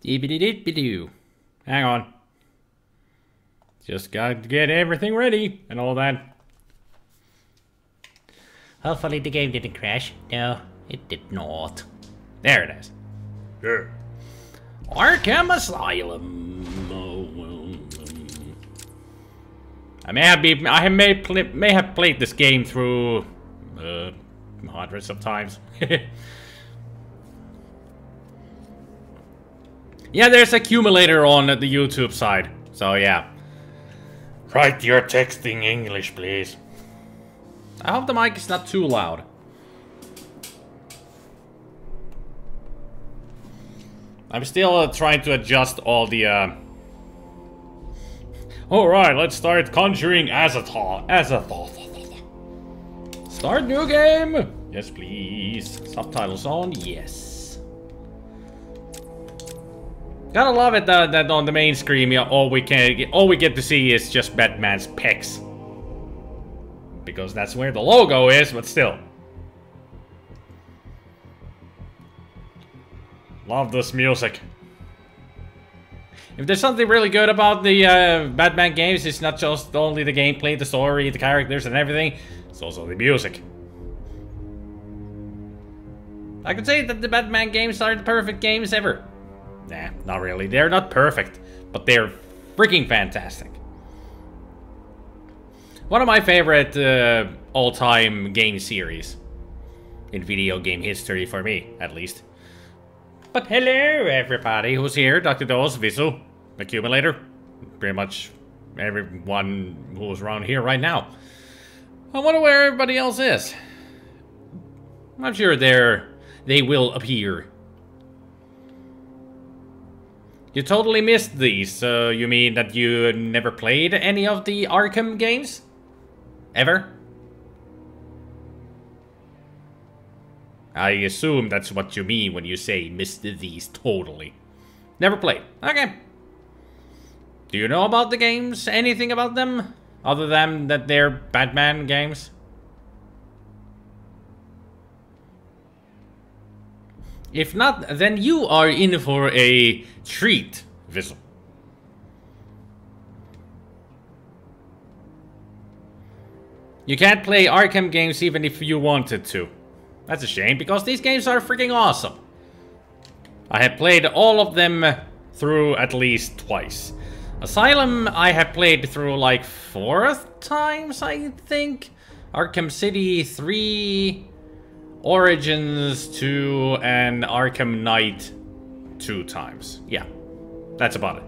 Dee-be-dee-dee-be-doo. Hang on. Just got to get everything ready and all that. Hopefully the game didn't crash. No, it did not. There it is. Yeah. Arkham Asylum. I may have played this game through hundreds of times. Yeah, there's accumulator on the YouTube side. So yeah. Write your texting English, please. I hope the mic is not too loud. I'm still trying to adjust all the Alright, let's start conjuring Azathoth. Start new game! Yes, please. Subtitles on? Yes. Gotta love it that on the main screen, yeah, all we get to see is just Batman's pecs. Because that's where the logo is, but still. Love this music. If there's something really good about the Batman games, it's not just only the gameplay, the story, the characters and everything. It's also the music. I could say that the Batman games are the perfect games ever. Nah, not really. They're not perfect, but they're freaking fantastic. One of my favorite all-time game series. In video game history for me, at least. But hello everybody who's here, Dr. Dose, Visual, Accumulator, pretty much everyone who's around here right now. I wonder where everybody else is. I'm sure they will appear. You totally missed these, so you mean that you never played any of the Arkham games? Ever? I assume that's what you mean when you say missed these totally. Never played. Okay. Do you know about the games? Anything about them? Other than that they're Batman games? If not, then you are in for a treat, Vissel. You can't play Arkham games even if you wanted to. That's a shame, because these games are freaking awesome. I have played all of them through at least twice. Asylum, I have played through like 4 times, I think. Arkham City 3, Origins 2, and Arkham Knight 2 times. Yeah, that's about it.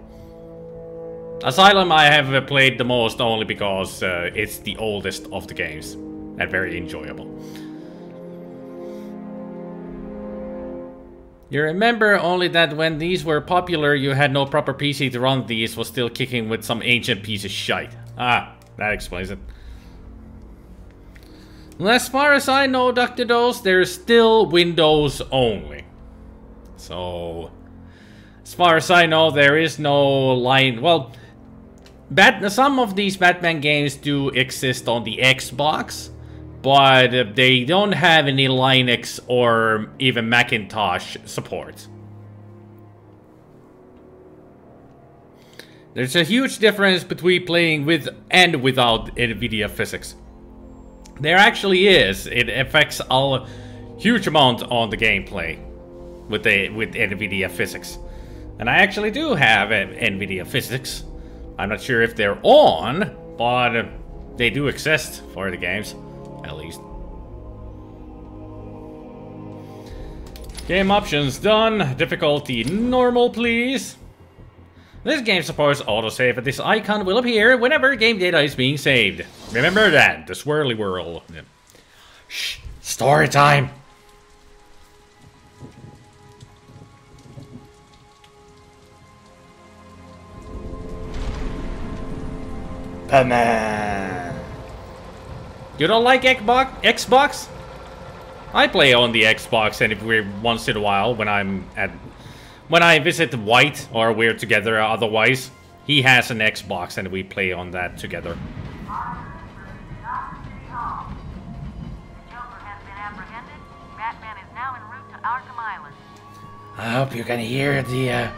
Asylum I have played the most only because it's the oldest of the games and very enjoyable. You remember only that when these were popular, you had no proper PC to run these, was still kicking with some ancient piece of shite. Ah, that explains it. Well, as far as I know, Dr. Dose, there's still Windows only. So, as far as I know, there is no line. Well, some of these Batman games do exist on the Xbox. But they don't have any Linux or even Macintosh support. There's a huge difference between playing with and without NVIDIA physics. There actually is. It affects a huge amount on the gameplay with NVIDIA physics. And I actually do have NVIDIA physics. I'm not sure if they're on, but they do exist for the games. At least. Game options done. Difficulty normal, please. This game supports autosave, but this icon will appear whenever game data is being saved. Remember that, the swirly whirl. Shh, story time. Batman. You don't like Xbox? I play on the Xbox, and if we're once in a while when I visit White or we're together otherwise, he has an Xbox and we play on that together. Batman is now en route to Arkham Island. I hope you can hear the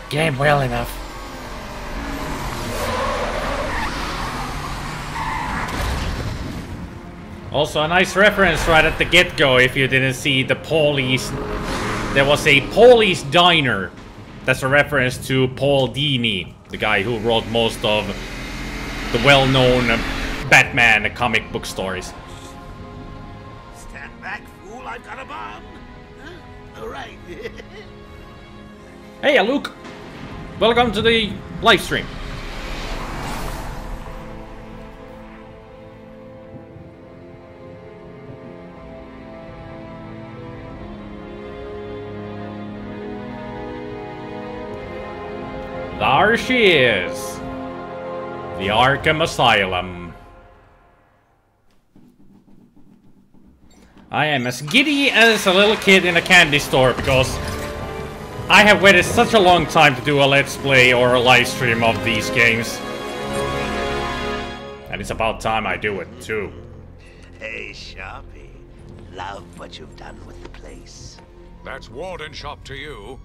game well enough. Also, a nice reference right at the get-go if you didn't see the Police. There was a Police diner. That's a reference to Paul Dini, the guy who wrote most of the well-known Batman comic book stories. Stand back, fool, I've got a bomb. Huh? All right. Hey, Luke. Welcome to the live stream. There she is. The Arkham Asylum. I am as giddy as a little kid in a candy store because I have waited such a long time to do a let's play or a live stream of these games. And it's about time I do it too. Hey, Sharpie. Love what you've done with the place. That's Warden Shop to you.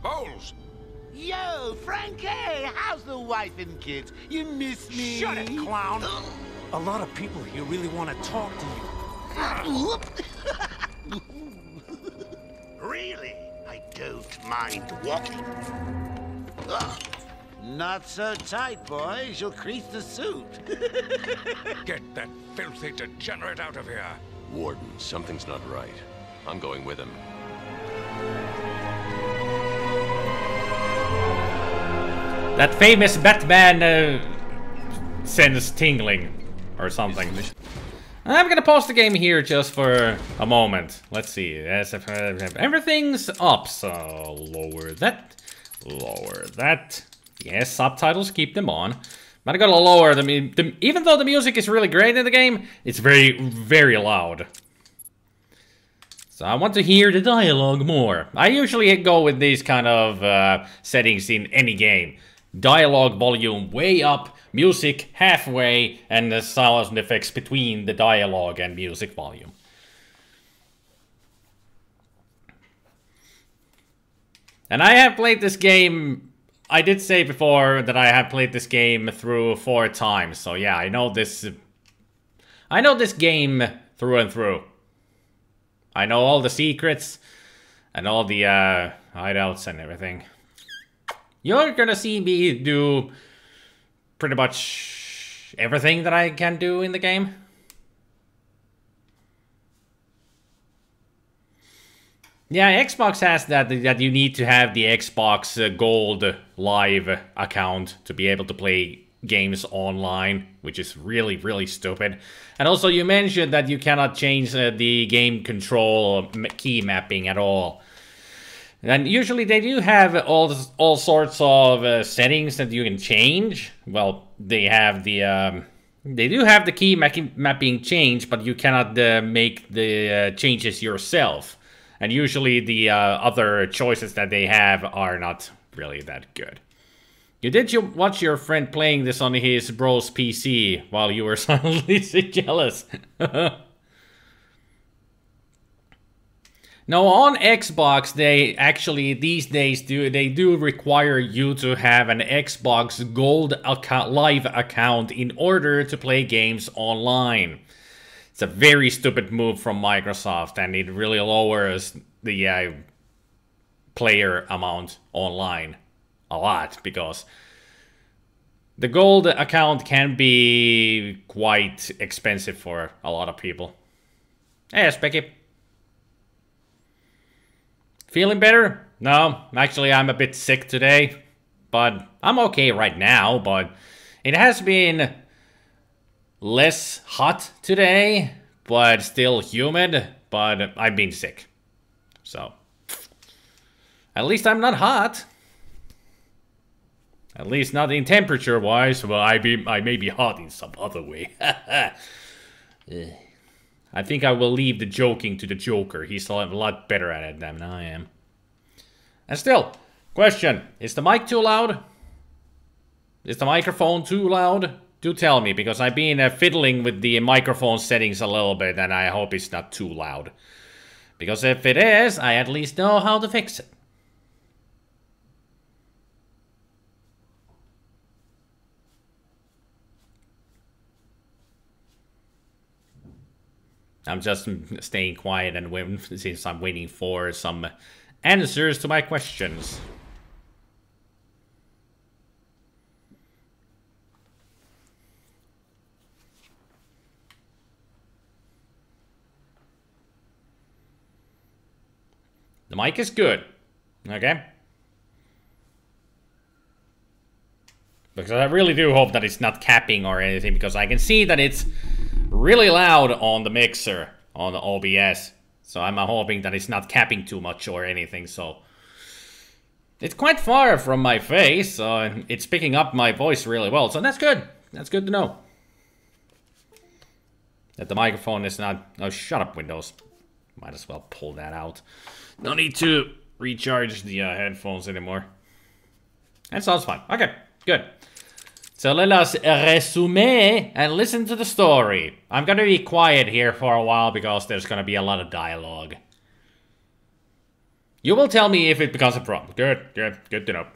Bowles! Yo, Frankie! How's the wife and kids? You miss me? Shut it, clown! A lot of people here really want to talk to you. Really? I don't mind walking. Ugh. Not so tight, boys. You'll crease the suit. Get that filthy degenerate out of here! Warden, something's not right. I'm going with him. That famous Batman sends tingling or something. I'm gonna pause the game here just for a moment. Let's see. Everything's up, so lower that. Lower that. Yes, subtitles, keep them on. But I gotta lower them. Even though the music is really great in the game, it's very, very loud. So I want to hear the dialogue more. I usually go with these kind of settings in any game. Dialogue volume way up, music halfway, and the sound effects between the dialogue and music volume. And I have played this game, I did say before that I have played this game through 4 times, so yeah, I know this game through and through. I know all the secrets, and all the hideouts and everything. You're gonna see me do pretty much everything that I can do in the game. Yeah, Xbox has that you need to have the Xbox Gold Live account to be able to play games online, which is really, really stupid. And also you mentioned that you cannot change the game control key mapping at all. And usually they do have all sorts of settings that you can change. Well, they have the they do have the key mapping change, but you cannot make the changes yourself. And usually the other choices that they have are not really that good. You watch your friend playing this on his bro's PC while you were silently jealous. No, on Xbox, they actually these days do require you to have an Xbox Gold Live account in order to play games online. It's a very stupid move from Microsoft, and it really lowers the player amount online a lot, because the Gold account can be quite expensive for a lot of people. Hey, Specky. Feeling better? No, actually I'm a bit sick today, but I'm okay right now, but it has been less hot today, but still humid, but I've been sick. So, at least I'm not hot. At least not in temperature-wise. Well, I may be hot in some other way. I think I will leave the joking to the Joker. He's a lot better at it than I am. And still, question. Is the mic too loud? Is the microphone too loud? Do tell me, because I've been fiddling with the microphone settings a little bit, and I hope it's not too loud. Because if it is, I at least know how to fix it. I'm just staying quiet and waiting, since I'm waiting for some answers to my questions. The mic is good, okay? Because I really do hope that it's not capping or anything, because I can see that it's really loud on the mixer, on the OBS. So I'm hoping that it's not capping too much or anything, so... It's quite far from my face, so it's picking up my voice really well, so that's good. That's good to know. That the microphone is not... Oh, shut up, Windows. Might as well pull that out. No need to recharge the headphones anymore. That sounds fine. Okay, good. So let us resume and listen to the story. I'm gonna be quiet here for a while because there's gonna be a lot of dialogue. You will tell me if it becomes a problem. Good to know.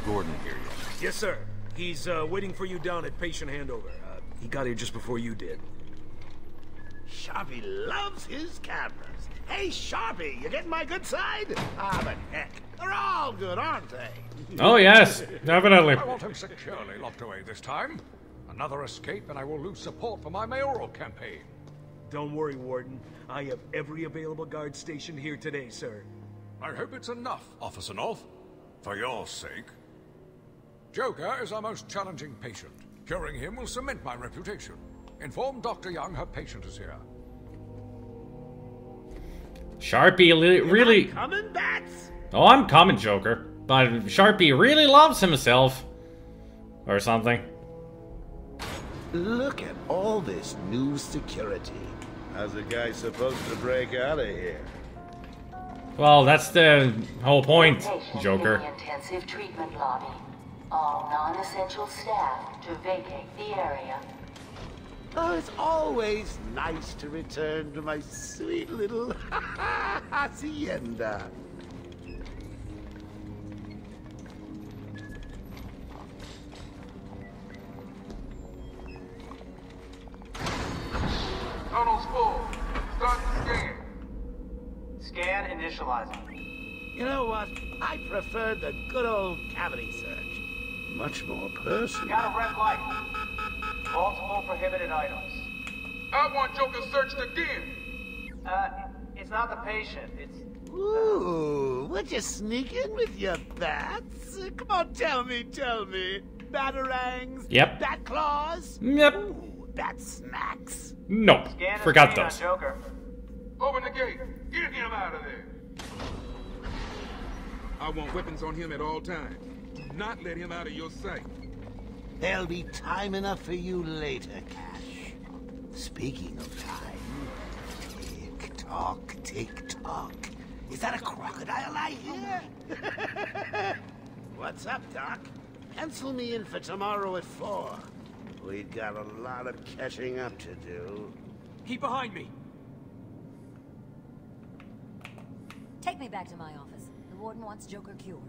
Gordon here yet? Yes, sir. He's waiting for you down at patient handover. He got here just before you did. Sharpie loves his cameras. Hey, Sharpie, you getting my good side? Ah, but heck, they're all good, aren't they? Oh, yes, definitely. I want him securely locked away this time. Another escape and I will lose support for my mayoral campaign. Don't worry, Warden. I have every available guard stationed here today, sir. I hope it's enough, Officer North. For your sake. Joker is our most challenging patient. Curing him will cement my reputation. Inform Dr. Young her patient is here. Sharpie really... Coming, Bats? Oh, I'm coming, Joker. But Sharpie really loves himself. Or something. Look at all this new security. How's a guy supposed to break out of here? Well, that's the whole point, Joker. In the intensive treatment lobby. All non-essential staff to vacate the area. Oh, it's always nice to return to my sweet little hacienda. Tunnel's full. Start the scan. Scan initializing. You know what? I prefer the good old cavity search. Much more personal. Got a red light. Multiple prohibited items. I want Joker searched again. It's not the patient. It's... Ooh, would you sneak in with your bats? Come on, tell me. Batarangs? Yep. Bat claws? Yep. Ooh, bat smacks? No, Scan forgot screen on those. Joker. Open the gate. Get him out of there. I want weapons on him at all times. Do not let him out of your sight. There'll be time enough for you later, Cash. Speaking of time, tick-tock. Is that a crocodile I hear? What's up, Doc? Pencil me in for tomorrow at 4. We've got a lot of catching up to do. Keep behind me. Take me back to my office. The warden wants Joker cured.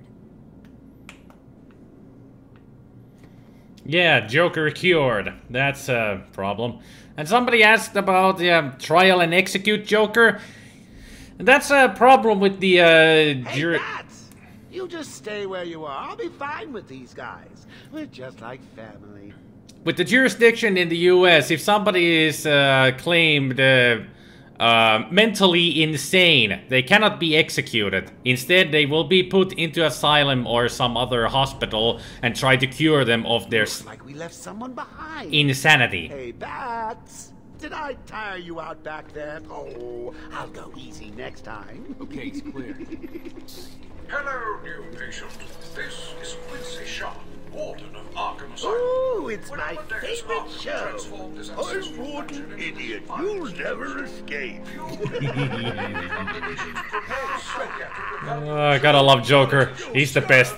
Yeah, Joker cured. That's a problem. And somebody asked about the trial and execute Joker. That's a problem with the Hey, Bats! You just stay where you are. I'll be fine with these guys. We're just like family. with the jurisdiction in the US. If somebody is claimed mentally insane, they cannot be executed. Instead, they will be put into asylum or some other hospital and try to cure them of their like we left someone behind. Insanity. Hey, Bats! Did I tire you out back there? Oh, I'll go easy next time. Okay, it's clear. Hello, new patient. This is Quincy Sharp, Warden of Arkham Asylum. Ooh, it's my favorite show. I'm Warden Idiot. You'll never escape. I gotta love Joker. He's the best.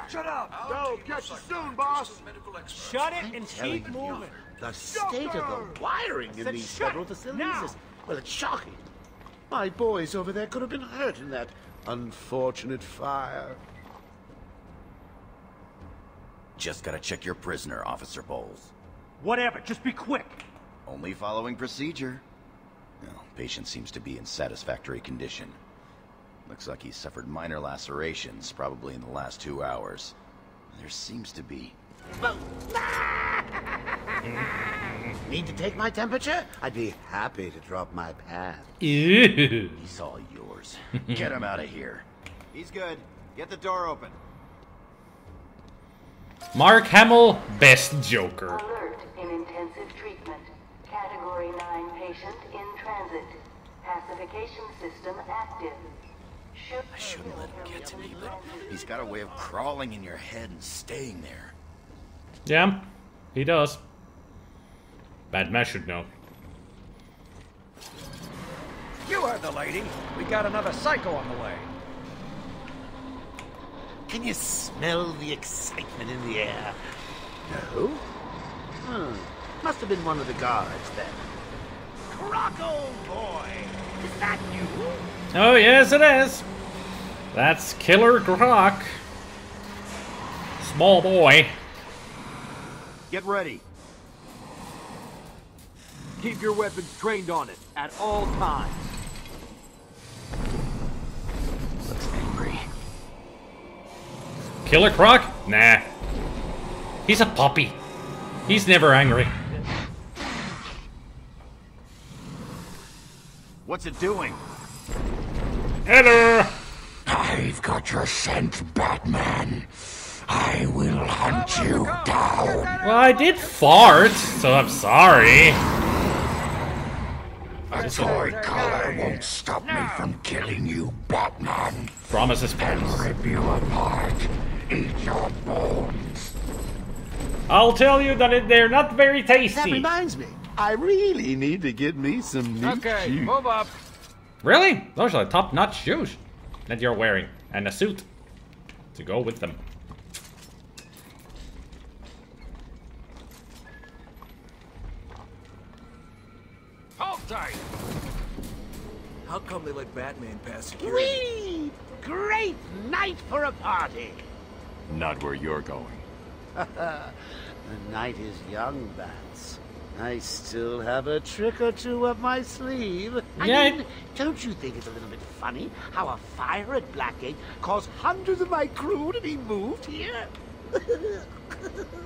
Shut up! Go, catch you soon, boss. Shut it and keep moving. The state of the wiring in these federal facilities is, well, it's shocking. My boys over there could have been hurt in that unfortunate fire. Just gotta check your prisoner, Officer Bowles. Whatever, just be quick. Only following procedure. No, patient seems to be in satisfactory condition. Looks like he's suffered minor lacerations, probably in the last 2 hours. There seems to be... Need to take my temperature? I'd be happy to drop my pants. Ew. He's all yours. Get him out of here. He's good. Get the door open. Mark Hamill, best Joker. Alert in intensive treatment. Category 9 patient in transit. Pacification system active. I shouldn't let him get to me, but he's got a way of crawling in your head and staying there. Yeah, he does. Batman should know. You heard the lady. We got another psycho on the way. Can you smell the excitement in the air? No? Must have been one of the guards then. Crocko boy! Is that you? Oh, yes, it is. That's Killer Croc. Small boy. Get ready. Keep your weapons trained on it at all times. Looks angry. Killer Croc? Nah. He's a puppy. He's never angry. What's it doing? Hello! I've got your scent, Batman. I will hunt you down. Well, I did fart, so I'm sorry. A toy collar won't stop me from killing you, Batman. Promises, And promises. rip you apart. Eat your bones. I'll tell you that they're not very That tasty. reminds me. I really need to get me some new shoes. Move up. Really? Those are top-notch shoes that you're wearing. And a suit to go with them. Hold tight. How come they let Batman pass security? Whee! Great night for a party. Not where you're going. The night is young, Bats. I still have a trick or two up my sleeve. Yeah. I mean, don't you think it's a little bit funny how a fire at Blackgate caused hundreds of my crew to be moved here?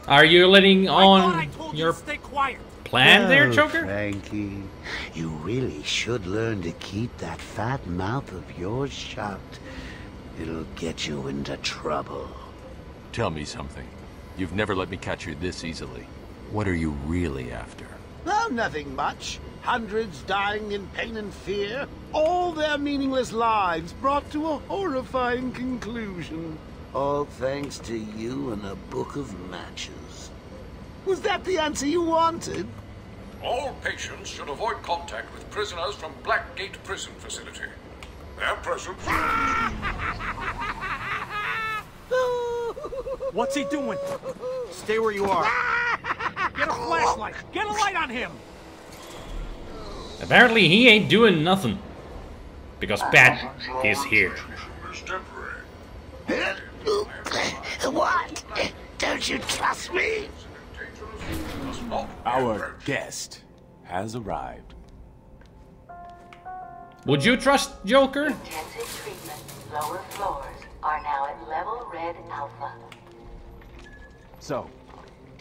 Are you letting I thought I on told your you to stay quiet. plan there, Oh, Joker? Frankie, you really should learn to keep that fat mouth of yours shut. It'll get you into trouble. Tell me something. You've never let me catch you this easily. What are you really after? Oh, nothing much. Hundreds dying in pain and fear. All their meaningless lives brought to a horrifying conclusion. All thanks to you and a book of matches. Was that the answer you wanted? All patients should avoid contact with prisoners from Blackgate Prison Facility. Their presence... What's he doing? Stay where you are. Get a flashlight. Get a light on him. Apparently he ain't doing nothing. Because Bat is here. What? Don't you trust me? Our guest has arrived. Would you trust Joker? Intensive treatment. Lower floors are now at level red alpha. So,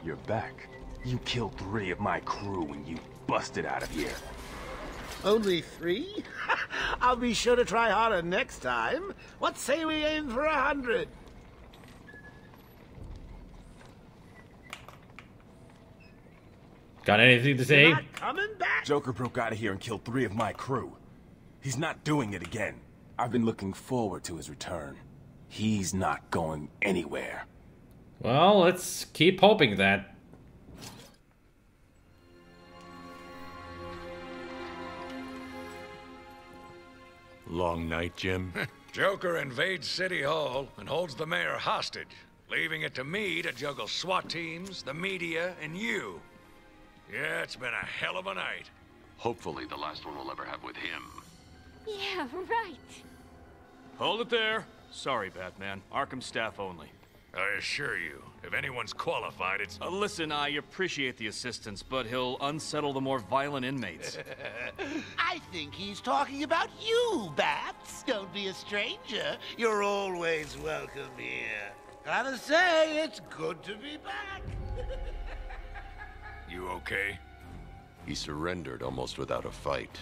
you're back. You killed 3 of my crew when you busted out of here. Only 3? I'll be sure to try harder next time. What say we aim for 100? Got anything to say? Not coming back? Joker broke out of here and killed 3 of my crew. He's not doing it again. I've been looking forward to his return. He's not going anywhere. Well, let's keep hoping that. Long night, Jim. Joker invades City Hall and holds the mayor hostage, leaving it to me to juggle SWAT teams, the media, and you. Yeah, it's been a hell of a night. Hopefully the last one we'll ever have with him. Yeah, right. Hold it there. Sorry, Batman. Arkham staff only. I assure you, if anyone's qualified, it's... Listen, I appreciate the assistance, but he'll unsettle the more violent inmates. I think he's talking about you, Bats. Don't be a stranger. You're always welcome here. Gotta say, it's good to be back. You okay? He surrendered almost without a fight.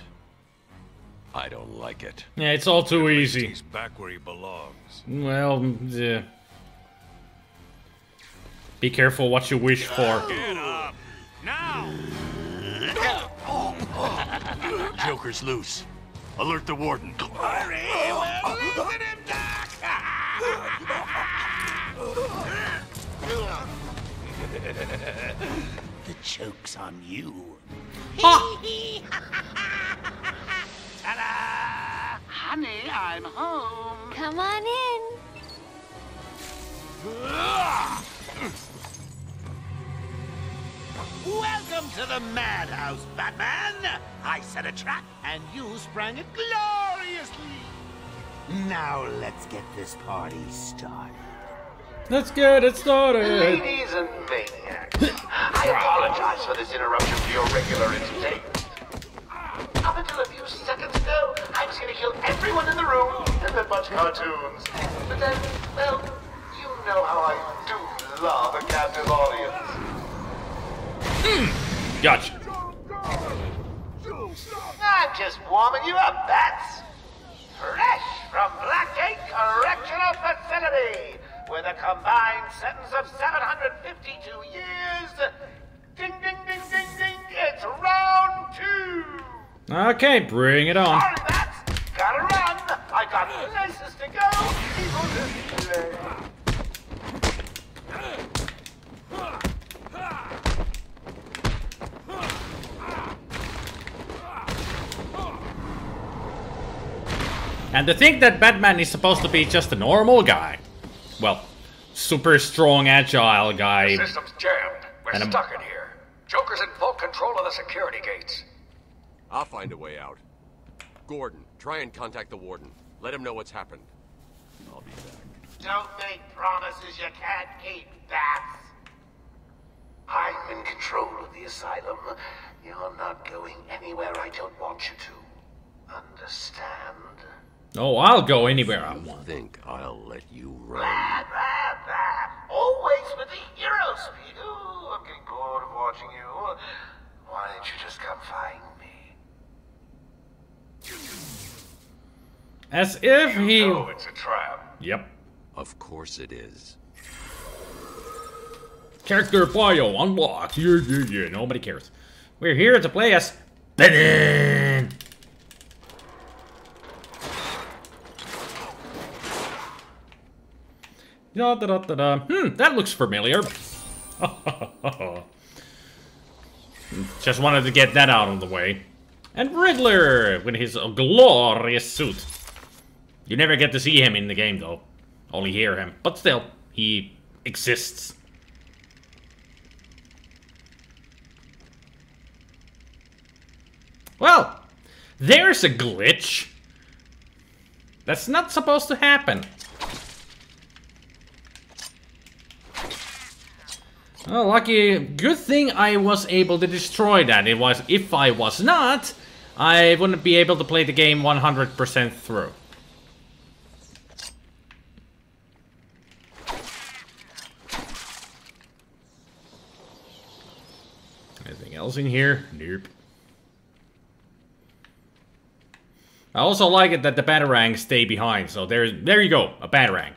I don't like it. Yeah, it's all too easy. He's back where he belongs. Well, yeah. Be careful what you wish for. Get up! Now! Joker's loose. Alert the warden. Hurry! We're losing him, Doc! The joke's on you. Ta-da! Honey, I'm home. Come on in. Welcome to the madhouse, Batman! I set a trap, and you sprang it gloriously! Now let's get this party started. Let's get it started! Ladies and maniacs, I apologize for this interruption to your regular entertainment. Up until a few seconds ago, I was going to kill everyone in the room and then watch cartoons. But then, well, you know how I do love a captive audience. Gotcha. I'm just warming you up, Bats. Fresh from Blackgate Correctional Facility, with a combined sentence of 752 years. Ding, ding, ding, ding, ding. It's round 2. Okay, bring it on. Sorry, Bats. Gotta run. I got places to go. People to play. And to think that Batman is supposed to be just a normal guy. Well, super strong, agile guy. The system's jammed. We're stuck in here. Joker's in full control of the security gates. I'll find a way out. Gordon, try and contact the warden. Let him know what's happened. I'll be back. Don't make promises you can't keep, Bats. I'm in control of the asylum. You're not going anywhere I don't want you to. Understand? Oh, I'll go anywhere I want. I think I'll let you run. Always with the hero speed. Ooh, I'm getting bored of watching you. Why don't you just come find me? As if he... You know it's a trap. Yep. Of course it is. Character bio unlocked. Yeah. Nobody cares. We're here to play as Batman. That looks familiar. Just wanted to get that out of the way. And Riddler with his glorious suit. You never get to see him in the game though. Only hear him. But still, he exists. Well, there's a glitch. That's not supposed to happen. Oh, lucky. Good thing I was able to destroy that. If I was not, I wouldn't be able to play the game 100% through. Anything else in here? Nope. I also like it that the batarangs stay behind, so there you go, a batarang.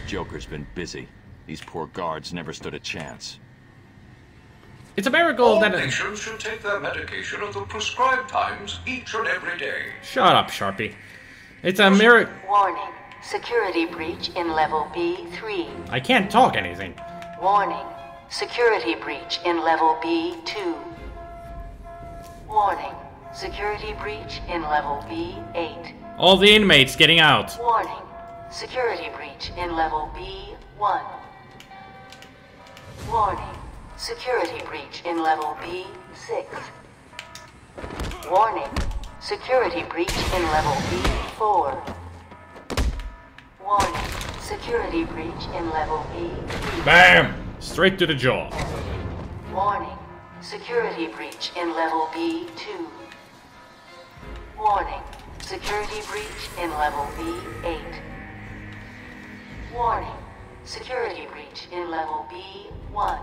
Joker's been busy. These poor guards never stood a chance. It's a miracle that... patients should take their medication at the prescribed times each and every day. Shut up, Sharpie. It's a miracle... Warning. Security breach in level B3. I can't talk anything. Warning. Security breach in level B2. Warning. Security breach in level B8. All the inmates getting out. Warning. Security breach in level B1. Warning. Security breach in level B6. Warning. Security breach in level B4. Warning. Security breach in level B3. Bam! Straight to the jaw. Warning. Security breach in level B2. Warning. Security breach in level B8. Warning. Security breach in level B1.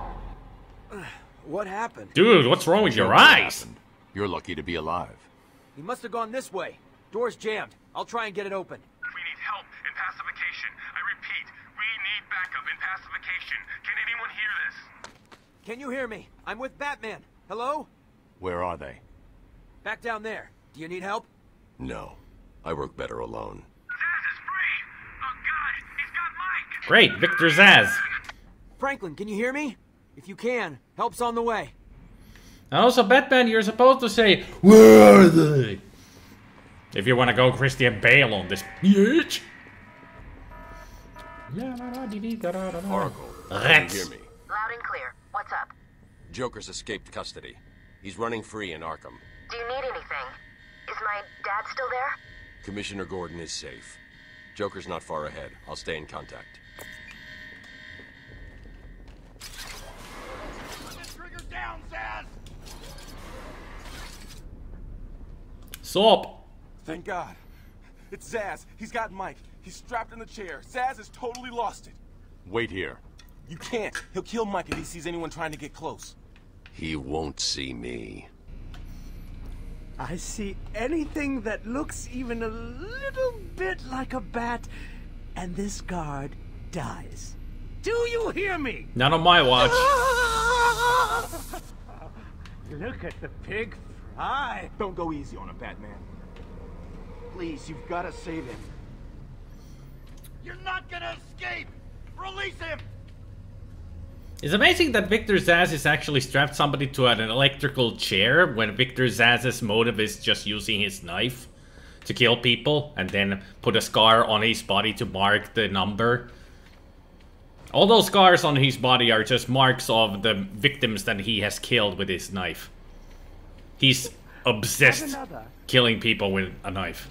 What happened? Dude, what's wrong with your eyes? You're lucky to be alive. He must have gone this way. Door's jammed. I'll try and get it open. We need help in pacification. I repeat, we need backup in pacification. Can anyone hear this? Can you hear me? I'm with Batman. Hello? Where are they? Back down there. Do you need help? No. I work better alone. Great, Victor Zsasz. Franklin, can you hear me? If you can, help's on the way. And also, Batman, you're supposed to say, where are they? If you want to go Christian Bale on this bitch. Oracle, can you hear me? Loud and clear. What's up? Joker's escaped custody. He's running free in Arkham. Do you need anything? Is my dad still there? Commissioner Gordon is safe. Joker's not far ahead. I'll stay in contact. Sup? Thank God. It's Zsasz. He's got Mike. He's strapped in the chair. Zsasz has totally lost it. Wait here. You can't. He'll kill Mike if he sees anyone trying to get close. He won't see me. I see anything that looks even a little bit like a bat, and this guard dies. Do you hear me? Not on my watch. Look at the pig fry. Don't go easy on him, Batman. Please, you've got to save him. You're not gonna escape! Release him! It's amazing that Victor Zsasz is actually strapped somebody to an electrical chair when Victor Zsasz's motive is just using his knife to kill people and then put a scar on his body to mark the number. All those scars on his body are just marks of the victims that he has killed with his knife. He's obsessed killing people with a knife.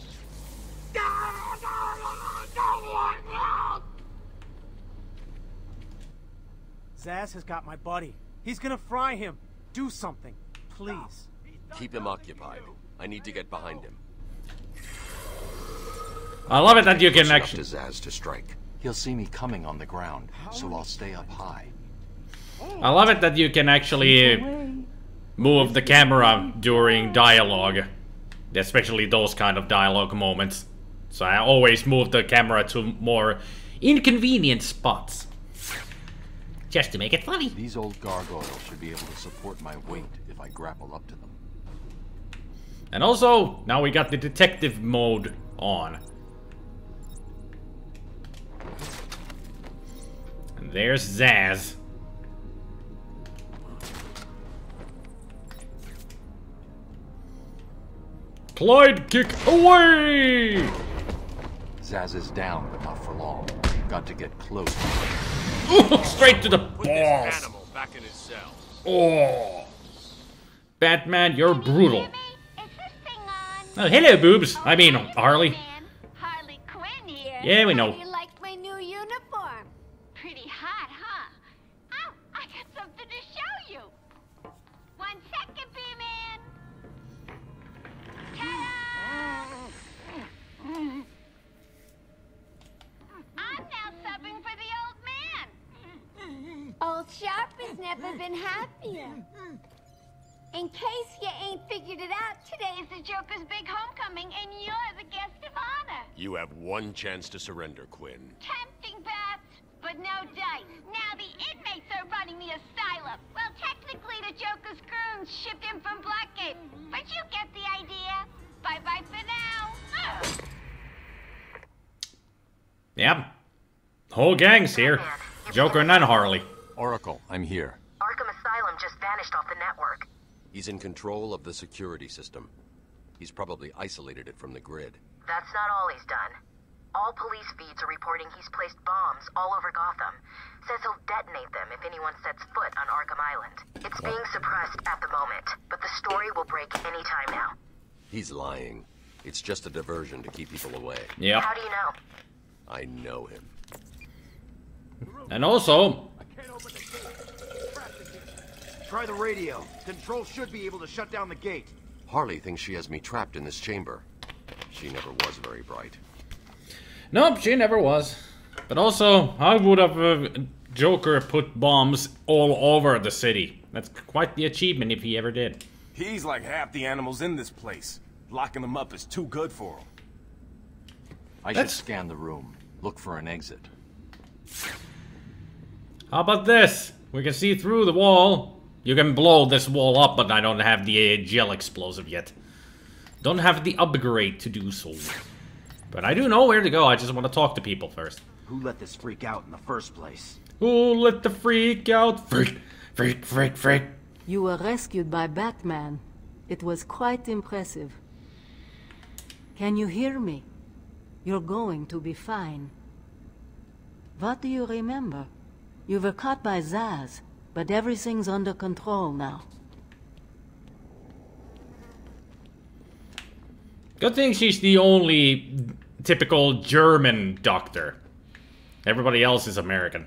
Zsasz has got my buddy. He's gonna fry him. Do something, please. Keep him occupied. I need to get behind him. I love it that you can actually... Zsasz to strike. He'll see me coming on the ground, so I'll stay up high. I love it that you can actually move the camera during dialogue. Especially those kind of dialogue moments. So I always move the camera to more inconvenient spots. Just to make it funny. These old gargoyles should be able to support my weight if I grapple up to them. And also, now we got the detective mode on. And there's Zsasz. Clyde, kick away! Zsasz is down, but not for long. Got to get close. Straight to the balls. Back in his cell. Oh, Batman, you're brutal. Oh, hello, boobs. I mean, Harley. Harley Quinn here. Yeah, we know. How do you like my new uniform? Pretty hot, huh? Oh, I got something to show you. 1 second, B-Man. Ta-da! I'm now subbing for the old man. Old Sharp has never been happier. In case you ain't figured it out, today is the Joker's big homecoming, and you're the guest of honor. You have one chance to surrender, Quinn. Tempting, Bats, but no dice. Now the inmates are running the asylum. Well, technically the Joker's goons shipped in from Blackgate, but you get the idea. Bye-bye for now. Yep. Whole gang's here. Joker and Harley. Oracle, I'm here. Arkham Asylum just vanished off the network. He's in control of the security system. He's probably isolated it from the grid. That's not all he's done. All police feeds are reporting he's placed bombs all over Gotham. Says he'll detonate them if anyone sets foot on Arkham Island. It's being suppressed at the moment, but the story will break any time now. He's lying. It's just a diversion to keep people away. Yeah. How do you know? I know him. And also... Try the radio. Control should be able to shut down the gate. Harley thinks she has me trapped in this chamber. She never was very bright. Nope, she never was. But also, how would have Joker put bombs all over the city? That's quite the achievement if he ever did. He's like half the animals in this place. Locking them up is too good for him. I should scan the room. Look for an exit. How about this? We can see through the wall. You can blow this wall up, but I don't have the gel explosive yet. Don't have the upgrade to do so. But I do know where to go. I just want to talk to people first. Who let this freak out in the first place? Who let the freak out? Freak, freak, freak, freak. You were rescued by Batman. It was quite impressive. Can you hear me? You're going to be fine. What do you remember? You were caught by Zaz, but everything's under control now. Good thing she's the only typical German doctor. Everybody else is American.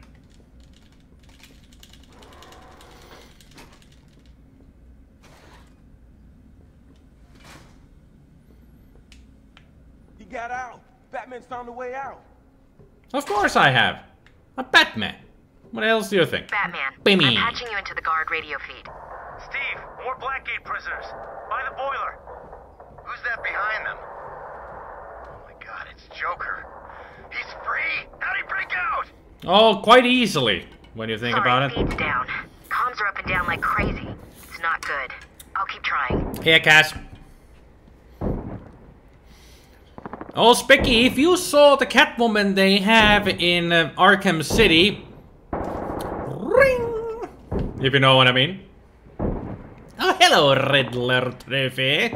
He got out. Batman's found a way out. Of course I have. I'm Batman. What else do you think? Batman, Bimmy. I'm patching you into the guard radio feed. Steve, more Blackgate prisoners. By the boiler. Who's that behind them? Oh my god, it's Joker. He's free! How'd he break out? Oh, quite easily, when you think about it. Feed's down. Comms are up and down like crazy. It's not good. I'll keep trying. Here, Cass. Oh, Spicky, if you saw the Catwoman they have in Arkham City... Ring! If you know what I mean. Oh, hello, Riddler Trophy.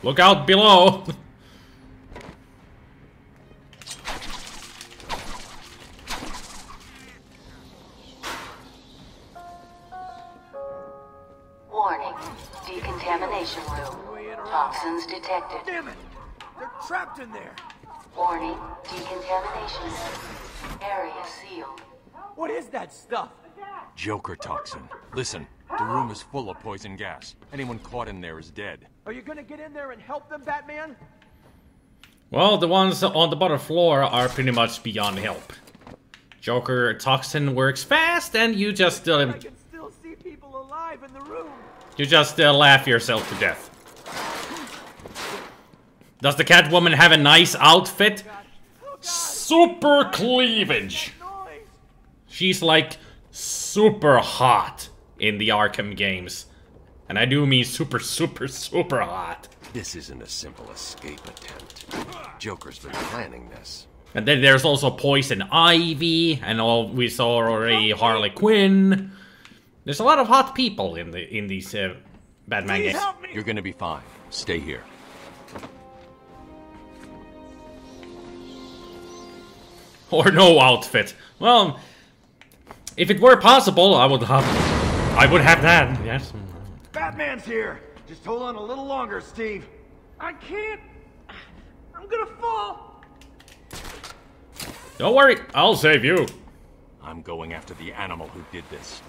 Look out below. Warning. Decontamination room. Toxins detected. Damn it! They're trapped in there! Warning. Decontamination zone. Area sealed. What is that stuff? Joker toxin. Listen, the room is full of poison gas. Anyone caught in there is dead. Are you gonna get in there and help them, Batman? Well, the ones on the bottom floor are pretty much beyond help. Joker toxin works fast, and you just I can still see people alive in the room. you just laugh yourself to death. Does the Catwoman have a nice outfit? Super cleavage. She's like super hot in the Arkham games. And I do mean super, super, super hot. This isn't a simple escape attempt. Joker's been planning this. And then there's also Poison Ivy, and all we saw already Harley Quinn. There's a lot of hot people in these Batman games. You're gonna be fine. Stay here. Or no outfit. Well, if it were possible, I would have that. Yes. Batman's here! Just hold on a little longer, Steve. I can't! I'm gonna fall! Don't worry, I'll save you. I'm going after the animal who did this.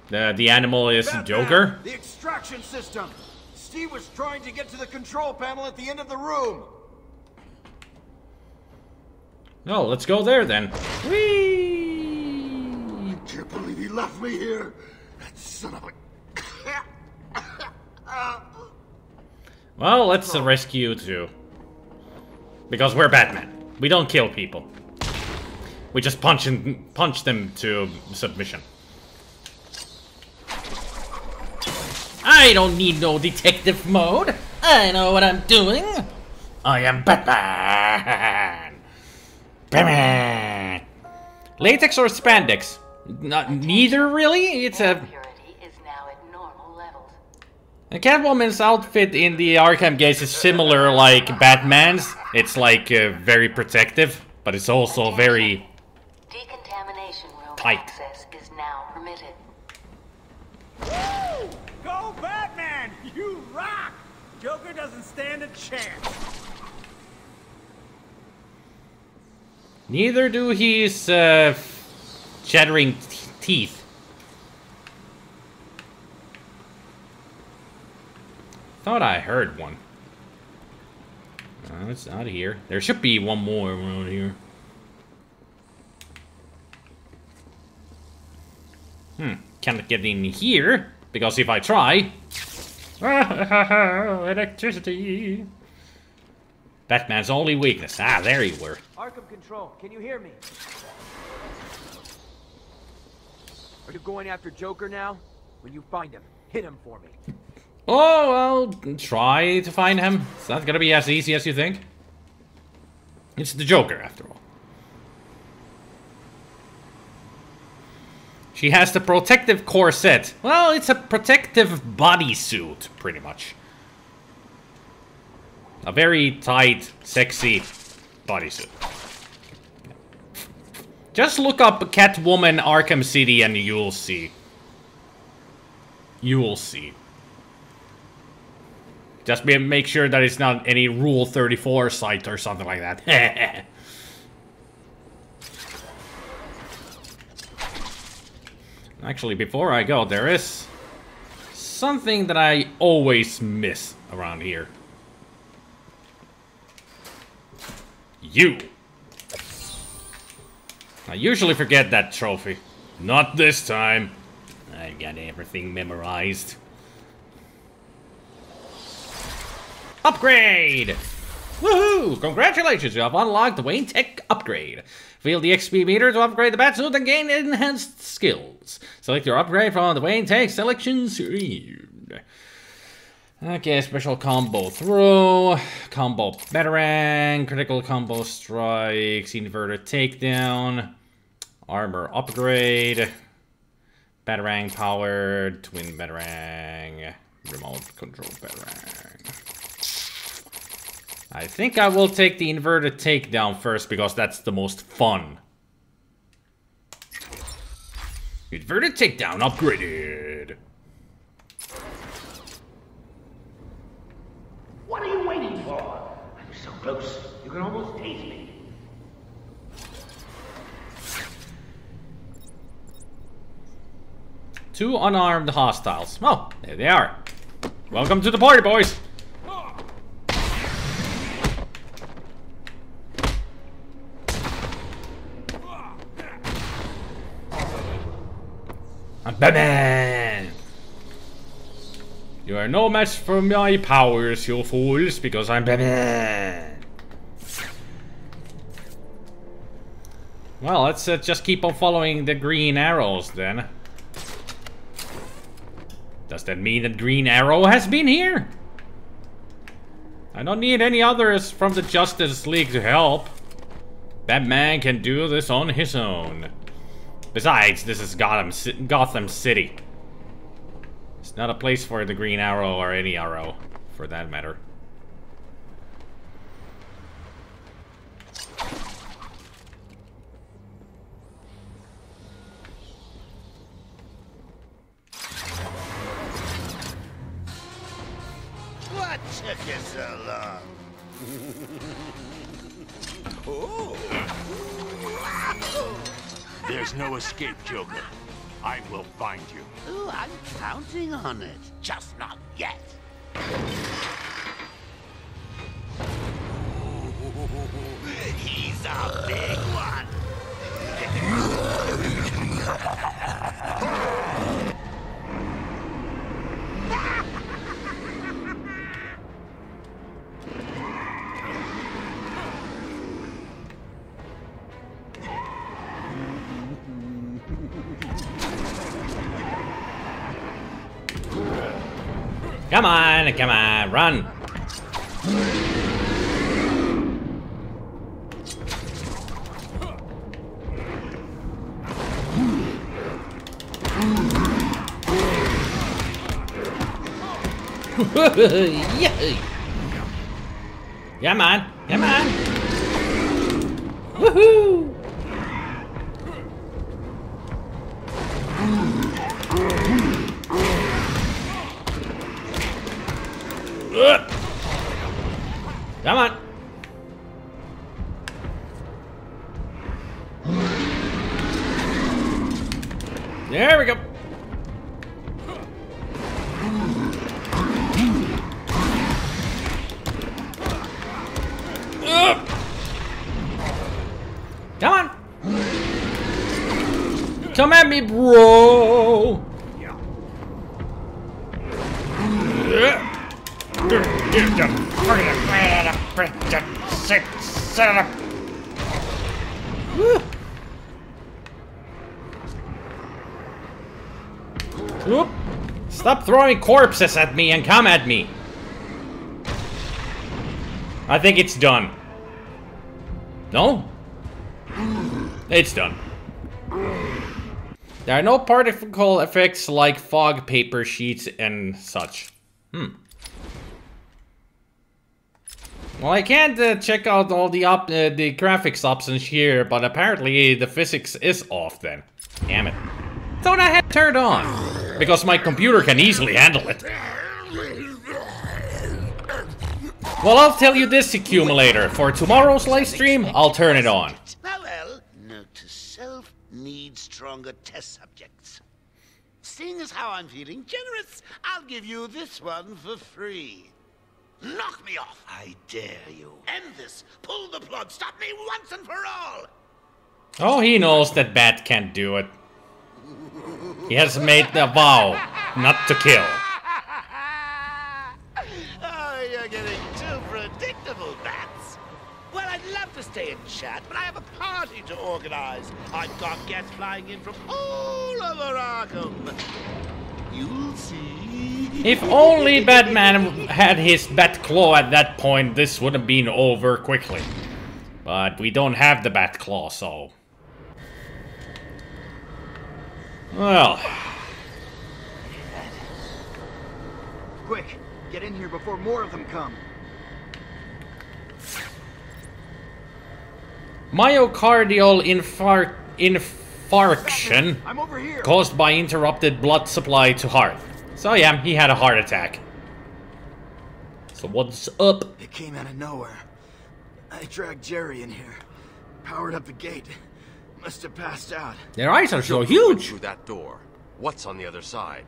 The animal is Batman, Joker? The extraction system! Steve was trying to get to the control panel at the end of the room! No, let's go there then. Whee! I can't believe he left me here. That son of a... Well, let's rescue you too. Because we're Batman. We don't kill people. We just punch them to submission. I don't need no detective mode. I know what I'm doing. I am Batman. Batman. Latex or spandex? Neither really. It's a And Catwoman's outfit in the Arkham games is similar like Batman's. It's like very protective, but it's also very Decontamination room tight. access is now permitted. Woo! Go Batman! You rock! Joker doesn't stand a chance. Neither do his chattering teeth. Thought I heard one. No, it's not here. There should be one more around here. Can't get in here, because if I try... electricity. Batman's only weakness. Ah, there you were. Arkham Control, can you hear me? Are you going after Joker now? When you find him, hit him for me. Oh, I'll try to find him. It's not gonna be as easy as you think. It's the Joker, after all. She has the protective corset. Well, it's a protective bodysuit, pretty much. A very tight, sexy bodysuit. Just look up Catwoman Arkham City and you'll see. You will see. Just make sure that it's not any Rule 34 site or something like that. Actually, before I go, there is something that I always miss around here. You! I usually forget that trophy. Not this time. I've got everything memorized. Upgrade! Woohoo! Congratulations, you have unlocked the Wayne Tech upgrade. Feel the XP meter to upgrade the Batsuit and gain enhanced skills. Select your upgrade from the Wayne Tech selection screen. Okay, special combo throw, combo batarang, critical combo strikes, inverted takedown, armor upgrade, batarang powered, twin batarang, remote control batarang. I think I will take the inverted takedown first because that's the most fun. Inverted takedown upgraded. What are you waiting for? I'm so close, you can almost taste me. Two unarmed hostiles. Oh, there they are. Welcome to the party, boys. I'm Batman! You are no match for my powers, you fools, because I'm Batman! Well, let's just keep on following the green arrows, then. Does that mean that Green Arrow has been here? I don't need any others from the Justice League to help. Batman can do this on his own. Besides, this is Gotham City. It's not a place for the Green Arrow or any arrow, for that matter. What took you so long? Oh. There's no escape, Joker. I will find you. Oh, I'm counting on it. Just not yet. He's a big one. Come on, run! Yeah. Yeah, man. Yeah, man. Woohoo! Come on. There we go. Come on. Come at me, bro. Whoop. Stop throwing corpses at me and come at me. I think it's done. No? It's done. There are no particle effects like fog paper sheets and such. Well, I can't check out all the graphics options here, but apparently the physics is off then. Damn it. Thought I had turned on, because my computer can easily handle it. Well, I'll tell you this, accumulator. For tomorrow's live stream, I'll turn it on. Well, note to self, need stronger test subjects. Seeing as how I'm feeling generous, I'll give you this one for free. Knock me off, I dare you. End this. Pull the plug. Stop me once and for all. Oh, he knows that Bat can't do it. He has made a vow not to kill. Oh, you're getting too predictable, Bats. Well, I'd love to stay and chat, but I have a party to organize. I've got guests flying in from all over Arkham. You'll see. If only Batman had his Bat Claw at that point, this would have been over quickly. But we don't have the Bat Claw, so... Well... Quick, get in here before more of them come. Myocardial infarction I'm over here. caused by interrupted blood supply to heart. So yeah, he had a heart attack. So what's up? It came out of nowhere. I dragged Jerry in here. Powered up the gate. Must have passed out. Their eyes are so huge. Through that door. What's on the other side?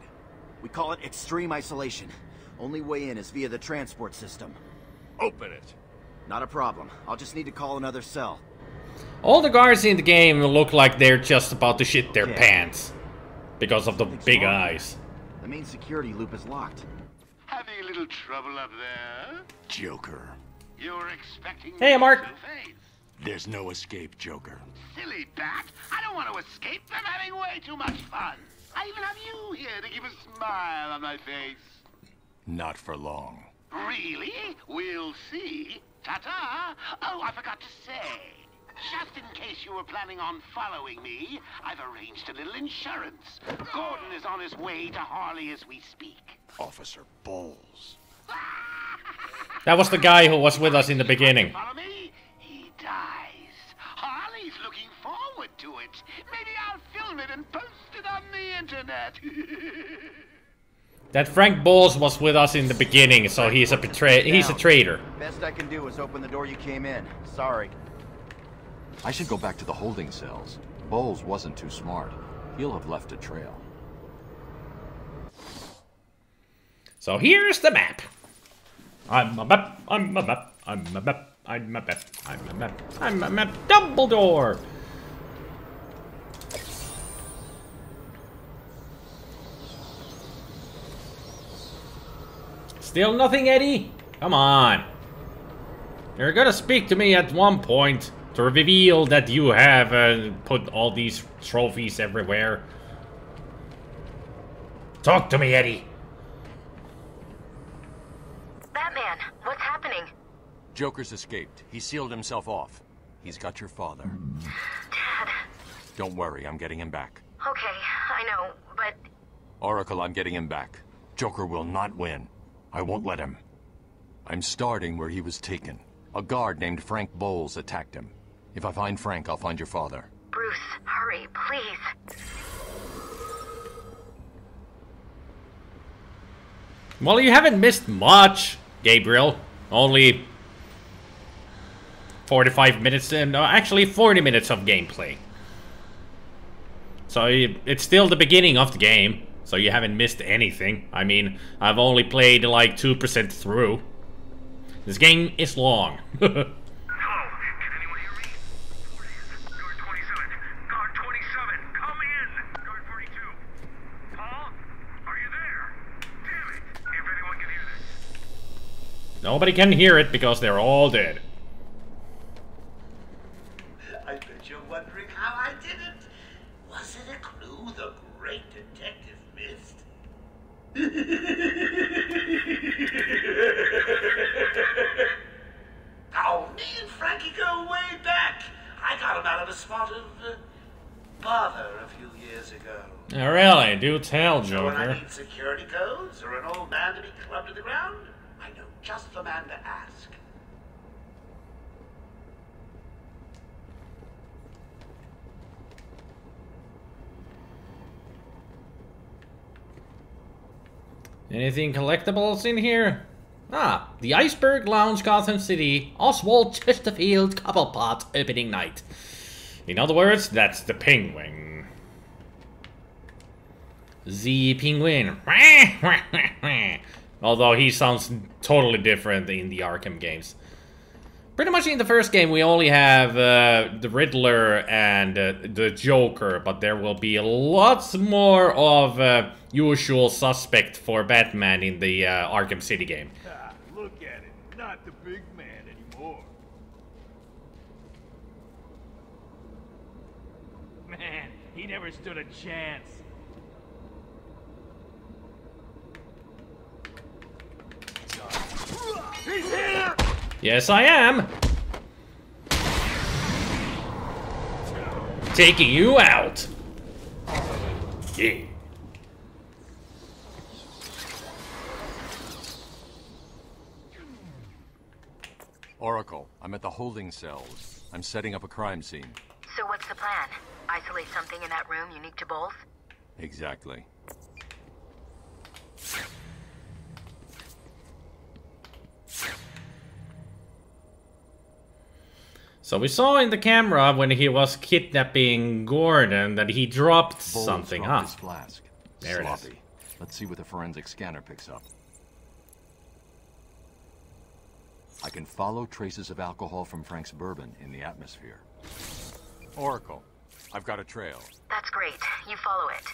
We call it extreme isolation. Only way in is via the transport system. Open it. Not a problem. I'll just need to call another cell. All the guards in the game look like they're just about to shit their pants. Because of the big eyes. The main security loop is locked. Having a little trouble up there? Joker. You're expecting Hey, Mark. There's no escape, Joker. Silly Bat. I don't want to escape. I'm having way too much fun. I even have you here to keep a smile on my face. Not for long. Really? We'll see. Ta-ta. Oh, I forgot to say. Just in case you were planning on following me, I've arranged a little insurance. Gordon is on his way to Harley as we speak. Officer Bowles. That was the guy who was with us in the beginning. Follow me? He dies. Harley's looking forward to it. Maybe I'll film it and post it on the internet. That Frank Bowles was with us in the beginning, so he's a traitor. Best I can do is open the door you came in. Sorry. I should go back to the holding cells. Bowles wasn't too smart. He'll have left a trail. So here's the map. I'm a map, I'm a map, I'm a map, I'm a map, I'm a map, I'm a map, Dumbledore! Still nothing, Eddie? Come on. You're gonna speak to me at one point to reveal that you have put all these trophies everywhere. Talk to me, Eddie. Batman, what's happening? Joker's escaped. He sealed himself off. He's got your father. Dad. Don't worry, I'm getting him back. Okay, I know, but... Oracle, I'm getting him back. Joker will not win. I won't let him. I'm starting where he was taken. A guard named Frank Bowles attacked him. If I find Frank, I'll find your father. Bruce, hurry, please. Well, you haven't missed much, Gabriel. Only 45 minutes, actually 40 minutes of gameplay. So it's still the beginning of the game, so you haven't missed anything. I mean, I've only played like 2% through. This game is long. Nobody can hear it because they're all dead. I bet you're wondering how I did it. Was it a clue the great detective missed? Oh, me and Frankie go way back. I got him out of a spot of bother a few years ago. Oh, really? Do tell, So when I Joker. need security codes or an old man to be clubbed to the ground, I know just the man to ask. Anything collectibles in here? Ah, the Iceberg Lounge, Gotham City, Oswald Chesterfield Cobblepot opening night. In other words, that's the penguin. The penguin. Although he sounds totally different in the Arkham games. Pretty much in the first game we only have the Riddler and the Joker, but there will be lots more of usual suspect for Batman in the Arkham City game. Ah, look at it. Not the big man anymore. Man, he never stood a chance. He's here! Yes, I am! Taking you out! Yeah. Oracle, I'm at the holding cells. I'm setting up a crime scene. So what's the plan? Isolate something in that room unique to both? Exactly. So we saw in the camera when he was kidnapping Gordon that he dropped Bowles something, dropped huh? his flask. There it is. Sloppy. Let's see what the forensic scanner picks up. I can follow traces of alcohol from Frank's bourbon in the atmosphere. Oracle, I've got a trail. That's great. You follow it.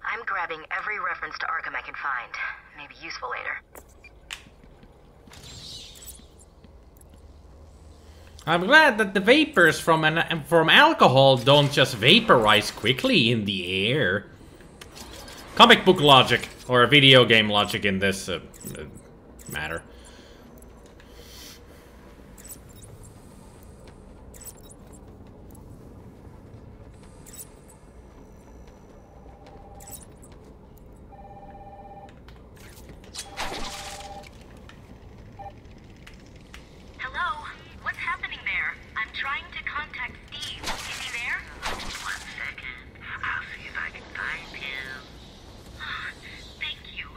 I'm grabbing every reference to Arkham I can find. Maybe useful later. I'm glad that the vapors from alcohol don't just vaporize quickly in the air. Comic book logic, or video game logic in this matter. Hello? What's happening there? I'm trying to contact Steve. Is he there? 1 second. I'll see if I can find him. Thank you.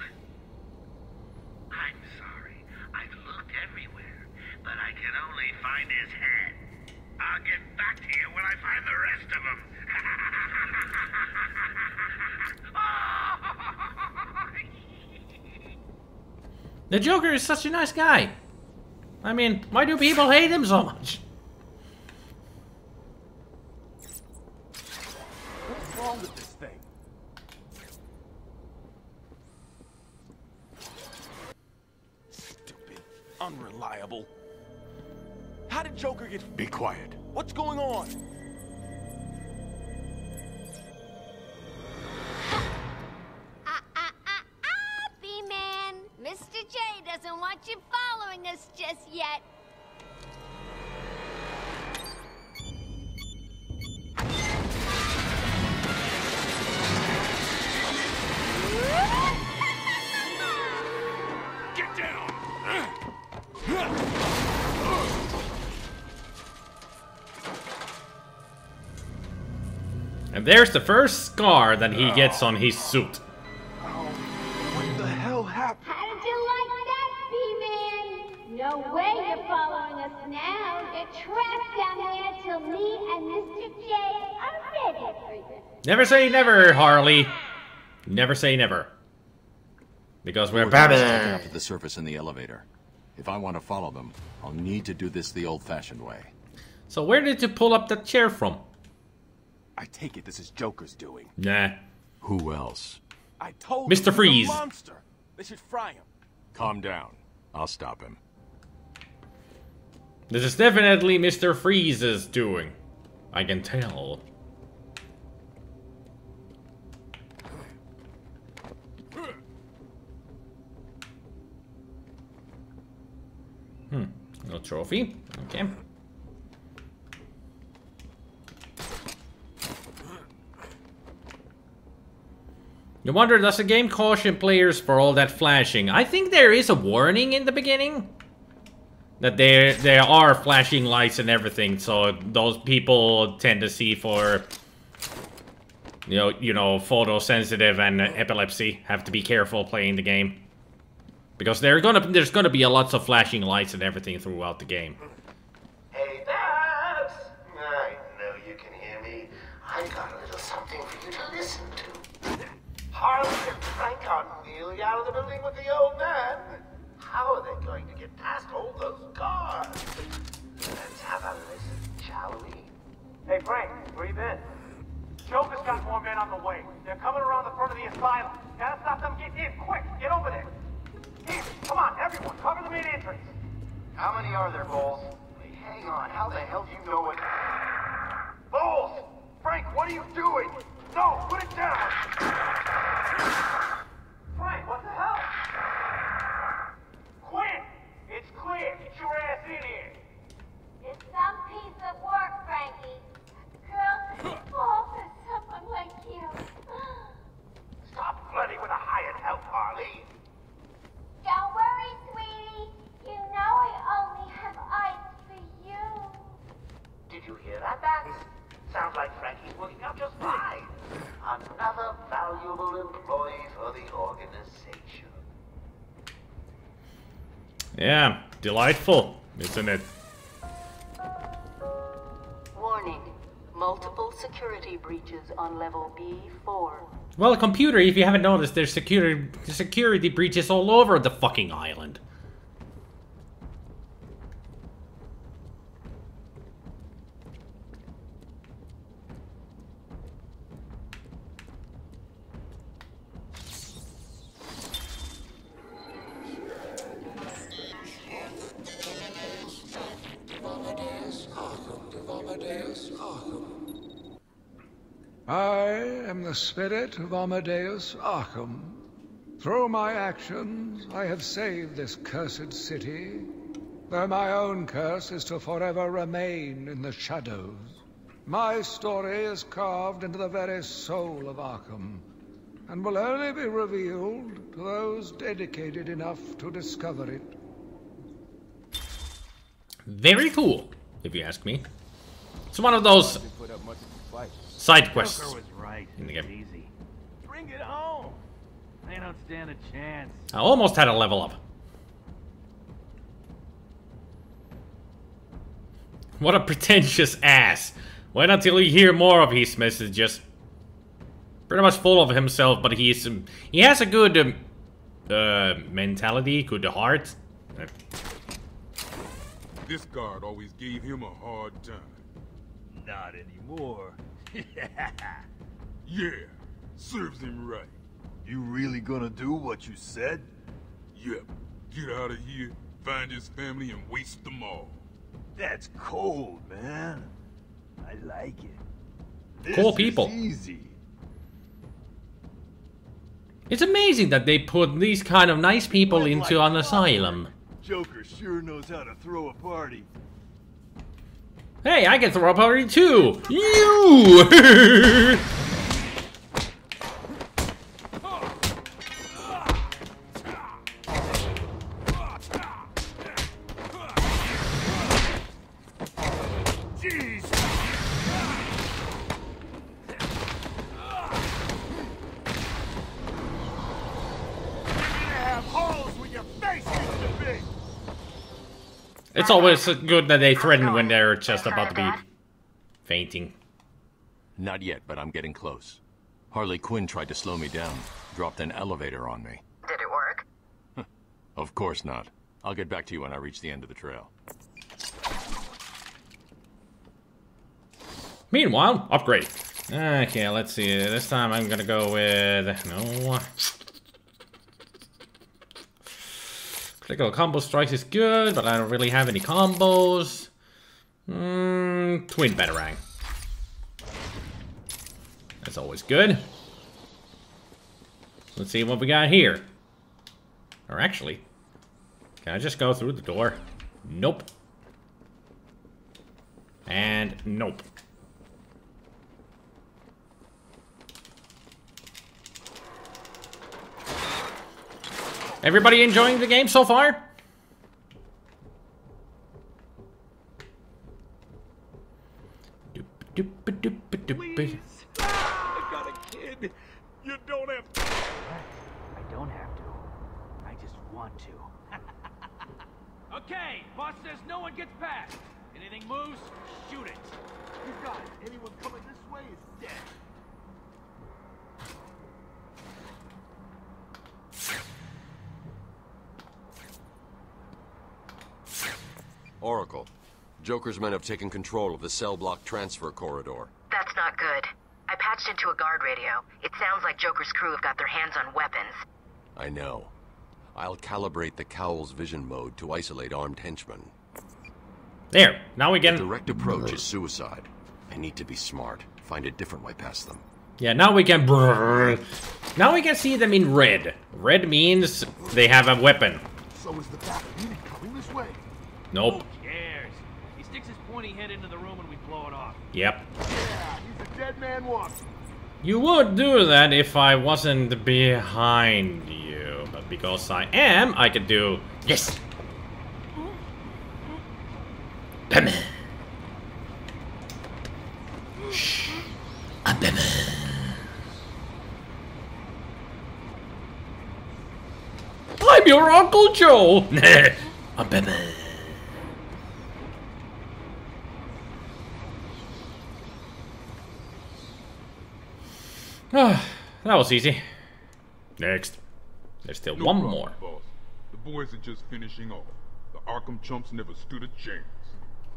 I'm sorry. I've looked everywhere, but I can only find his head. I'll get back to you when I find the rest of them. The Joker is such a nice guy. I mean, why do people hate him so much? What's wrong with this thing? Stupid. Unreliable. How did Joker get... Be quiet. What's going on? B-Man, Mr. J doesn't want you following us just yet. Get down! And there's the first scar that he gets on his suit. What the hell happened? How did you like that, B-Man? No way you're following us now. You're trapped down there till me and Mr. J are ready for you. Never say never, Harley. Never say never. Because we're taking Batman. up to the surface in the elevator. If I want to follow them, I'll need to do this the old-fashioned way. So where did you pull up that chair from? I take it this is Joker's doing. Nah. Who else? I told Mr. him Freeze. he's a monster. They should fry him. Calm down. I'll stop him. This is definitely Mr. Freeze's doing. I can tell. No trophy. Okay. You wonder, does the game caution players for all that flashing? I think there is a warning in the beginning. That there are flashing lights and everything, so those people tend to see for you know, photosensitive and epilepsy have to be careful playing the game. Because there's gonna be a lots of flashing lights and everything throughout the game. Hey, Babs! I know you can hear me. I got a little something for you to listen to. Harley and Frank are nearly out of the building with the old man. How are they going to get past all those guards? Let's have a listen, shall we? Hey, Frank, where you been? Joker's got more men on the way. They're coming around the front of the asylum. Gotta stop them getting in. Quick, get over there. Here, come on, everyone, cover the main entrance. How many are there, Bowles? Wait, hang on, how the hell do you know it? Bowles! Frank, what are you doing? No, put it down. Frank, what the hell? Quinn, it's clear. Get your ass in here. It's some piece of work, Frankie. Girls could fall for someone like you. Stop flirting with a hired help, Harley. Don't worry, sweetie. You know I only have eyes for you. Did you hear that, Bats? Sounds like Frankie's working out just fine. Another valuable employee for the organization. Yeah, delightful, isn't it? Warning. Multiple security breaches on level B4. Well, computer, if you haven't noticed, there's security breaches all over the fucking island. I am the spirit of Amadeus Arkham. Through my actions, I have saved this cursed city, though my own curse is to forever remain in the shadows. My story is carved into the very soul of Arkham, and will only be revealed to those dedicated enough to discover it. Very cool, if you ask me. It's one of those side quests Joker was right. in the game. Easy. Bring it home. They don't stand a chance. I almost had a level up. What a pretentious ass. Wait until you hear more of his messages. Pretty much full of himself, but he has a good mentality, good heart. This guard always gave him a hard time. Not anymore. Yeah, serves him right. You really gonna do what you said? Yep, get out of here, find his family, and waste them all. That's cold, man. I like it. This Cool is people. Easy. It's amazing that they put these kind of nice people into an asylum. Joker sure knows how to throw a party. Hey, I can throw a party too! You! It's always good that they threaten when they're just about to be fainting. Not yet, but I'm getting close. Harley Quinn tried to slow me down, dropped an elevator on me. Did it work? Of course not. I'll get back to you when I reach the end of the trail. Meanwhile, upgrade. Okay, let's see. This time I'm gonna go with... No. Critical combo strikes is good, but I don't really have any combos. Twin Batarang. That's always good. Let's see what we got here. Or actually, can I just go through the door? Nope. And nope. Everybody enjoying the game so far? Please. I got a kid. You don't have to. I don't have to. I just want to. Okay, boss says no one gets past. Anything moves, shoot it. You got it. Anyone coming this way is dead. Oracle, Joker's men have taken control of the cell block transfer corridor. That's not good. I patched into a guard radio. It sounds like Joker's crew have got their hands on weapons. I know. I'll calibrate the Cowl's vision mode to isolate armed henchmen. There, now we get... The direct approach is suicide. I need to be smart. Find a different way past them. Yeah, now we can... Now we can see them in red. Red means they have a weapon. So is the back unit coming this way? Nope. Who cares? He sticks his pointy head into the room and we blow it off. Yep. Yeah, he's a dead man walking. You would do that if I wasn't behind you. But because I am, I could do... Yes! Batman! Shh. I'm Batman. I'm your Uncle Joe! I'm Batman. That was easy. Next. There's still one problem, more. Boss. The boys are just finishing off. The Arkham chumps never stood a chance.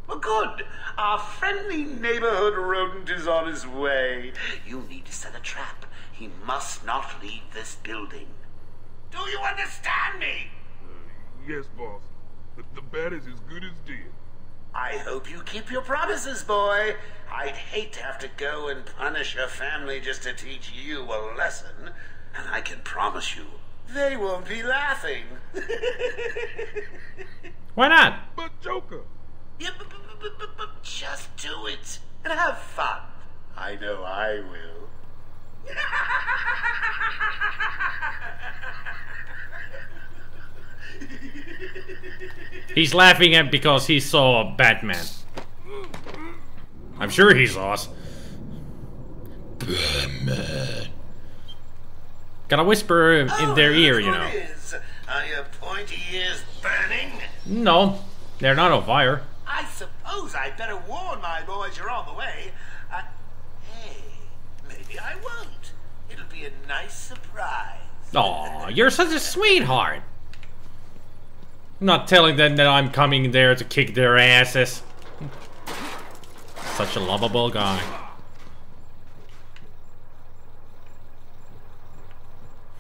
Well, good. Our friendly neighborhood rodent is on his way. You need to set a trap. He must not leave this building. Do you understand me? Yes, boss. The bat is as good as dead. I hope you keep your promises, boy. I'd hate to have to go and punish your family just to teach you a lesson. And I can promise you, they won't be laughing. Why not? But Joker! Yeah, but just do it and have fun. I know I will. He's laughing at because he saw Batman. I'm sure he saw us. Batman. Gotta whisper in their ear, you know. Are your pointy ears burning? No, they're not on fire. I suppose I'd better warn my boys you're on the way. Hey, maybe I won't. It'll be a nice surprise. Aw, you're such a sweetheart. I'm not telling them that I'm coming there to kick their asses. Such a lovable guy.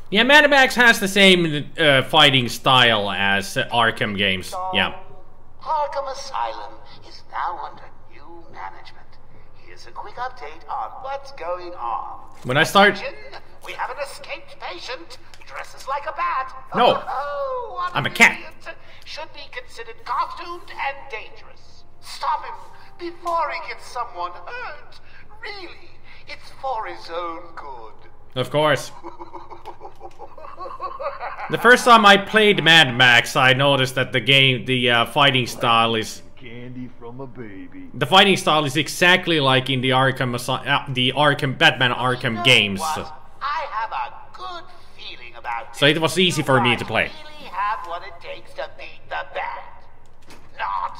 Yeah, Mad Max has the same fighting style as Arkham games. Yeah. Arkham Asylum is now under new management. Here's a quick update on what's going on. When I start... We have an escaped patient. Dresses like a bat. No. Oh, I'm a cat. Idiot. Should be considered costumed and dangerous. Stop him before he gets someone hurt. Really, it's for his own good. Of course. The first time I played Mad Max, I noticed that the fighting style is... Candy from a baby. The fighting style is exactly like in the Batman Arkham games. I have a good feeling about So it was easy for me to play. really have what it takes to beat the bat. Not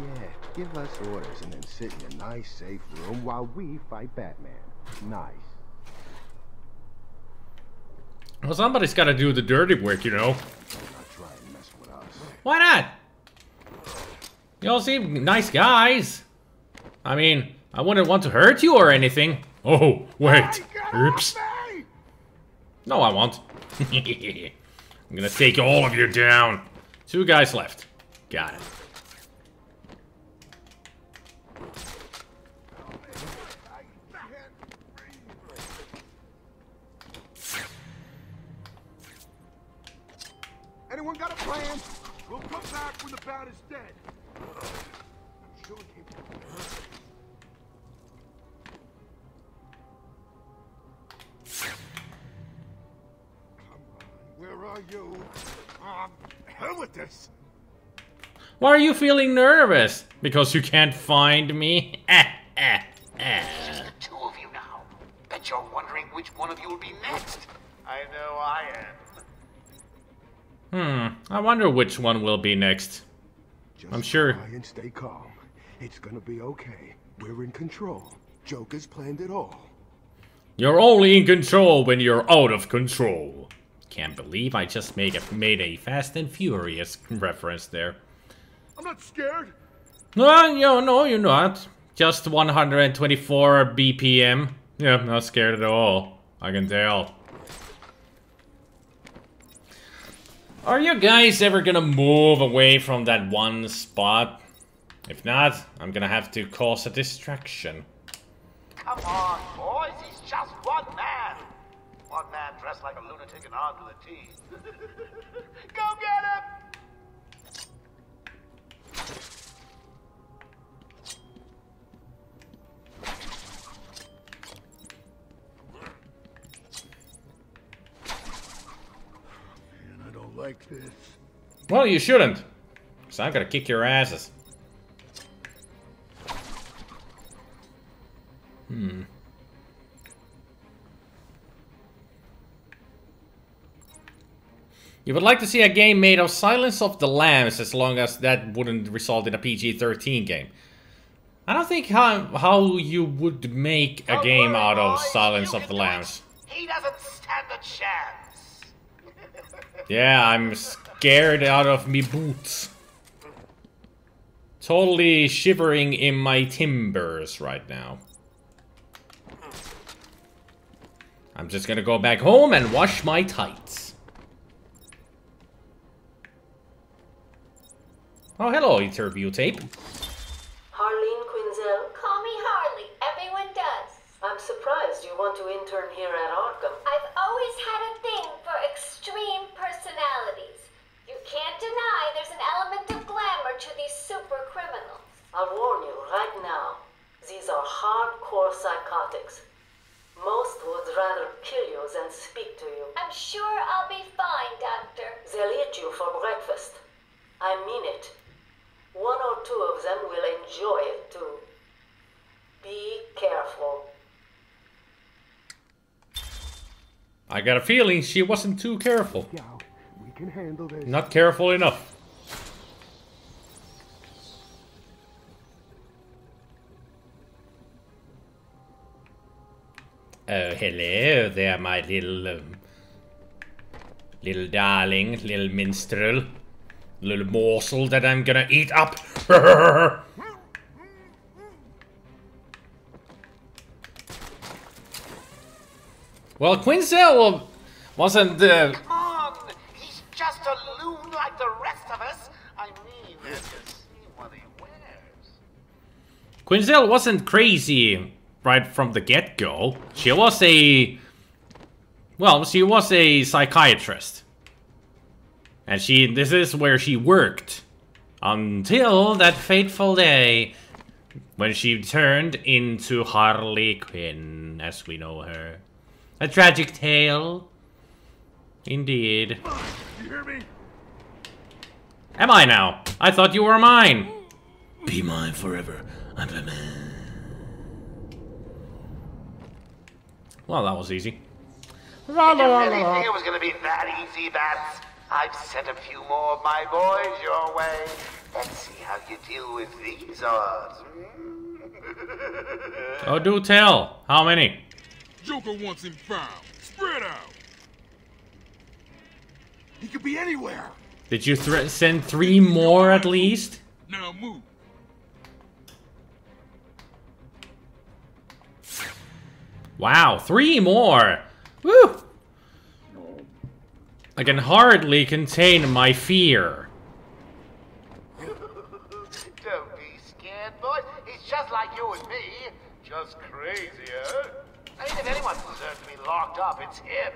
Yeah, give us orders and then sit in a nice, safe room while we fight Batman. Nice. Well, somebody's gotta do the dirty work, you know. Not try and mess with us. Why not? You all seem nice guys. I mean, I wouldn't want to hurt you or anything. Oh, wait. Oops. No, I won't. I'm gonna take all of you down. 2 guys left. Got it. Anyone got a plan? We'll come back when the bat is dead. I'm sure we can. Where are you? Hell with this. Why are you feeling nervous? Because you can't find me? Just the 2 of you now. Bet you're wondering which one of you will be next. I know I am. I wonder which one will be next. Just I'm sure. Try and stay calm. It's gonna be okay. We're in control. Joker's planned it all. You're only in control when you're out of control. Can't believe I just made a Fast and Furious reference there. I'm not scared. No, you're not. Just 124 BPM. Yeah, I'm not scared at all. I can tell. Are you guys ever gonna move away from that one spot? If not, I'm gonna have to cause a distraction. Come on, boys. He's just one man. One man dressed like a lunatic and armed with a teeth. Go get him! Man, I don't like this. Well, you shouldn't. Because I'm gonna kick your asses. You would like to see a game made of Silence of the Lambs, as long as that wouldn't result in a PG-13 game. I don't think how you would make a game out of Silence of the Lambs. He doesn't stand a chance. Yeah, I'm scared out of me boots. Totally shivering in my timbers right now. I'm just gonna go back home and wash my tights. Oh, hello, interview tape. Harleen Quinzel? Call me Harley. Everyone does. I'm surprised you want to intern here at Arkham. I've always had a thing for extreme personalities. You can't deny there's an element of glamour to these super criminals. I'll warn you right now. These are hardcore psychotics. Most would rather kill you than speak to you. I'm sure I'll be fine, Doctor. They'll eat you for breakfast. I mean it. 1 or 2 of them will enjoy it too. Be careful. I got a feeling she wasn't too careful. We can handle this. Not careful enough. Oh, hello there, my little darling, little minstrel. Little morsel that I'm gonna eat up. Well, Quinzel wasn't Come on! He's just a loon like the rest of us. I mean, let's just see what he wears. Quinzel wasn't crazy right from the get-go. She was a... Well, she was a psychiatrist. And this is where she worked. Until that fateful day when she turned into Harley Quinn, as we know her. A tragic tale. Indeed. You hear me? Am I now? I thought you were mine. Be mine forever. I'm Batman. Well, that was easy. Did you really think it was going to be that easy, Bats? I've sent a few more of my boys your way. Let's see how you deal with these odds. Oh, do tell. How many? Joker wants him found. Spread out. He could be anywhere. Did you send 3 more at least? Now move. Wow, 3 more! Woo! I can hardly contain my fear. Don't be scared, boys. He's just like you and me. Just crazier. I mean, if anyone deserves to be locked up, it's him.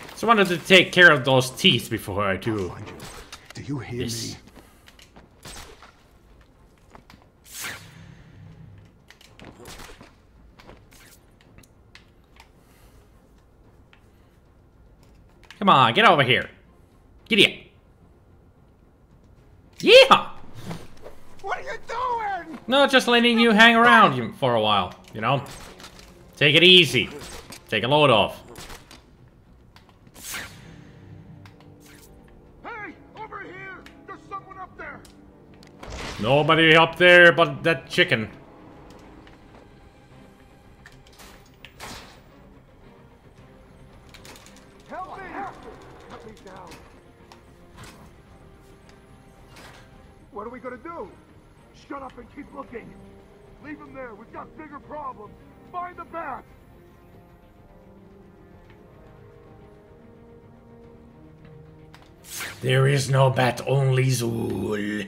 Just wanted to take care of those teeth before I do. Do you hear me? Come on, get over here. Giddy up. Yeah! What are you doing? No, just letting you hang around for a while, you know? Take it easy. Take a load off. Hey, over here! There's someone up there! Nobody up there but that chicken. Help me! Help me down. What are we gonna do? Shut up and keep looking. Leave him there. We've got bigger problems. Find the bat. There is no bat, only Zool.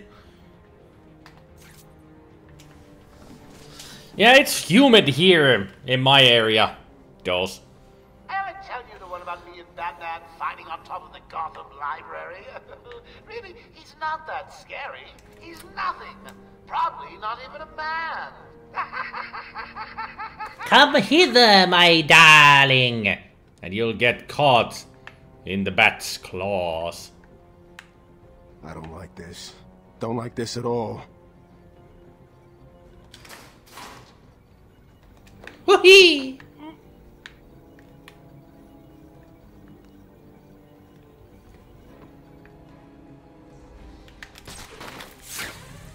Yeah, it's humid here in my area, Dolls. I ever tell you the one about me and Batman fighting on top of the Gotham Library? Really, he's not that scary. He's nothing. Probably not even a man. Come hither, my darling, and you'll get caught in the bat's claws. I don't like this. Don't like this at all. Whee!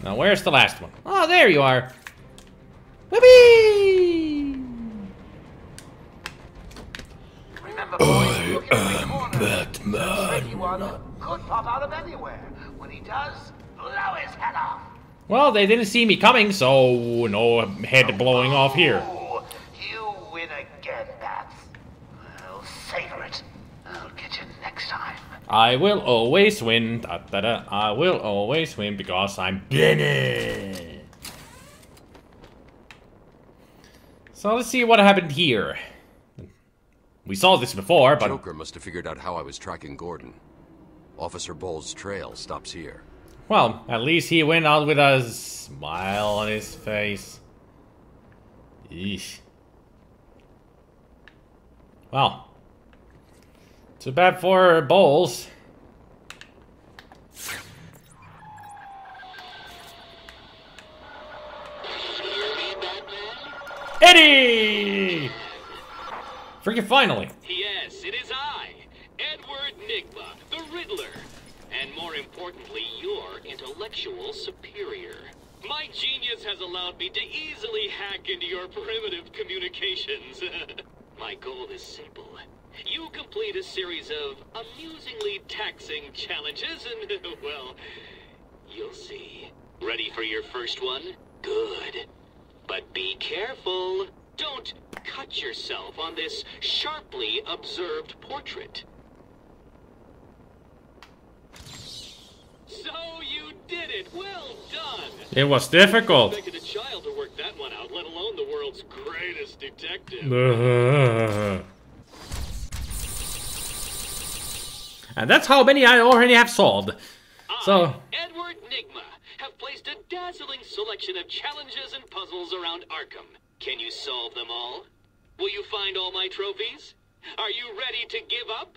Now, where's the last one? Oh, there you are. Whoopee! Remember, boys, look in the corner. Batman. Tricky one could pop out of anywhere. When he does, blow his head off. Well, they didn't see me coming, so no head blowing off here. You win again, Bats. I'll savor it. I'll get you next time. I will always win. Da, da, da. I will always win because I'm Benny. So let's see what happened here. We saw this before, but Joker must have figured out how I was tracking Gordon. Officer Bull's trail stops here. well, at least he went out with a smile on his face. Eesh. Well, too bad for Bowles. Eddie! Freaking finally. Yes, it is I, Edward Nigma, the Riddler. And more importantly, your intellectual superior. My genius has allowed me to easily hack into your primitive communications. My goal is simple. You complete a series of amusingly taxing challenges and, well, you'll see. Ready for your first one? Good. But be careful. Don't cut yourself on this sharply observed portrait. So you did it. Well done. It was difficult. I expected a child to work that one out, let alone the world's greatest detective. And that's how many I already have solved. So, Edward Nigma, have placed a dazzling selection of challenges and puzzles around Arkham. Can you solve them all? Will you find all my trophies? Are you ready to give up?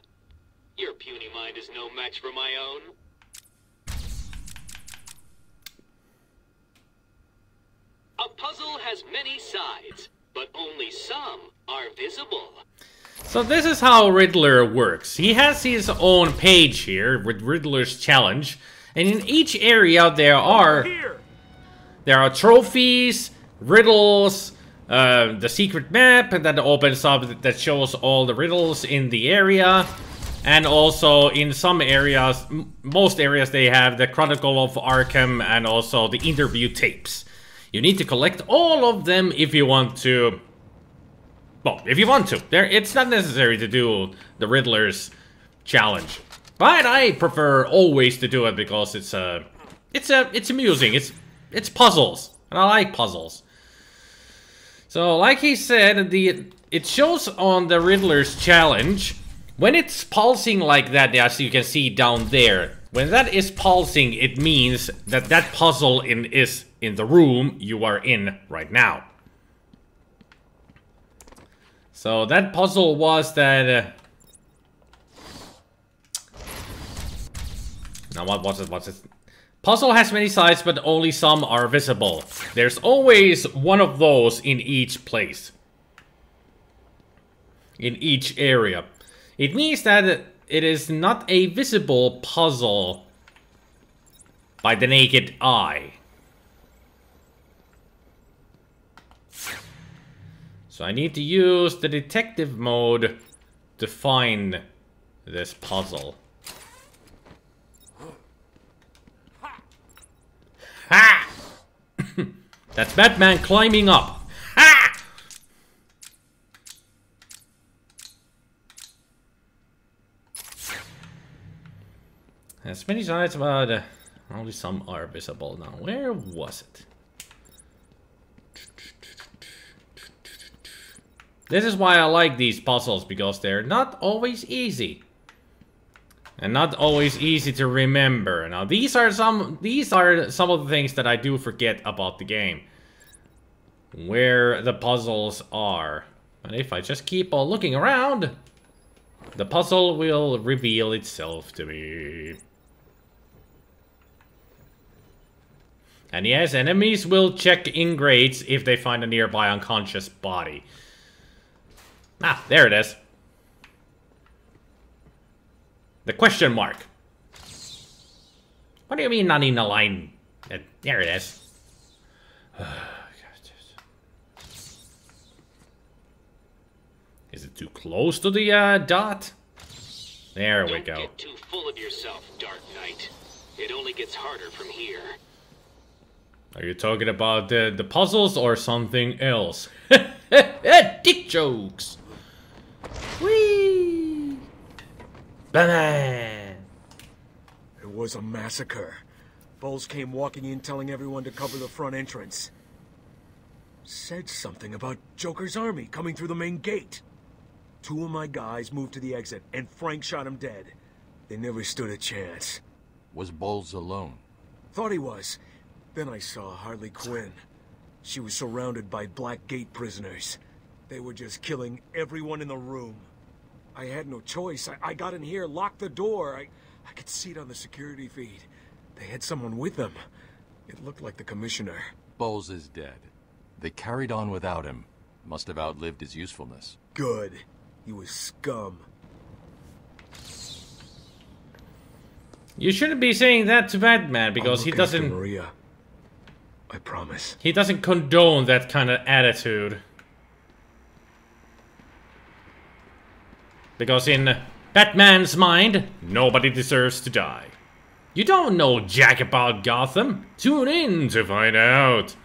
Your puny mind is no match for my own. A puzzle has many sides, but only some are visible. So this is how Riddler works. He has his own page here with Riddler's challenge, and in each area there are trophies, riddles, the secret map that opens up that shows all the riddles in the area, and also in some areas, most areas, they have the Chronicle of Arkham and also the interview tapes. You need to collect all of them if you want to. Well, if you want to. It's not necessary to do the Riddler's challenge, but I prefer always to do it because it's amusing. It's puzzles, and I like puzzles. So, like he said, it shows on the Riddler's challenge when it's pulsing like that, as you can see down there. When that is pulsing, it means that that puzzle is in the room you are in right now. So that puzzle was that... now what was it? What's it? Puzzle has many sides, but only some are visible. There's always one of those in each place. In each area. It means that it is not a visible puzzle by the naked eye. So I need to use the detective mode to find this puzzle. Ha! That's Batman climbing up. Ha! As many sides, but only some are visible now. Where was it? This is why I like these puzzles, because they're not always easy. And not always easy to remember. Now these are some of the things that I do forget about the game. Where the puzzles are. And if I just keep on looking around, the puzzle will reveal itself to me. And yes, enemies will check in grates if they find a nearby unconscious body. Ah, there it is. The question mark. What do you mean not in a line? There it is. Is it too close to the dot? There we go. Don't get too full of yourself, Dark Knight. It only gets harder from here. Are you talking about the puzzles or something else? Dick jokes. Whee! Batman! It was a massacre. Bowles came walking in telling everyone to cover the front entrance. Said something about Joker's army coming through the main gate. 2 of my guys moved to the exit, and Frank shot him dead. They never stood a chance. Was Bowles alone? Thought he was. Then I saw Harley Quinn. She was surrounded by Black Gate prisoners. They were just killing everyone in the room. I had no choice. I got in here, locked the door. I could see it on the security feed. They had someone with them. It looked like the commissioner. Bowles is dead. They carried on without him. Must have outlived his usefulness. Good. He was scum. You shouldn't be saying that to Batman, because he doesn't... Maria. I promise. He doesn't condone that kind of attitude. Because in Batman's mind, nobody deserves to die. You don't know jack about Gotham. Tune in to find out.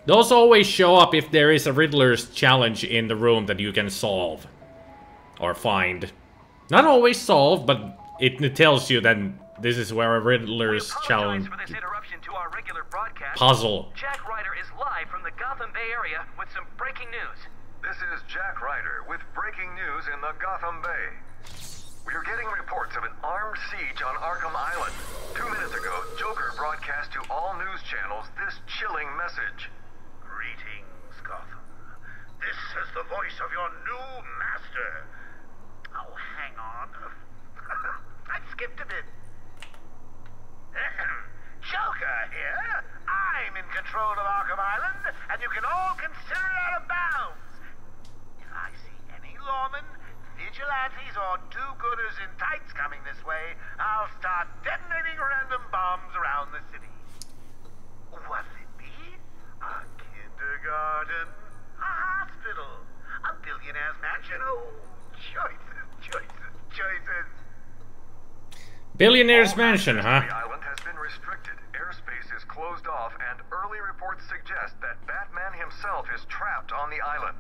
Those always show up if there is a Riddler's challenge in the room that you can solve. Or find. Not always solve, but it tells you that this is where a Riddler's challenge... for this interruption to our regular broadcast. Puzzle. Jack Ryder is live from the Gotham Bay area with some breaking news. This is Jack Ryder with breaking news in the Gotham Bay. We are getting reports of an armed siege on Arkham Island. 2 minutes ago, Joker broadcast to all news channels this chilling message. Greetings, Gotham. This is the voice of your new master. Oh, hang on. I skipped a bit. Joker here. I'm in control of Arkham Island, and you can all consider it out of bounds. start detonating random bombs around the city. Was it me? A kindergarten? A hospital? A billionaire's mansion? Oh, choices, choices, choices. Billionaire's mansion, huh? The island has been restricted. Airspace is closed off, and early reports suggest that Batman himself is trapped on the island.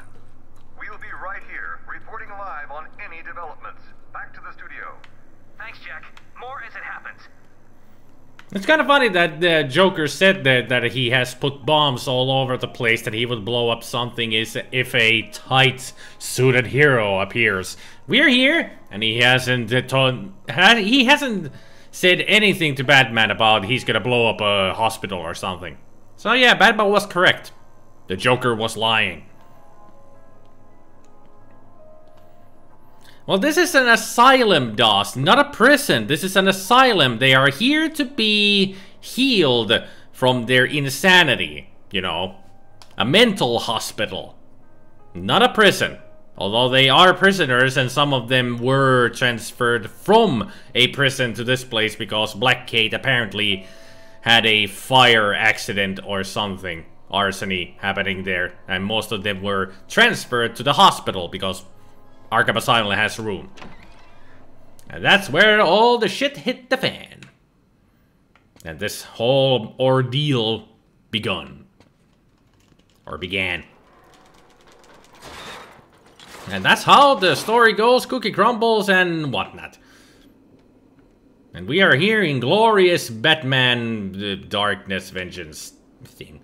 We'll be right here, reporting live on any developments. Back to the studio. Thanks, Jack. More as it happens. It's kind of funny that the Joker said that he has put bombs all over the place, that he would blow up something if a tight-suited hero appears. We're here, and he hasn't said anything to Batman about he's gonna blow up a hospital or something. So yeah, Batman was correct. The Joker was lying. Well, this is an asylum, DOS, not a prison. This is an asylum. They are here to be healed from their insanity, you know. A mental hospital, not a prison. Although they are prisoners, and some of them were transferred from a prison to this place because Black Kate apparently had a fire accident or something, arsony happening there. And most of them were transferred to the hospital because Arkham Asylum has room. And that's where all the shit hit the fan. And this whole ordeal began. And that's how the story goes, cookie crumbles and whatnot. And we are here in glorious Batman, the Darkness Vengeance thing.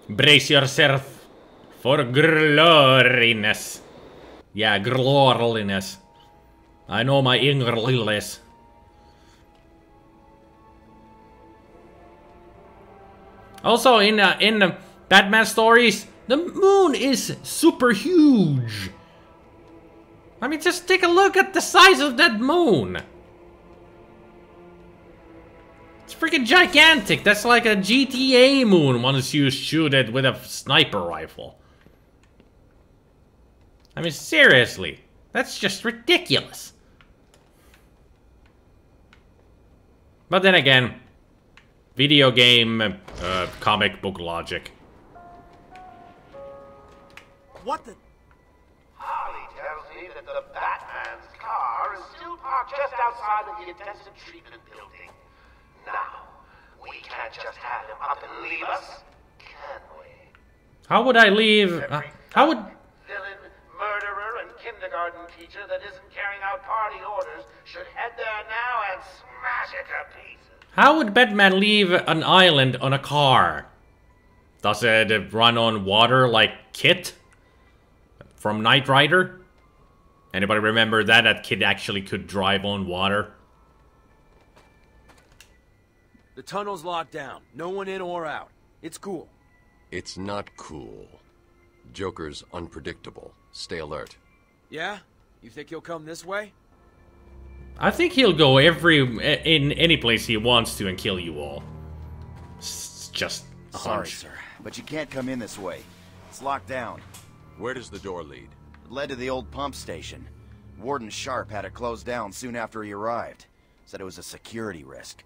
Brace yourself for gloriness. Yeah, gloriness. I know my English. Also, in Batman stories, the moon is super huge. I mean, just take a look at the size of that moon. It's freaking gigantic. That's like a GTA moon once you shoot it with a sniper rifle. I mean, seriously. That's just ridiculous. But then again, video game, comic book logic. What the? Harley tells me that the Batman's car is still parked just outside of the intensive treatment building. Now, we can't just have him up and leave us, can we? How would I leave? How would... Villain, murderer, and kindergarten teacher that isn't carrying out party orders should head there now and smash it to pieces. How would Batman leave an island on a car? Does it run on water like Kit from Knight Rider? Anybody remember that? That Kid actually could drive on water? The tunnel's locked down. No one in or out. It's cool. It's not cool. Joker's unpredictable. Stay alert. Yeah? You think he'll come this way? I think he'll go in any place he wants to and kill you all. It's just a Sorry, hunch. sir, but you can't come in this way. It's locked down. Where does the door lead? It led to the old pump station. Warden Sharp had it closed down soon after he arrived. Said it was a security risk.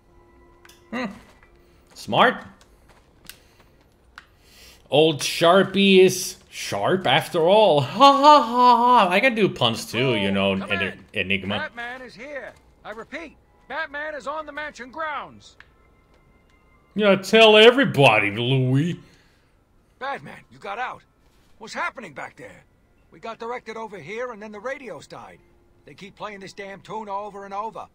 Smart. Old Sharpie is sharp after all. Ha ha ha ha. I can do puns too, you know, Enigma. Batman is here. I repeat, Batman is on the mansion grounds. Yeah, tell everybody, Louis. Batman, you got out. What's happening back there? We got directed over here and then the radios died. They keep playing this damn tune over and over.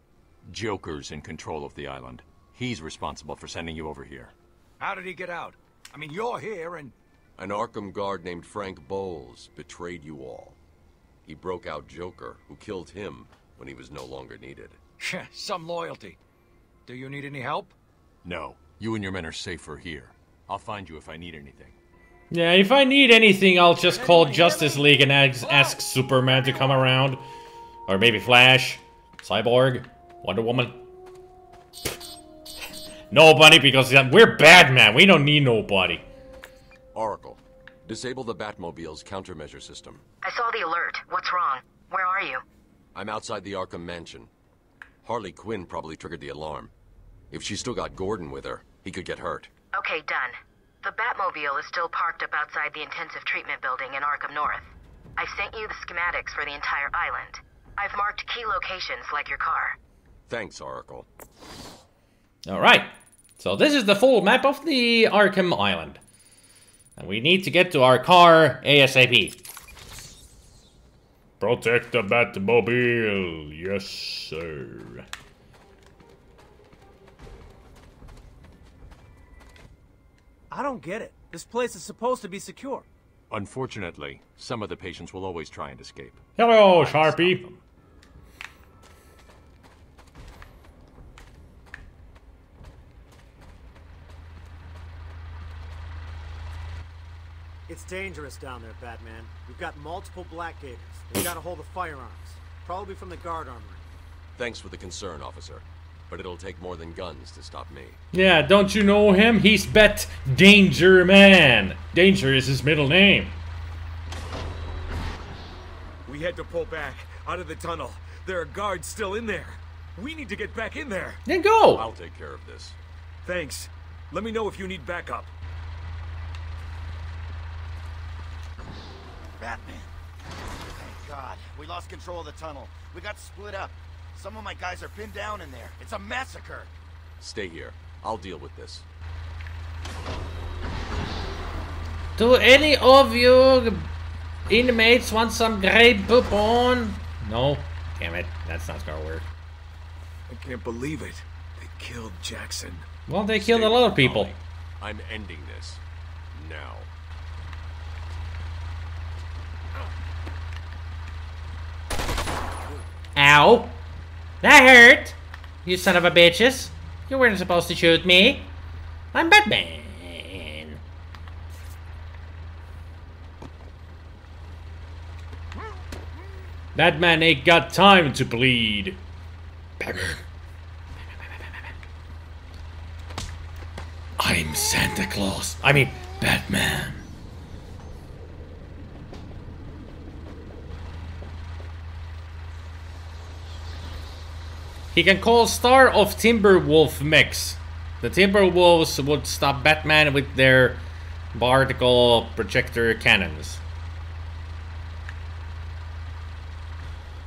Joker's in control of the island. He's responsible for sending you over here. How did he get out? I mean, you're here and... An Arkham guard named Frank Bowles betrayed you all. He broke out Joker, who killed him when he was no longer needed. Some loyalty. Do you need any help? No. You and your men are safer here. I'll find you if I need anything. Yeah, if I need anything, I'll just call Justice League and ask Superman to come around. Or maybe Flash, Cyborg, Wonder Woman. Nobody, because we're Batman. We don't need nobody. Oracle, disable the Batmobile's countermeasure system. I saw the alert. What's wrong? Where are you? I'm outside the Arkham Mansion. Harley Quinn probably triggered the alarm. If she still got Gordon with her, he could get hurt. Okay, done. The Batmobile is still parked up outside the intensive treatment building in Arkham North. I sent you the schematics for the entire island. I've marked key locations like your car. Thanks, Oracle. Alright, so this is the full map of the Arkham Island. And we need to get to our car ASAP. Protect the Batmobile, yes sir. I don't get it. This place is supposed to be secure. Unfortunately, some of the patients will always try and escape. Hello, Sharpie. It's dangerous down there, Batman. We've got multiple Blackgators. They've got a hold of firearms. Probably from the guard armory. Thanks for the concern, officer. But it'll take more than guns to stop me. Yeah, don't you know him? He's Bet Danger Man. Danger is his middle name. We had to pull back out of the tunnel. There are guards still in there. We need to get back in there. Then go. I'll take care of this. Thanks. Let me know if you need backup. Batman. Thank God. We lost control of the tunnel. We got split up. Some of my guys are pinned down in there. It's a massacre. Stay here. I'll deal with this. Do any of you inmates want some great poupon? No? Damn it. That's not gonna work. I can't believe it. They killed Jackson. Well, they killed a lot of people. I'm ending this. Now. Ow. That hurt. You son of a bitches. You weren't supposed to shoot me. I'm Batman. Batman ain't got time to bleed. Batman. I'm Santa Claus. I mean, Batman. He can call Star of Timberwolf mechs. The Timberwolves would stop Batman with their particle projector cannons.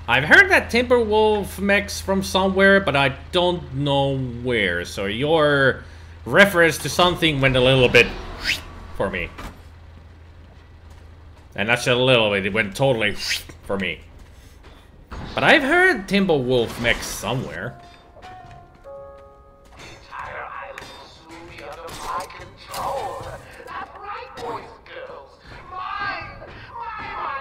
I've heard that Timberwolf mechs from somewhere, but I don't know where. So your reference to something went a little bit for me. And not just a little bit, it went totally for me. But I've heard Timberwolf mechs somewhere. The entire island will soon be under my control. That's right, boys and girls. Mine! Mine!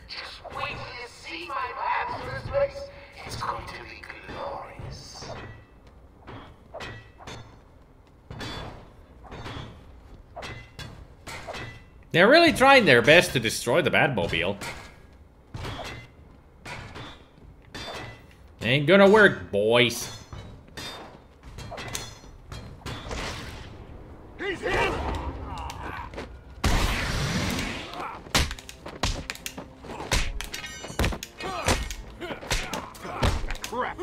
Just wait till you see my plans for this place. It's going to be glorious. They're really trying their best to destroy the Batmobile. Ain't gonna work, boys. He's here! Crap.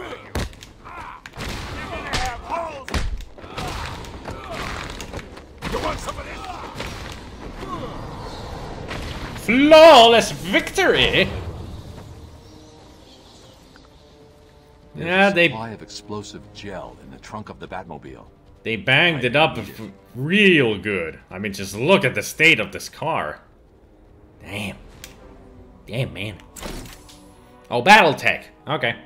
You want some of this? Flawless victory! Yeah, they supply of explosive gel in the trunk of the Batmobile. They banged it up real good. I mean, just look at the state of this car. Damn. Damn, man. Oh, BattleTech. Okay.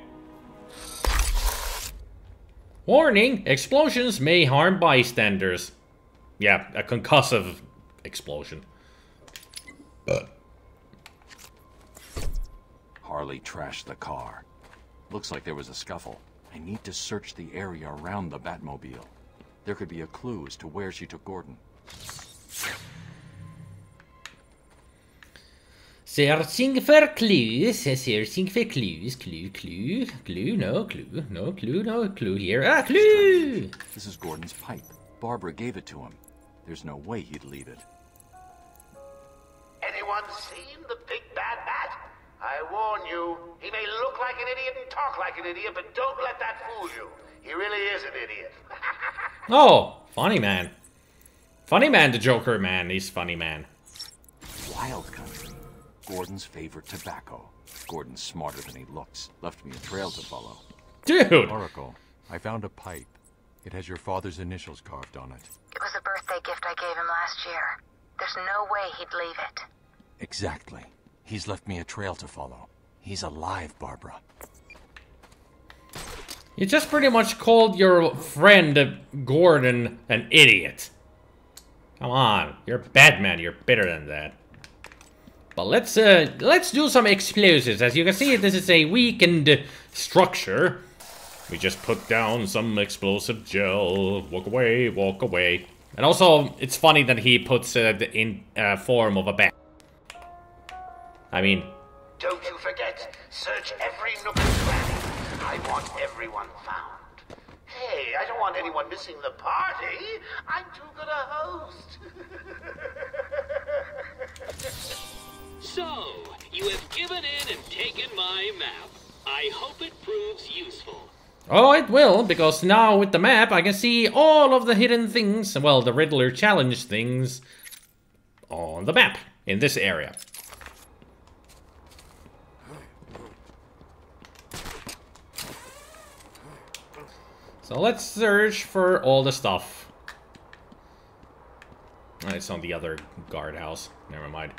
Warning, explosions may harm bystanders. Yeah, a concussive explosion. Harley trashed the car. Looks like there was a scuffle. I need to search the area around the Batmobile. There could be a clue as to where she took Gordon. Searching for clues, searching for clues, clue, no clue here. Ah, clue! This is Gordon's pipe. Barbara gave it to him. There's no way he'd leave it. Anyone seen the big bad bat? I warn you, he may look like an idiot and talk like an idiot, but don't let that fool you. He really is an idiot. Oh, funny man. Funny man, the Joker man. He's funny man. Wild country. Gordon's favorite tobacco. Gordon's smarter than he looks. Left me a trail to follow. Dude! Oracle, I found a pipe. It has your father's initials carved on it. It was a birthday gift I gave him last year. There's no way he'd leave it. Exactly. He's left me a trail to follow. He's alive, Barbara. You just pretty much called your friend Gordon an idiot. Come on, you're Batman, you're better than that. But let's do some explosives. As you can see, this is a weakened structure. We just put down some explosive gel. Walk away, walk away. And also, it's funny that he puts it in form of a bat. I mean... Don't you forget, search every nook and cranny. I want everyone found. Hey, I don't want anyone missing the party. I'm too good a host. So, you have given in and taken my map. I hope it proves useful. Oh, it will, because now with the map I can see all of the hidden things, well, the Riddler challenge things, on the map, in this area. So let's search for all the stuff. Oh, it's on the other guardhouse. Never mind.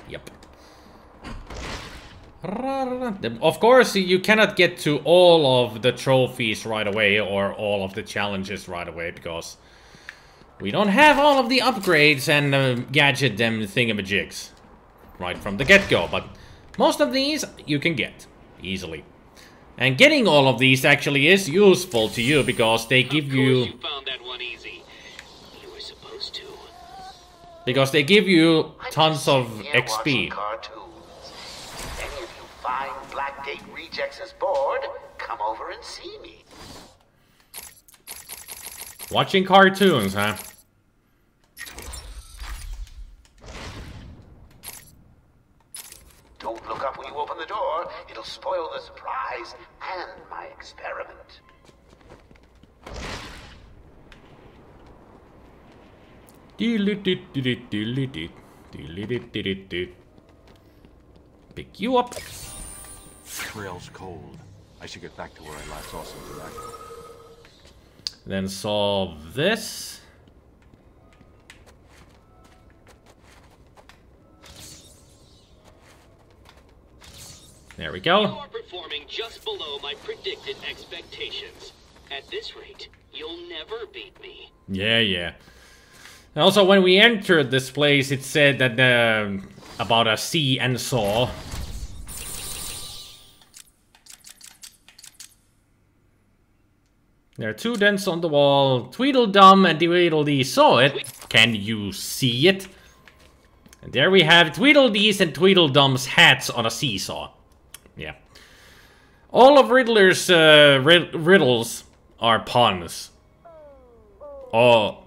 Yep. Of course, you cannot get to all of the trophies right away or all of the challenges right away because we don't have all of the upgrades and gadget them thingamajigs right from the get-go. But most of these you can get easily. And getting all of these actually is useful to you because they give you... You found that one easy. You were supposed to. Because they give you tons of XP. If any of you fine Blackgate rejects is bored, come over and see me. Watching cartoons, huh? Don't look up when you open the door. It'll spoil the surprise and my experiment. Pick you up. Trail's cold. I should get back to where I last saw some tobacco. Then solve this. There we go. You are performing just below my predicted expectations. At this rate, you'll never beat me. Yeah. And also, when we entered this place, it said that about a see and saw. There are two dents on the wall. Tweedledum and Tweedledee saw it. Can you see it? And there we have Tweedledee's and Tweedledum's hats on a seesaw. Yeah. All of Riddler's riddles are puns. Oh.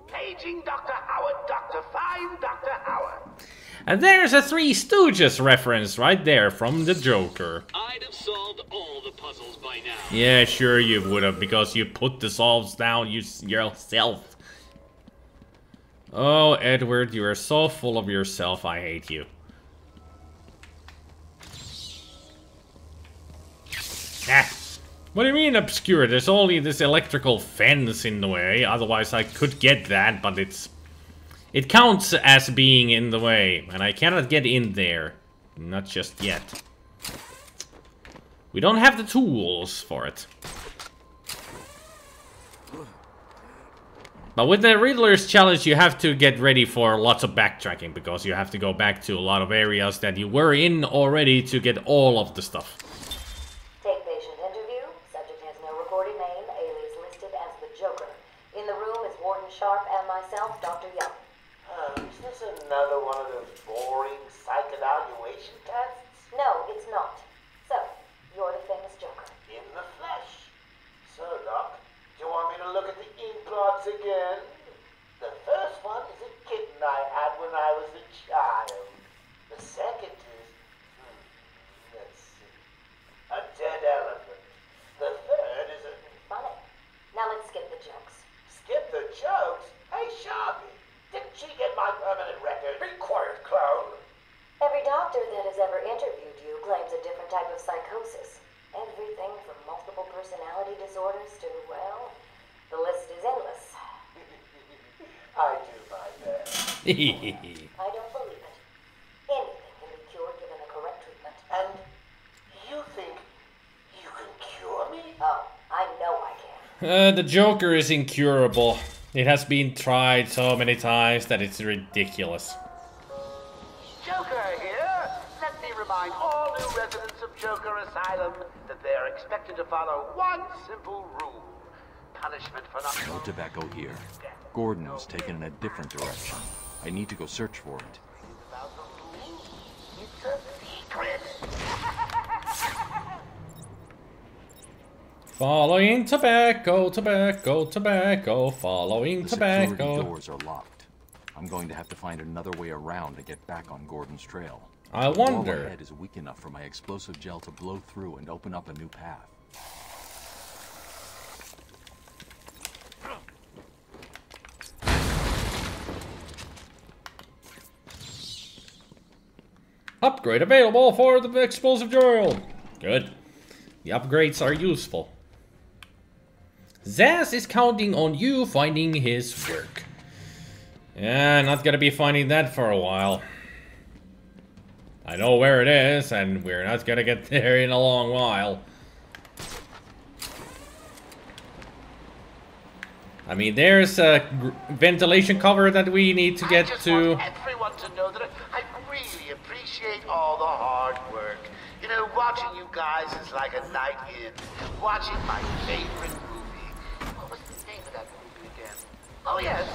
Paging Dr. Howard, Dr. Fine Dr. Howard. And there's a Three Stooges reference right there from the Joker. I'd have solved all the puzzles by now. Yeah, sure you would have, because you put the solves down yourself. Oh, Edward, you are so full of yourself, I hate you. Ah, what do you mean obscure? There's only this electrical fence in the way, otherwise I could get that, but it counts as being in the way, and I cannot get in there. Not just yet. We don't have the tools for it. But with the Riddler's challenge, you have to get ready for lots of backtracking, because you have to go back to a lot of areas that you were in already to get all of the stuff. Take patient interview. Subject has no recorded name. Alias listed as the Joker. In the room is Warden Sharp and myself, Dr. Young. Is this another one of those boring psych evaluation tests? No, it's not. So, you're the famous Joker. In the flesh. So, Doc, do you want me to look at the ink blots again? The first one is a kitten I had when I was a child. The second is, let's see, a dead elephant. The third is a... Funny. Now let's skip the jokes. Skip the jokes? Hey, Sharpie, didn't she get my permanent record? Be quiet, clown. Every doctor that has ever interviewed you claims a different type of psychosis. Everything from multiple personality disorders to, well, the list is endless. I do my best. I don't believe it. Anything can be cured given the correct treatment. And you think you can cure me? Oh, I know I can. The Joker is incurable. It has been tried so many times that it's ridiculous. Joker here. Let me remind all new residents of Joker Asylum that they are expected to follow one simple rule. Punishment for not... No tobacco here. Gordon's taken in a different direction. I need to go search for it. It's a secret. Following tobacco, tobacco, tobacco, following The tobacco. security doors are locked. I'm going to have to find another way around to get back on Gordon's trail. I The wall wonder. ahead is weak enough for my explosive gel to blow through and open up a new path. Upgrade available for the explosive gel. Good. The upgrades are useful. Zaz is counting on you finding his work. Yeah, not gonna be finding that for a while. I know where it is, and we're not gonna get there in a long while. I mean, there's a ventilation cover that we need to get to. Want everyone to know that I really appreciate all the hard work. You know, watching you guys is like a night in. Watching my favorite movie. What was the name of that movie again? Oh yes,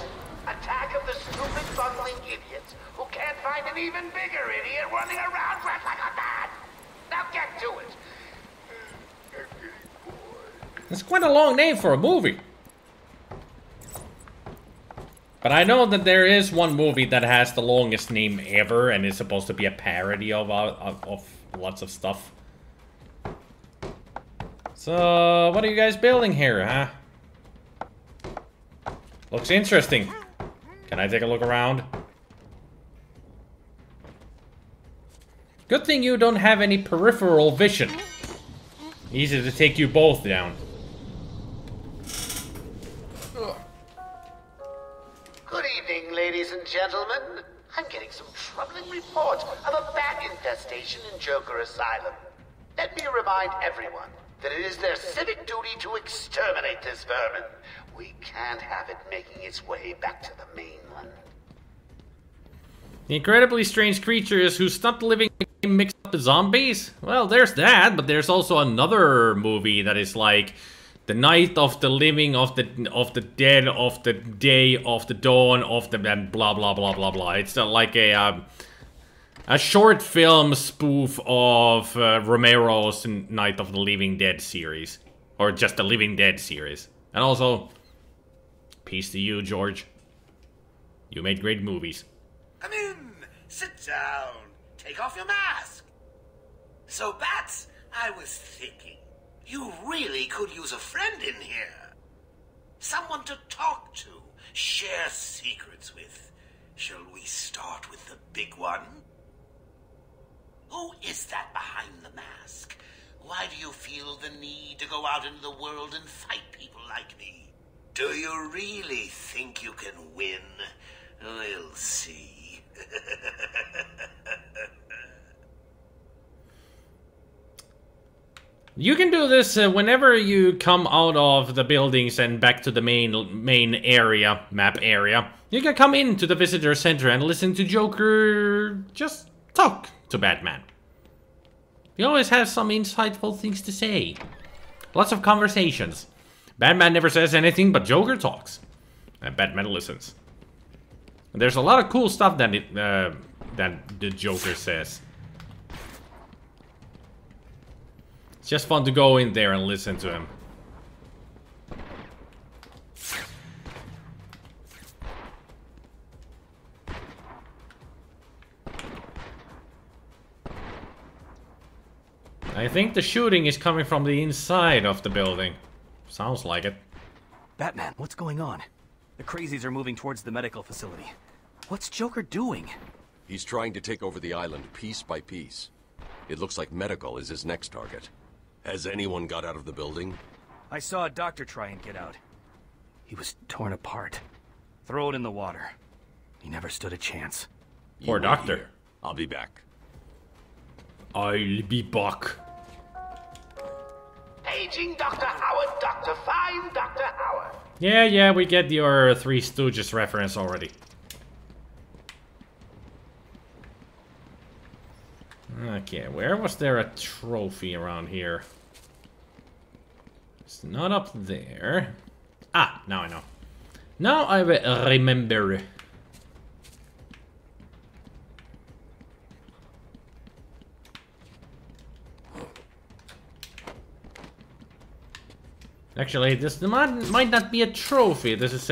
Attack of the Stupid Bungling Idiots who can't find an even bigger idiot running around dressed like a man. Now get to it. It's quite a long name for a movie. But I know that there is one movie that has the longest name ever, and is supposed to be a parody of lots of stuff. So, what are you guys building here, huh? Looks interesting. Can I take a look around? Good thing you don't have any peripheral vision. Easy to take you both down. Good evening, ladies and gentlemen. I'm getting some troubling reports of a bat infestation in Joker Asylum. Let me remind everyone that it is their civic duty to exterminate this vermin. We can't have it making its way back to the mainland. The incredibly strange creatures who stopped living mixed up with zombies? Well, there's that, but there's also another movie that is like the night of the living, of the dead, of the day, of the dawn, of the and blah blah blah blah blah. It's like a short film spoof of Romero's Night of the Living Dead series, or just the Living Dead series. And also, peace to you, George. You made great movies. Come in, sit down, take off your mask. So, Bats, I was thinking, you really could use a friend in here. Someone to talk to, share secrets with. Shall we start with the big one? Who is that behind the mask? Why do you feel the need to go out into the world and fight people like me? Do you really think you can win? We'll see. You can do this whenever you come out of the buildings and back to the main area, map area. You can come into the visitor center and listen to Joker just talk to Batman. He always has some insightful things to say. Lots of conversations. Batman never says anything, but Joker talks. And Batman listens. There's a lot of cool stuff that that the Joker says. It's just fun to go in there and listen to him. I think the shooting is coming from the inside of the building. Sounds like it. Batman, what's going on? The crazies are moving towards the medical facility. What's Joker doing? He's trying to take over the island piece by piece. It looks like medical is his next target. Has anyone got out of the building? I saw a doctor try and get out. He was torn apart. Thrown in the water. He never stood a chance. Poor doctor. Here. I'll be back. I'll be back. Paging Dr. Howard, Dr. Fine Dr. Howard. Yeah, we get your Three Stooges reference already. Okay, where was there a trophy around here? It's not up there. Ah, now I know. Now I remember. Actually, this might not be a trophy. This is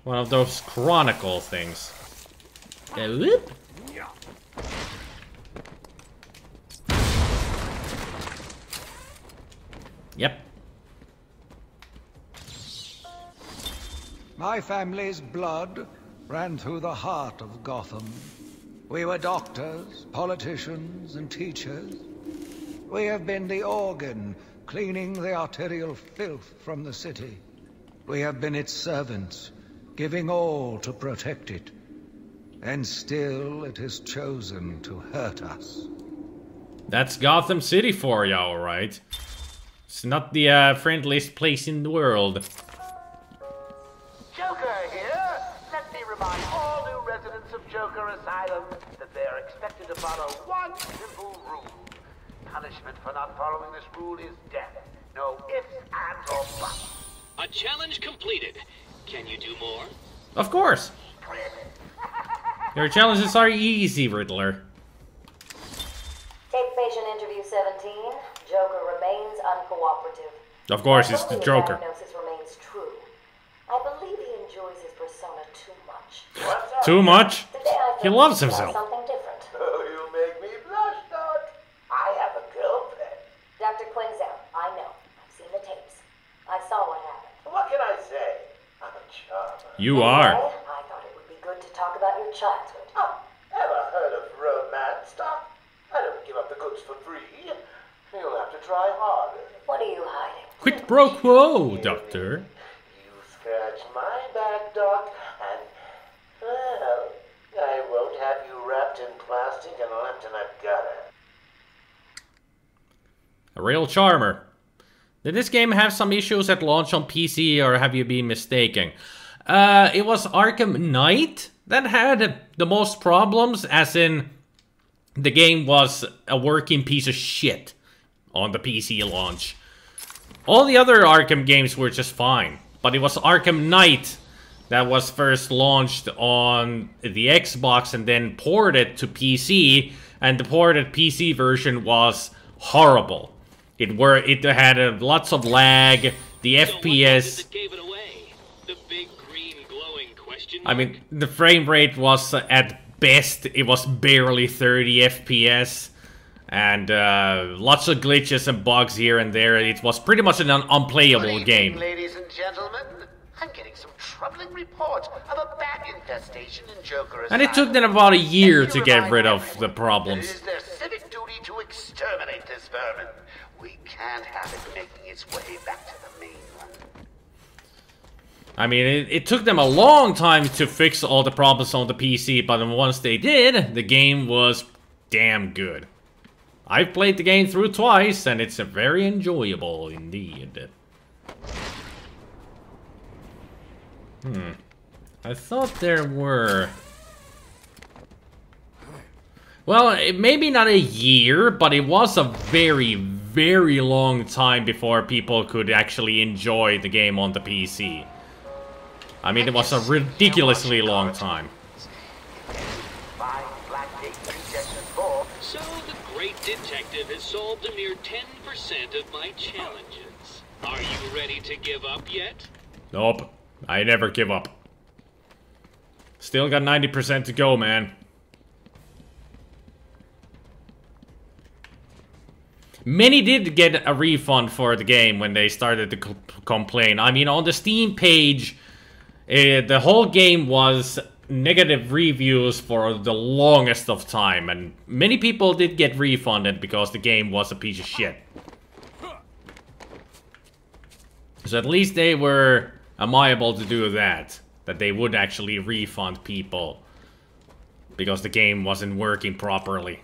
one of those chronicle things. Whoop. Yep. My family's blood ran through the heart of Gotham. We were doctors, politicians, and teachers. We have been the organ cleaning the arterial filth from the city. We have been its servants, giving all to protect it. And still it has chosen to hurt us. That's Gotham City for you, alright. It's not the friendliest place in the world. Joker here. Let me remind all new residents of Joker Asylum that they are expected to follow one simple rule. Punishment for not following this rule is death. No ifs, ands, or buts. A challenge completed. Can you do more? Of course. Your challenges are easy, Riddler. Tape patient interview 17. Joker remains uncooperative. Of course, it's the Joker. Diagnosis remains true. I believe he enjoys his persona too much. Too much? Today I He loves himself. Something different. Oh, you make me blush, Doc. I have a girlfriend. Dr. Quinzel, I know. I've seen the tapes. I saw what happened. What can I say? I'm a charmer. You are. I thought it would be good to talk about your childhood. Oh, ever heard of romance, Doc? I don't give up the goods for free. You'll have to try harder. What are you hiding? Quid pro quo, Doctor. You scratch my back, Doc, and, well, I won't have you wrapped in plastic and left in a gutter. A real charmer. Did this game have some issues at launch on PC, or have you been mistaken? It was Arkham Knight that had the most problems, as in the game was a working piece of shit on the PC launch. All the other Arkham games were just fine, but it was Arkham Knight that was first launched on the Xbox and then ported to PC, and the ported PC version was horrible. It had lots of lag, the FPS... I mean, the frame rate was at best, it was barely 30 FPS. And lots of glitches and bugs here and there. It was pretty much an unplayable game. Ladies and gentlemen, I'm getting some troubling reports of a bat infestation in Joker Asylum. And it took them about a year to get rid of the problems. It is their civic duty to exterminate this vermin. We can't have it making its way back to the mainland. I mean, it took them a long time to fix all the problems on the PC, but once they did, the game was damn good. I've played the game through twice, and it's very enjoyable indeed. I thought there were... Well, maybe not a year, but it was a very, very long time before people could actually enjoy the game on the PC. I mean, it was a ridiculously long time. So the great detective has solved a mere 10% of my challenges. Are you ready to give up yet? Nope. I never give up. Still got 90% to go, man. Many did get a refund for the game when they started to complain. I mean, on the Steam page, the whole game was negative reviews for the longest of time, and many people did get refunded because the game was a piece of shit. So at least they were amiable to do that they would actually refund people because the game wasn't working properly.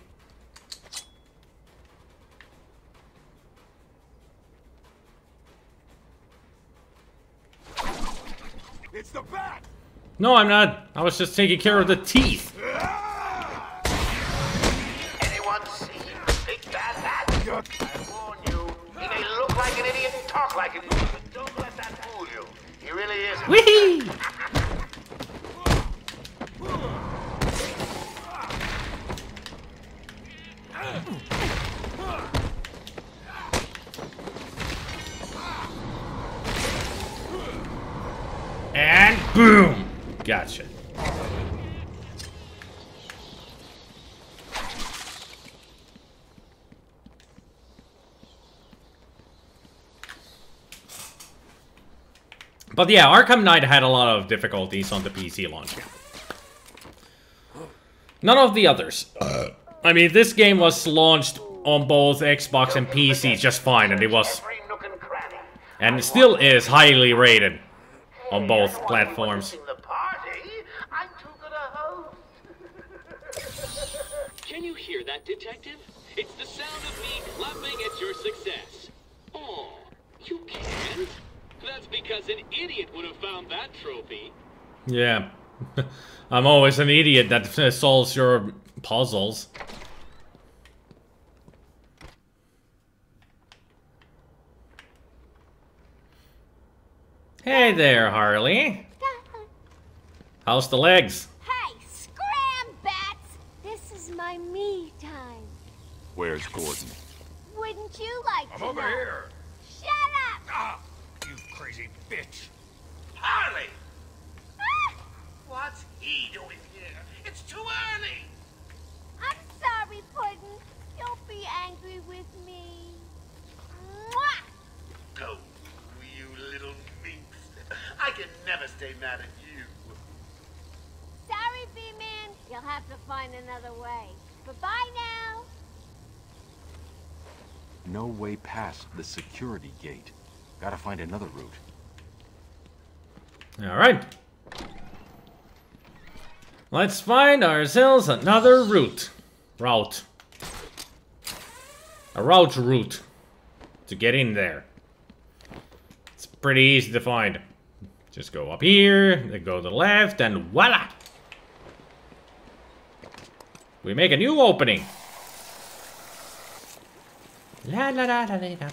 It's the bat! No, I'm not. I was just taking care of the teeth. Anyone see Big Bad Bat? I warn you, he may look like an idiot and talk like an idiot, but don't let that fool you. He really is. Whee! And boom! Gotcha. But yeah, Arkham Knight had a lot of difficulties on the PC launch. None of the others. I mean, this game was launched on both Xbox and PC just fine, and it was... And it still is highly rated on both platforms. Can you hear that, Detective? It's the sound of me clapping at your success. Oh, you can't? That's because an idiot would have found that trophy. Yeah. I'm always an idiot that solves your puzzles. Hey there, Harley. How's the legs? Hey, scram, bats! This is my me time. Where's Gordon? Wouldn't you like to over know? here. Shut up! Ah, you crazy bitch. Harley! What's he doing here? It's too early! I'm sorry, Puddin'. Don't be angry with me. Mwah! Go, you little minx. I can never stay mad at you. Sorry, B-Man. You'll have to find another way. Bye-bye now. No way past the security gate. Gotta find another route. Alright. Let's find ourselves another route. A route to get in there. It's pretty easy to find. Just go up here, then go to the left, and voila! We make a new opening. La la la la la la.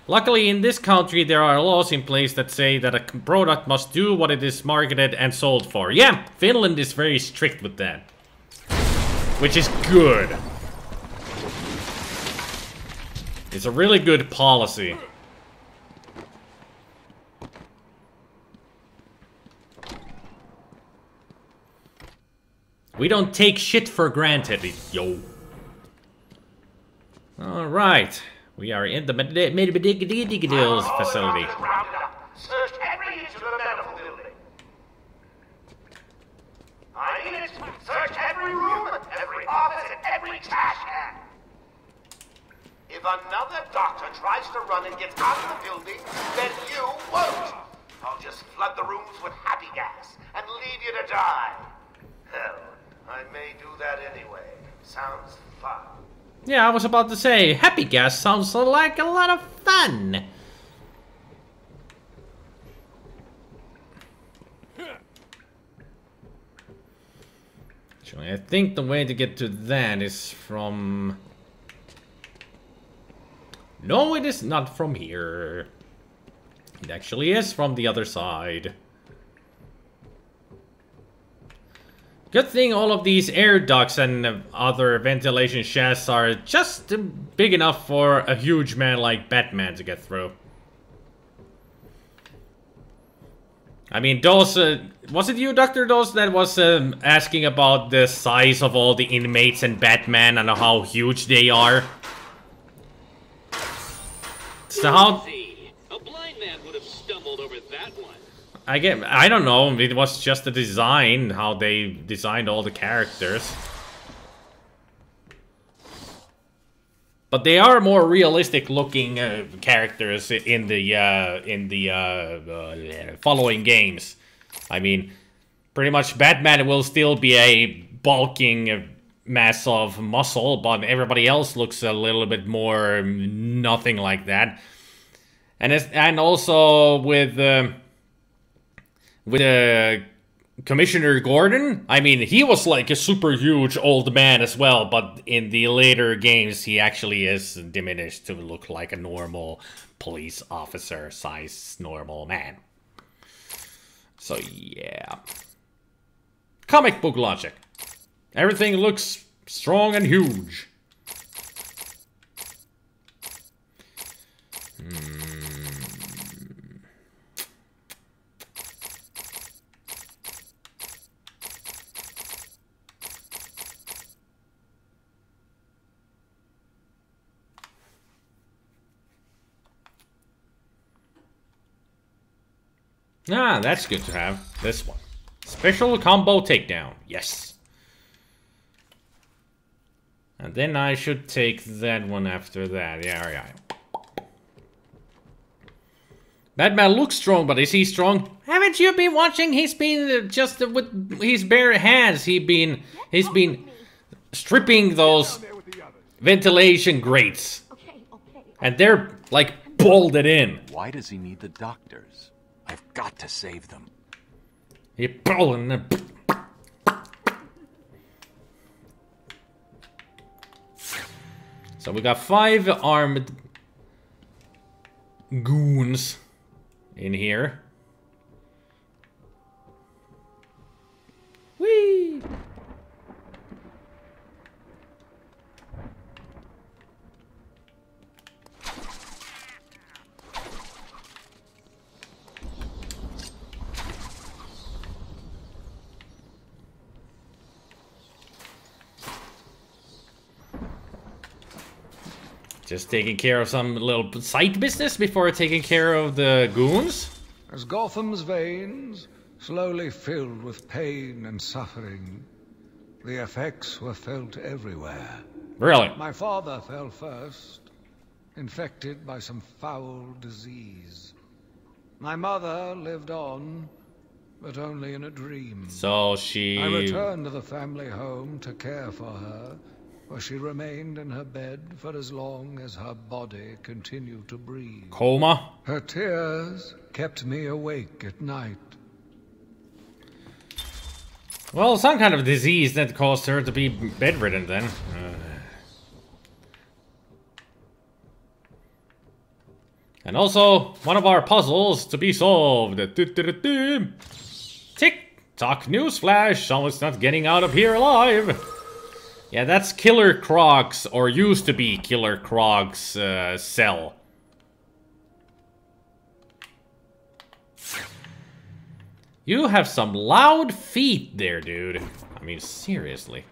Luckily, in this country, there are laws in place that say that a product must do what it is marketed and sold for. Yeah, Finland is very strict with that. Which is good. It's a really good policy. We don't take shit for granted, yo. Alright. We are in the Medidigidills facility. Searched every inch of the medical building. I mean it. Searched every room, every office, and every trash can. If another doctor tries to run and gets out of the building, then you won't. I'll just flood the rooms with happy gas and leave you to die. Hell, I may do that anyway. Sounds fun. Yeah, I was about to say, happy gas sounds like a lot of fun. Actually, I think the way to get to that is from... No, it is not from here. It actually is from the other side. Good thing all of these air ducts and other ventilation shafts are just big enough for a huge man like Batman to get through. I mean, those, was it you, Dr. Dose, that was asking about the size of all the inmates and Batman and how huge they are? So how... A blind man would have stumbled over that one. I don't know, it was just the design, how they designed all the characters. But they are more realistic looking characters in the following games. I mean, pretty much Batman will still be a bulking mass of muscle, but everybody else looks a little bit more nothing like that. And also with Commissioner Gordon, I mean, he was like a super huge old man as well, but in the later games, he actually is diminished to look like a normal police officer size normal man. So yeah. Comic book logic. Everything looks strong and huge. Ah, that's good to have. This one. Special combo takedown. Yes. And then I should take that one after that. Yeah. Batman looks strong, but is he strong? Haven't you been watching? He's been just with his bare hands. He's been stripping those ventilation grates. And they're like bolted in. Why does he need the doctors? I've got to save them. You're pulling them. So we got 5 armed goons in here. Whee! Just taking care of some little side business before taking care of the goons. As Gotham's veins slowly filled with pain and suffering, the effects were felt everywhere. Really? My father fell first, infected by some foul disease. My mother lived on, but only in a dream. So she... I returned to the family home to care for her, where she remained in her bed for as long as her body continued to breathe. Coma? Her tears kept me awake at night. Well, some kind of disease that caused her to be bedridden then. And also, one of our puzzles to be solved. Tick-tock newsflash, someone's not getting out of here alive. Yeah, that's Killer Croc's, or used to be Killer Croc's cell. You have some loud feet there, dude. I mean, seriously.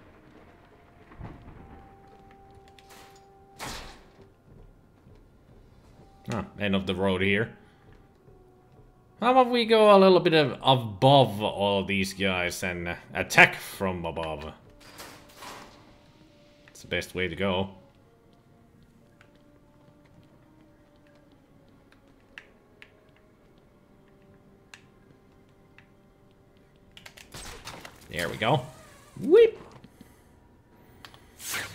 End of the road here. How about we go a little bit above all these guys and attack from above? It's the best way to go. There we go. Whip.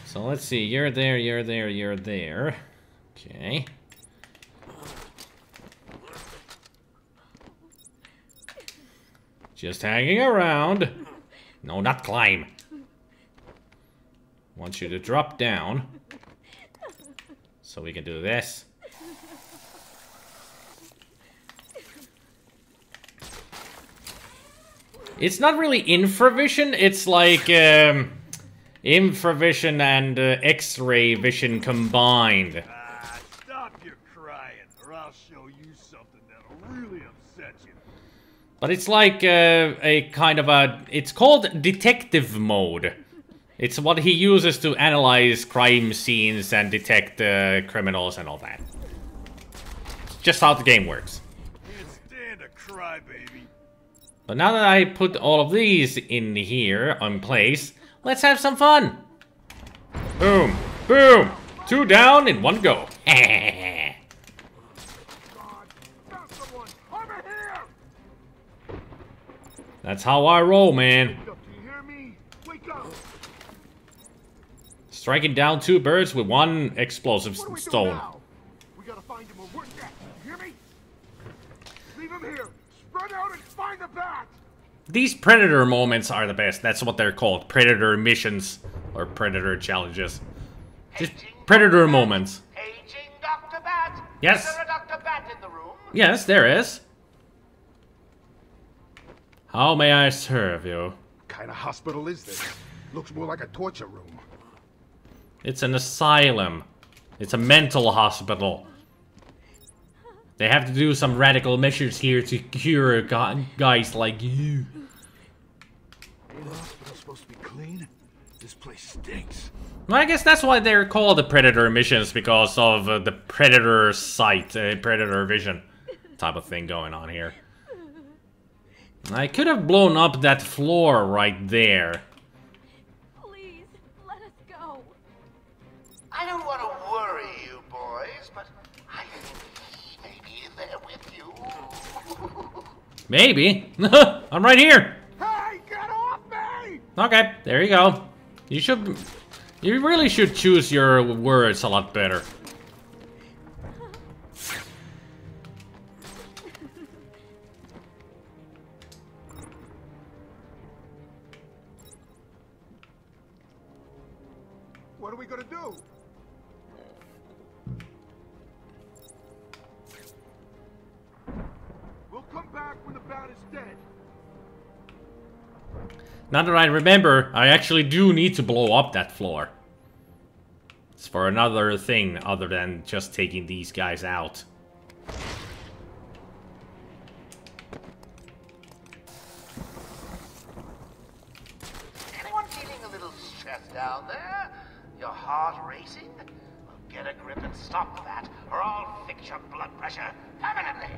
So let's see. You're there, you're there, you're there. Okay. Just hanging around. No, not climb. Want you to drop down. So we can do this. It's not really infravision, it's like infravision and X-ray vision combined. Stop your crying, or I'll show you something that'll really upset you. But it's like a kind of a... It's called detective mode. It's what he uses to analyze crime scenes and detect criminals and all that. It's just how the game works. Can't stand a crybaby. But now that I put all of these in here on place, let's have some fun! Boom! Boom! 2 down in 1 go. That's how I roll, man. Striking down 2 birds with 1 explosive stone. We gotta find him or we're dead. You hear me? Leave him here. Spread out and find the bat. These Predator moments are the best. That's what they're called. Predator missions. Or Predator challenges. Just Predator moments. Paging Dr. Bat. Yes. Is there a Dr. Bat in the room? Yes, there is. How may I serve you? What kind of hospital is this? Looks more like a torture room. It's an asylum. It's a mental hospital. They have to do some radical measures here to cure guys like you. The hospital's supposed to be clean. This place stinks. Well, I guess that's why they're called the Predator missions, because of the Predator sight, Predator vision type of thing going on here. I could have blown up that floor right there. Please, let us go. I don't want to worry you, boys, but I think maybe they're with you. Maybe. I'm right here. Hey, get off me! Okay, there you go. You really should choose your words a lot better. What are we gonna do? We'll come back when the bat is dead. Now that I remember, I actually do need to blow up that floor. It's for another thing other than just taking these guys out. Anyone feeling a little stressed down there? Your heart racing? Well, get a grip and stop that, or I'll fix your blood pressure permanently.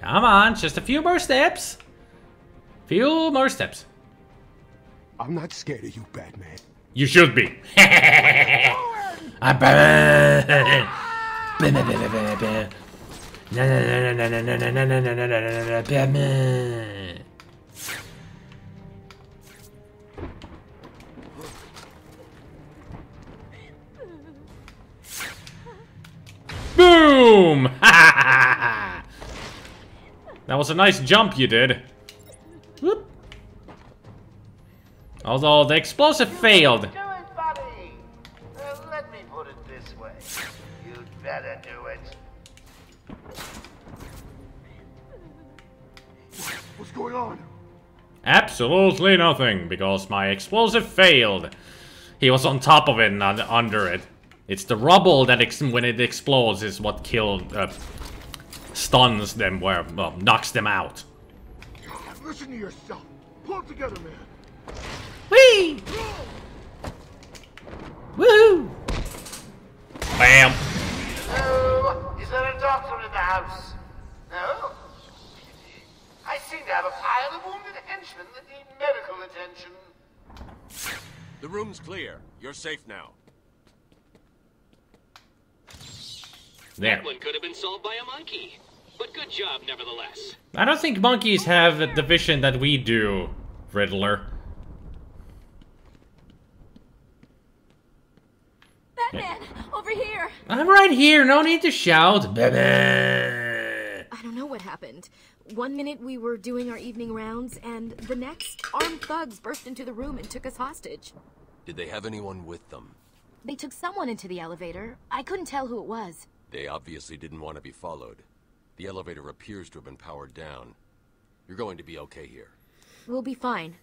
Come on, just a few more steps. Few more steps. I'm not scared of you, Batman. You should be. Batman. Boom! That was a nice jump you did. Whoop. Although the explosive failed. Do it, buddy. Let me put it this way. You'd better do it. What's going on? Absolutely nothing, because my explosive failed. He was on top of it, not under it. It's the rubble that when it explodes is what stuns them, well, knocks them out. Listen to yourself. Pull together, man. Whee! Woohoo! Bam! Oh, is there a doctor in the house? No? I seem to have a pile of wounded henchmen that need medical attention. The room's clear. You're safe now. There. That one could have been solved by a monkey. But good job, nevertheless. I don't think monkeys have the vision that we do, Riddler. Batman, over here. I'm right here, no need to shout. Batman. I don't know what happened. One minute we were doing our evening rounds, and the next, armed thugs burst into the room and took us hostage. Did they have anyone with them? They took someone into the elevator. I couldn't tell who it was. They obviously didn't want to be followed. The elevator appears to have been powered down. You're going to be okay here. We'll be fine.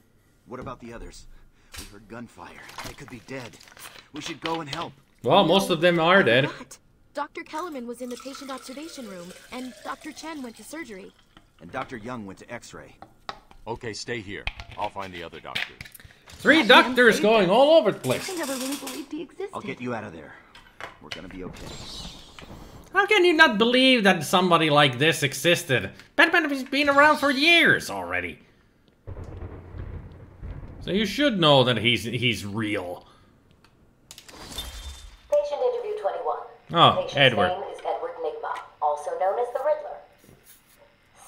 What about the others? We heard gunfire. They could be dead. We should go and help. Well, most of them are dead. Dr. Kellerman was in the patient observation room, and Dr. Chen went to surgery. And Dr. Young went to X-ray. Okay, stay here. I'll find the other doctors. 3 doctors going all over the place. I never really believed he existed. I'll get you out of there. We're gonna be okay. How can you not believe that somebody like this existed? Batman has been around for years already. So you should know that he's real. Patient interview 21. Oh, Patient's Edward. name is Edward Nigma, also known as the Riddler.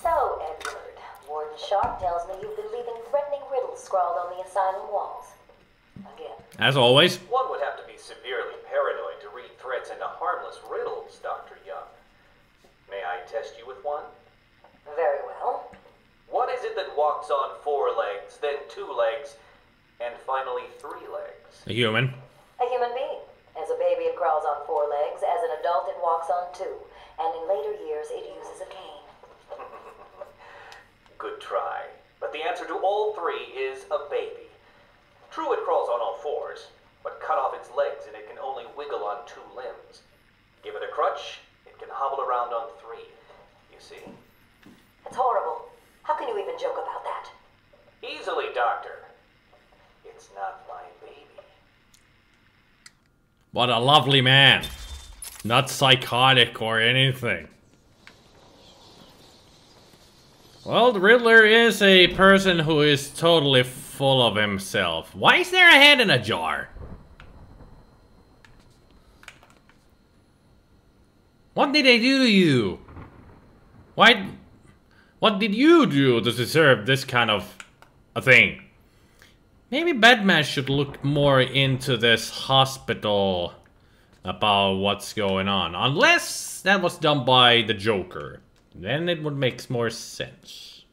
So, Edward, Warden Sharp tells me you've been leaving threatening riddles scrawled on the asylum walls. Again. As always. One would have to be severely paranoid to read threats into harmless riddles, Dr. Young. May I test you with one? Very well. What is it that walks on 4 legs, then 2 legs, and finally 3 legs? A human. A human being. As a baby, it crawls on 4 legs. As an adult, it walks on 2. And in later years, it uses a cane. Good try. But the answer to all 3 is a baby. True, it crawls on all 4s, but cut off its legs and it can only wiggle on 2 limbs. Give it a crutch, it can hobble around on 3. You see? It's horrible. How can you even joke about that? Easily, Doctor. It's not my baby. What a lovely man. Not psychotic or anything. Well, the Riddler is a person who is totally full of himself. Why is there a head in a jar? What did they do to you? What did you do to deserve this kind of a thing? Maybe Batman should look more into this hospital about what's going on. Unless that was done by the Joker. Then it would make more sense.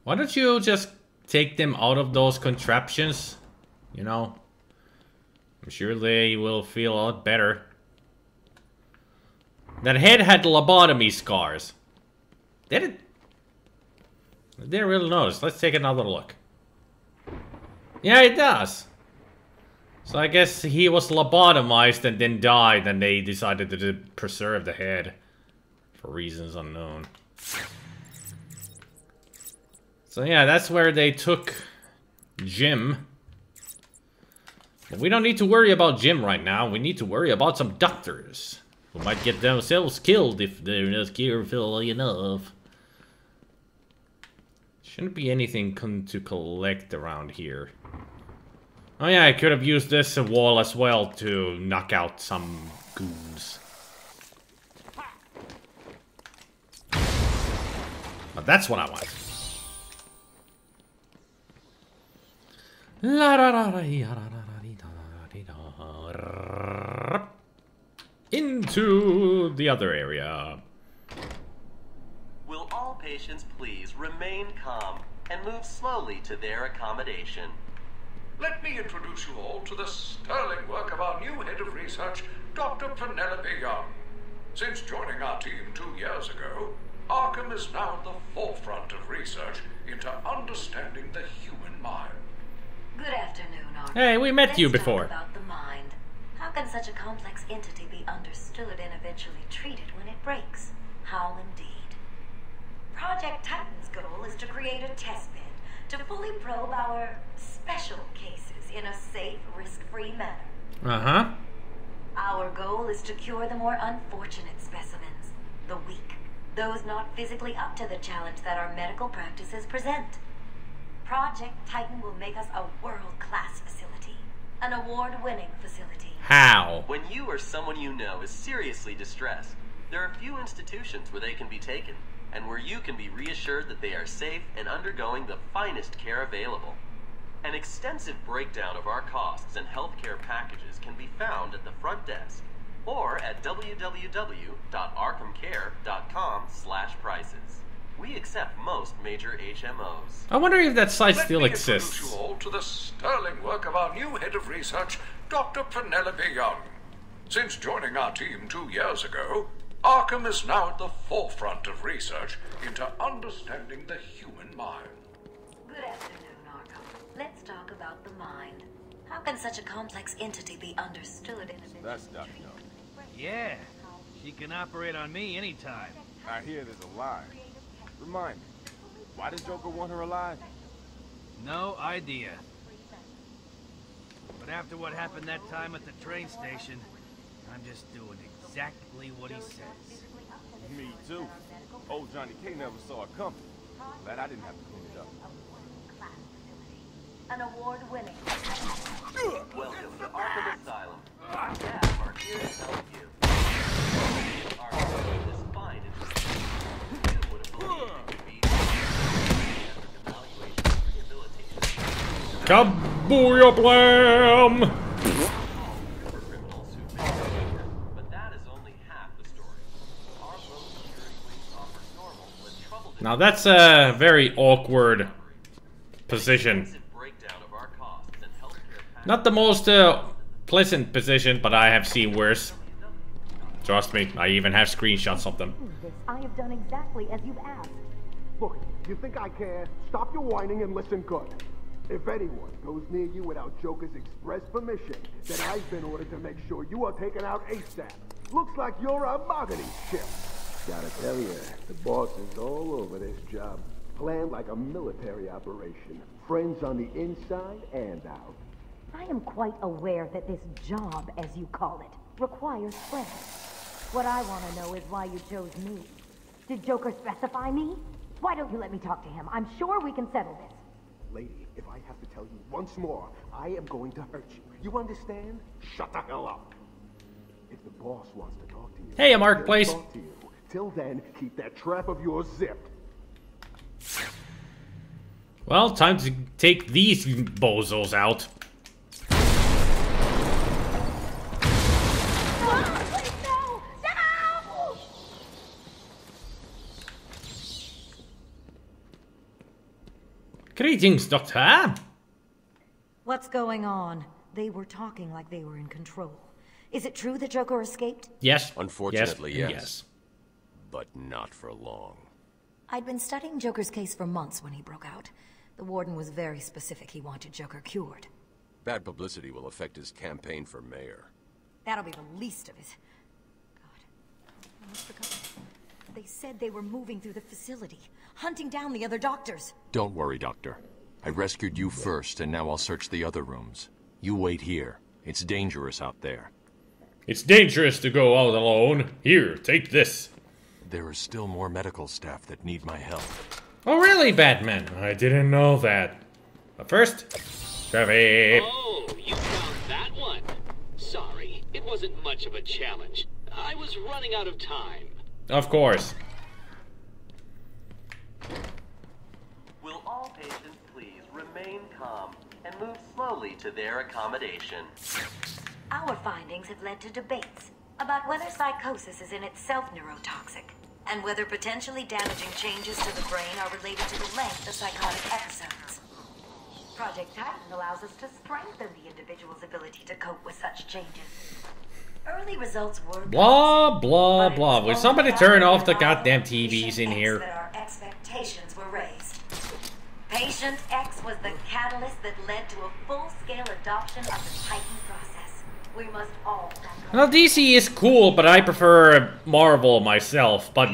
Why don't you just take them out of those contraptions? You know? I'm sure they will feel a lot better. That head had lobotomy scars. Did it? I didn't really notice. Let's take another look. Yeah, it does. So I guess he was lobotomized and then died, and they decided to preserve the head. For reasons unknown. So yeah, that's where they took Jim. But we don't need to worry about Jim right now. We need to worry about some doctors. Who might get themselves killed if they're not careful enough. Shouldn't be anything to collect around here. Oh yeah, I could have used this wall as well to knock out some goons. But that's what I want. Into the other area. Will all patients please remain calm and move slowly to their accommodation? Let me introduce you all to the sterling work of our new head of research, Dr. Penelope Young. Since joining our team 2 years ago, Arkham is now at the forefront of research into understanding the human mind. Good afternoon, Arkham. Hey, we met you Let's before. talk about the mind. How can such a complex entity be understood and eventually treated when it breaks? How indeed. Project Titan's goal is to create a testbed to fully probe our special cases in a safe, risk-free manner. Uh-huh. Our goal is to cure the more unfortunate specimens, the weak, those not physically up to the challenge that our medical practices present. Project Titan will make us a world-class facility, an award-winning facility. How? When you or someone you know is seriously distressed, there are few institutions where they can be taken, and where you can be reassured that they are safe and undergoing the finest care available. An extensive breakdown of our costs and healthcare packages can be found at the front desk or at www.arkhamcare.com/prices. We accept most major HMOs. I wonder if that site still Let me introduce exists. you all to the sterling work of our new head of research, Dr. Penelope Young. Since joining our team 2 years ago, Arkham is now at the forefront of research into understanding the human mind. Good afternoon, Arkham. Let's talk about the mind. How can such a complex entity be understood in a... That's Dr. Young. Yeah, she can operate on me anytime. I hear there's a lie. Remind me, why does Joker want her alive? No idea. But after what happened that time at the train station, I'm just doing exactly what he says. Me too. Old Johnny K never saw it coming. Glad I didn't have to clean it up. An award-winning... Welcome to Arkham Asylum. Our staff are here to help you. Arkham is fine and you would have believed it could be evaluation and rehabilitation. Kabooyah blam! But that is only half the story. Our low security wings offer normal but troubled... Now that's a very awkward position. Not the most pleasant position, but I have seen worse. Trust me, I even have screenshots of them. I have done exactly as you've asked. Look, you think I care? Stop your whining and listen good. If anyone goes near you without Joker's express permission, then I've been ordered to make sure you are taken out ASAP. Looks like you're a mahogany chip. Gotta tell you, the boss is all over this job. Planned like a military operation. Friends on the inside and out. I am quite aware that this job, as you call it, requires friends. What I want to know is why you chose me. Did Joker specify me? Why don't you let me talk to him? I'm sure we can settle this. Lady, if I have to tell you once more, I am going to hurt you. You understand? Shut the hell up. If the boss wants to talk to you... Hey, Mark, please. Talk to you. Till then, keep that trap of yours zipped. Well, time to take these bozos out. Greetings, Doctor. What's going on? They were talking like they were in control. Is it true that Joker escaped? Yes. Unfortunately, yes. But not for long. I'd been studying Joker's case for months when he broke out. The warden was very specific he wanted Joker cured. Bad publicity will affect his campaign for mayor. That'll be the least of it. God, I almost forgot. They said they were moving through the facility, hunting down the other doctors. Don't worry, Doctor. I rescued you first, and now I'll search the other rooms. You wait here. It's dangerous out there. It's dangerous to go out alone. Here, take this. There are still more medical staff that need my help. Oh, really, Batman? I didn't know that. But first, Chevy. Oh, you found that one. Sorry, it wasn't much of a challenge. I was running out of time. Of course. Will all patients please remain calm and move slowly to their accommodation? Our findings have led to debates about whether psychosis is in itself neurotoxic, and whether potentially damaging changes to the brain are related to the length of psychotic episodes. Project Titan allows us to strengthen the individual's ability to cope with such changes. Early results were Blah, blah, blah. Will somebody turn off the goddamn TVs in here? that our expectations were raised. Patient X was the catalyst that led to a full-scale adoption of the Titan process. We must all... Well, DC is cool, but I prefer Marvel myself. But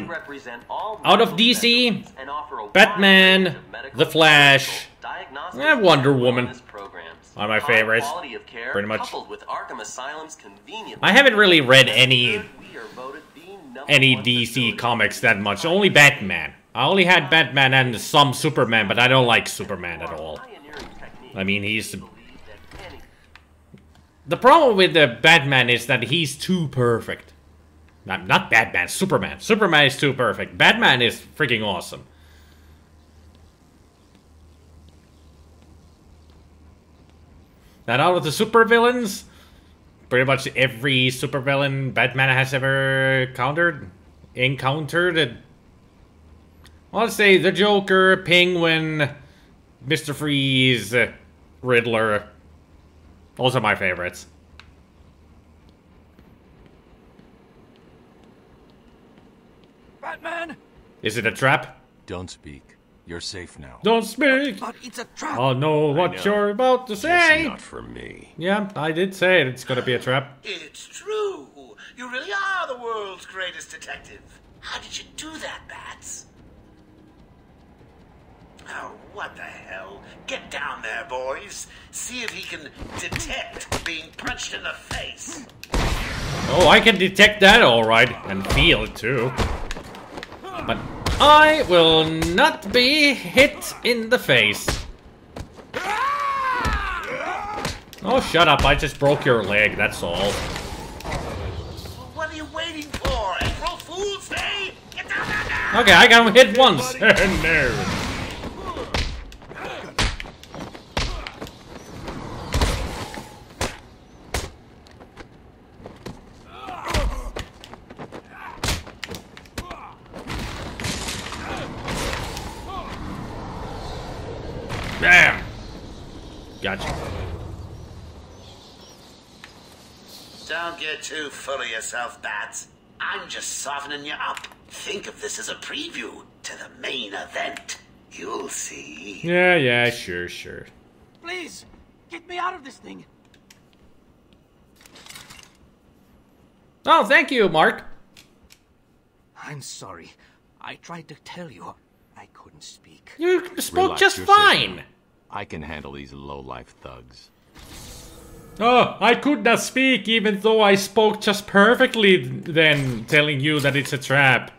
out of DC, Batman, The Flash, and Wonder Woman are my favorites. Pretty much. I haven't really read any DC comics that much. Only Batman. I only had Batman and some Superman, but I don't like Superman at all. I mean, he's... The problem with the Batman is that he's too perfect. Not Batman, Superman. Superman is too perfect. Batman is freaking awesome. That out of the supervillains, pretty much every supervillain Batman has ever encountered Well, let's say the Joker, Penguin, Mr. Freeze, Riddler. Those are my favorites. Batman! Is it a trap? Don't speak. You're safe now. Don't speak! But it's a trap! I know what you're about to say! It's not for me. Yeah, I did say it's gonna be a trap. It's true. You really are the world's greatest detective. How did you do that, Bats? Oh, what the hell? Get down there, boys. See if he can detect being punched in the face. Oh, I can detect that alright, and feel it too. But I will not be hit in the face. Oh, shut up, I just broke your leg, that's all. What are you waiting for? April Fool's Day? Get down there now! Okay, I got him hit once. No. Bam! Gotcha. Don't get too full of yourself, Bats. I'm just softening you up. Think of this as a preview to the main event. You'll see. Yeah, sure. Please, get me out of this thing. Oh, thank you, Mark. I'm sorry. I tried to tell you. I couldn't speak. You spoke Relax, just you're fine. safe. I can handle these low-life thugs. Oh, I could not speak even though I spoke just perfectly then, telling you that it's a trap.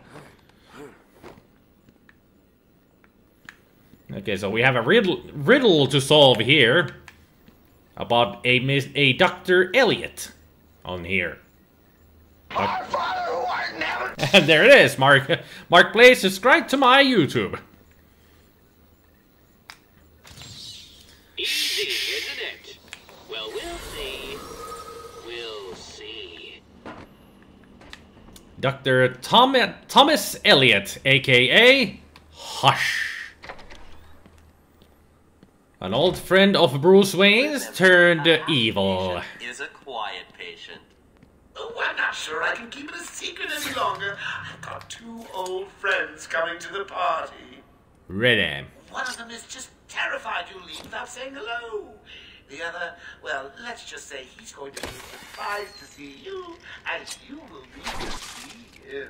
Okay, so we have a riddle to solve here. About a Dr. Elliot on here. Our Father who art never... And there it is, Mark. Mark, please subscribe to my YouTube. Easy, isn't it? Well, we'll see. We'll see. Dr. Thomas Elliot, aka Hush. An old friend of Bruce Wayne's turned evil. Is a quiet patient. Oh, I'm not sure I can keep it a secret any longer. I've got 2 old friends coming to the party. Ready. One of them is just terrified you'll leave without saying hello. The other, well, let's just say he's going to be surprised to see you, as you will be to see him.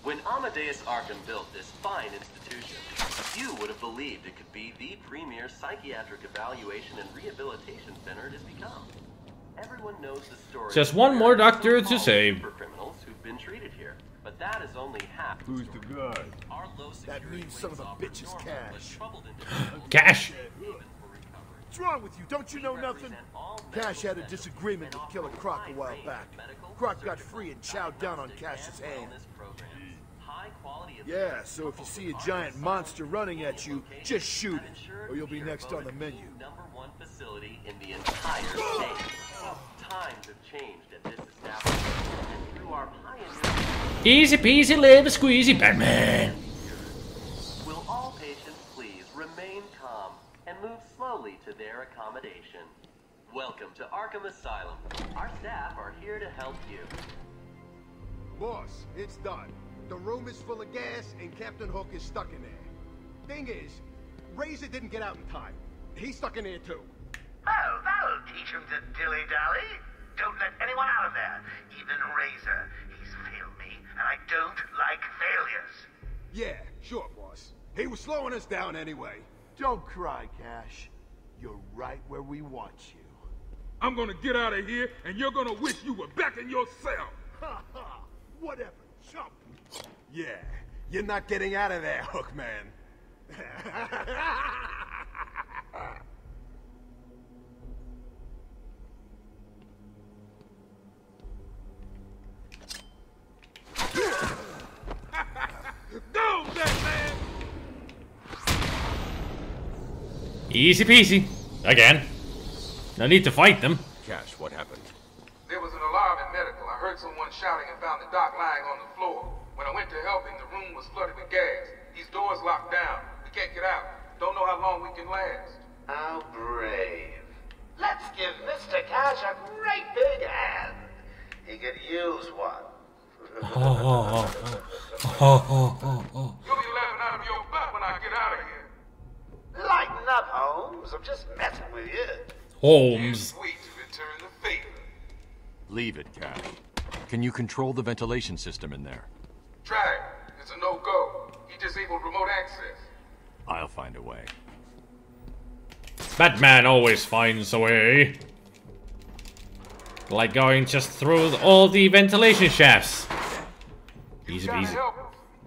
When Amadeus Arkham built this fine institution, few would have believed it could be the premier psychiatric evaluation and rehabilitation center it has become. Everyone knows the story. Just one more doctor to save. For criminals who've been treated here, but that is only half. Who's the guy? Our low That means some of the bitches cash. Cash. What's wrong with you? Don't you know nothing? Cash had a disagreement with Killer Croc a while back. Croc got free and chowed down on Cash's hand. Yeah, so if you see a giant monster running at you, just shoot it, or you'll be next on the menu. #1 facility in the entire state. Times have changed at this establishment, and through our pioneering... Easy peasy, lemon squeezy, Batman. Will all patients please remain calm and move slowly to their accommodation? Welcome to Arkham Asylum. Our staff are here to help you. Boss, it's done. The room is full of gas, and Captain Hook is stuck in there. Thing is, Razor didn't get out in time. He's stuck in there too. Oh, that'll teach him to dilly-dally. Don't let anyone out of there, even Razor. He's failed me, and I don't like failures. Yeah, sure, boss. He was slowing us down anyway. Don't cry, Cash. You're right where we want you. I'm gonna get out of here, and you're gonna wish you were back in your cell. Ha ha! Whatever, chump. Yeah, you're not getting out of there, Hookman. Go, Batman! Easy peasy. Again. No need to fight them. Cash, what happened? There was an alarm in medical. I heard someone shouting and found the doc lying on the floor. When I went to help him, the room was flooded with gas. These doors locked down. We can't get out. Don't know how long we can last. How brave. Let's give Mr. Cash a great big hand. He could use one. You'll be laughing out of your butt when I get out of here. Lighten up, Holmes. I'm just messing with you. Holmes. Wait to return the favor. Leave it, Cash. Can you control the ventilation system in there? Try it. It's a no-go. He disabled remote access. I'll find a way. Batman always finds a way. Like going just through all the ventilation shafts. Easy peasy.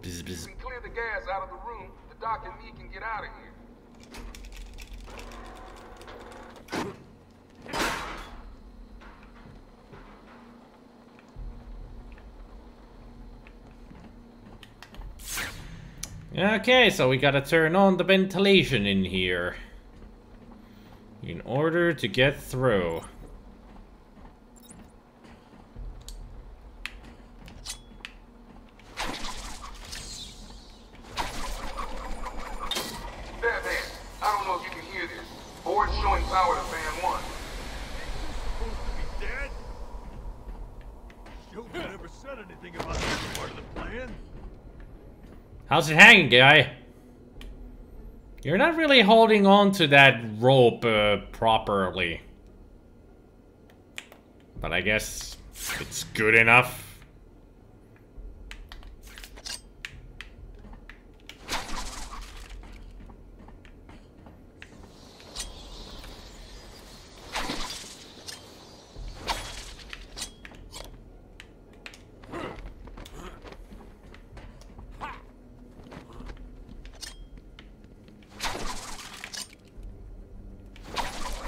Bzz, bzz. We clear the gas out of the room. The doc and me can get out of here. Okay, so we gotta turn on the ventilation in here in order to get through. Batman, I don't know if you can hear this. Board's showing power to fan 1. Supposed to be dead? Joker never said anything about this part of the plan. How's it hanging, guy? You're not really holding on to that rope properly. But I guess it's good enough.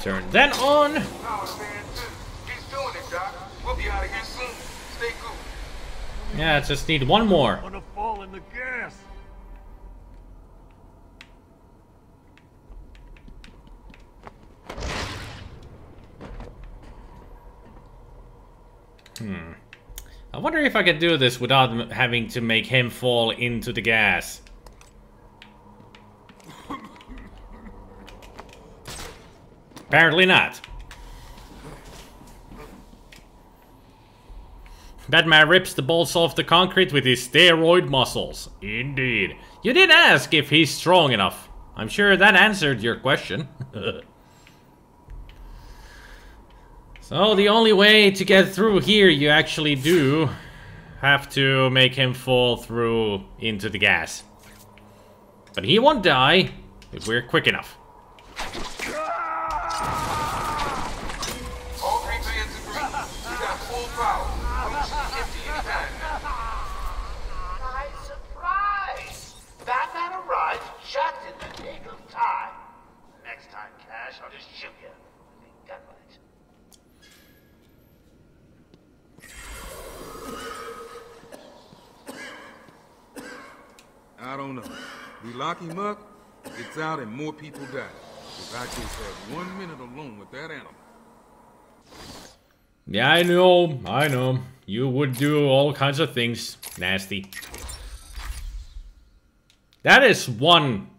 Turn that on. He's doing it, Doc. We'll be out of here soon. Stay cool. Yeah, just need one more. Wanna fall in the gas. I wonder if I could do this without having to make him fall into the gas. Apparently not. Batman rips the bolts off the concrete with his steroid muscles. Indeed. You did ask if he's strong enough. I'm sure that answered your question. So the only way to get through here, you actually do have to make him fall through into the gas. But he won't die if we're quick enough. All three fans agree. We got full power. Room should be empty anytime now. Nice surprise! Batman arrived just in the nick of time. Next time, Cash, I'll just shoot you. Got right. I don't know. We lock him up, gets out, and more people die. If I just had 1 minute alone with that animal. Yeah, I know. You would do all kinds of things. Nasty. That is one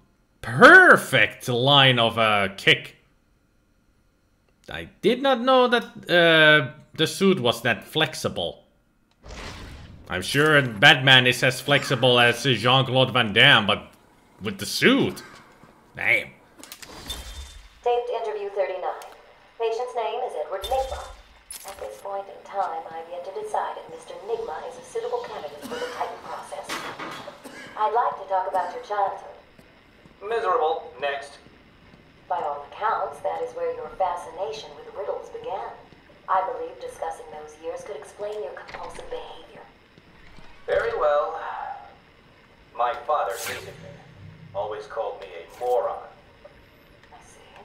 perfect line of a kick. I did not know that the suit was that flexible. I'm sure Batman is as flexible as Jean-Claude Van Damme, but with the suit. Damn. Taped interview 39. Patient's name is Edward Nigma. At this point in time, I've yet to decide if Mr. Nigma is a suitable candidate for the Titan process. I'd like to talk about your childhood. Miserable. Next. By all accounts, that is where your fascination with riddles began. I believe discussing those years could explain your compulsive behavior. Very well. My father hated me. Always called me a moron. I see.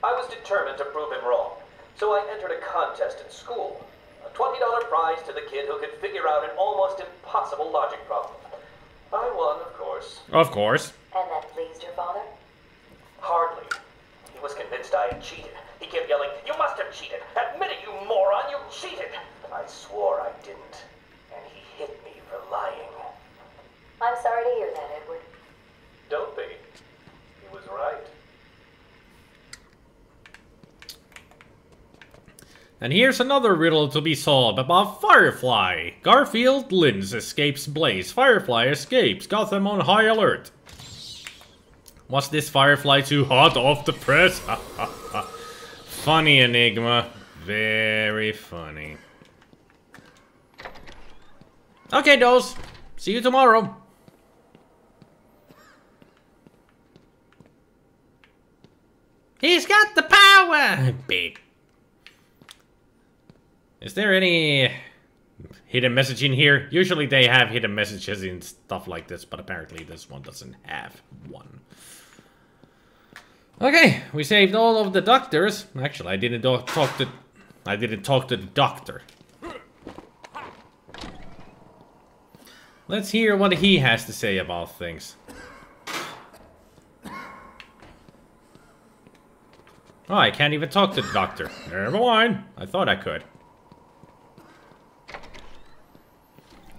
I was determined to prove him wrong, so I entered a contest in school. A $20 prize to the kid who could figure out an almost impossible logic problem. I won, of course. Of course. And that pleased your father? Hardly. He was convinced I had cheated. He kept yelling, "You must have cheated! Admit it, you moron! You cheated!" I swore I didn't, and he hit me for lying. I'm sorry to hear that, Edward. Don't be. He was right. And here's another riddle to be solved about Firefly. Garfield Lynch escapes Blaze. Firefly escapes. Gotham on high alert. Was this Firefly too hot off the press? Funny enigma. Very funny. Okay, dolls. See you tomorrow. He's got the power! Big. Is there any hidden message in here? Usually they have hidden messages in stuff like this, but apparently this one doesn't have one. Okay, we saved all of the doctors. Actually, I didn't talk to the doctor. Let's hear what he has to say about things. Oh, I can't even talk to the doctor. Never mind. I thought I could.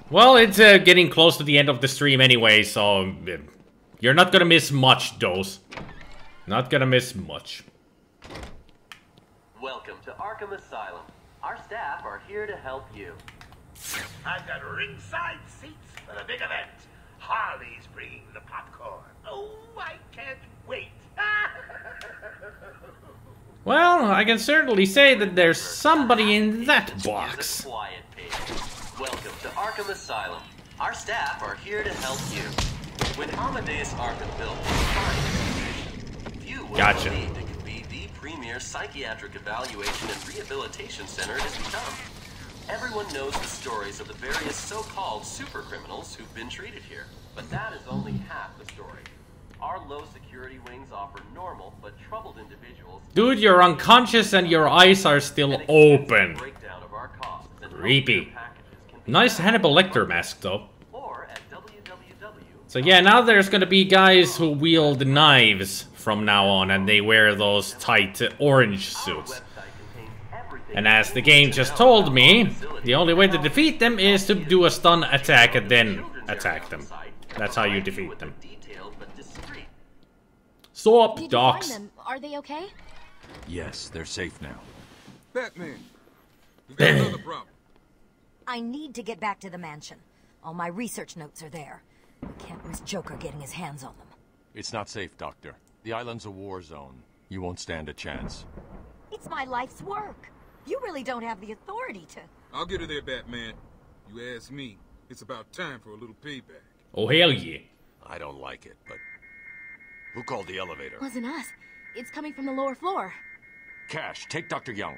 Well, it's getting close to the end of the stream anyway, so you're not gonna miss much, Dose. Not gonna miss much. Welcome to Arkham Asylum. Our staff are here to help you. I've got ringside seats for the big event. Harley's bringing the popcorn. Oh, I can't wait. Well, I can certainly say that there's somebody in that box. Quiet, patient. Welcome to Arkham Asylum. Our staff are here to help you. When Amadeus Arkham built his fine, few would believe it could be the premier psychiatric evaluation and rehabilitation center it has become. Everyone knows the stories of the various so-called super criminals who've been treated here, but that is only half the story. Our low security wings offer normal but troubled individuals. Dude, you're unconscious and your eyes are still open. Creepy. Nice Hannibal Lecter mask though. So yeah, now there's gonna be guys who wield knives from now on, and they wear those tight orange suits. And as the game just told me, the only way to defeat them is to do a stun attack and then attack them. That's how you defeat them. So up, docs. Are they okay? Yes, they're safe now. Batman, we got another problem. I need to get back to the mansion. All my research notes are there. We can't risk Joker getting his hands on them. It's not safe, Doctor. The island's a war zone. You won't stand a chance. It's my life's work. You really don't have the authority to... I'll get her there, Batman. You ask me, it's about time for a little payback. Oh, hell yeah. I don't like it, but... Who called the elevator? Wasn't us. It's coming from the lower floor. Cash, take Dr. Young.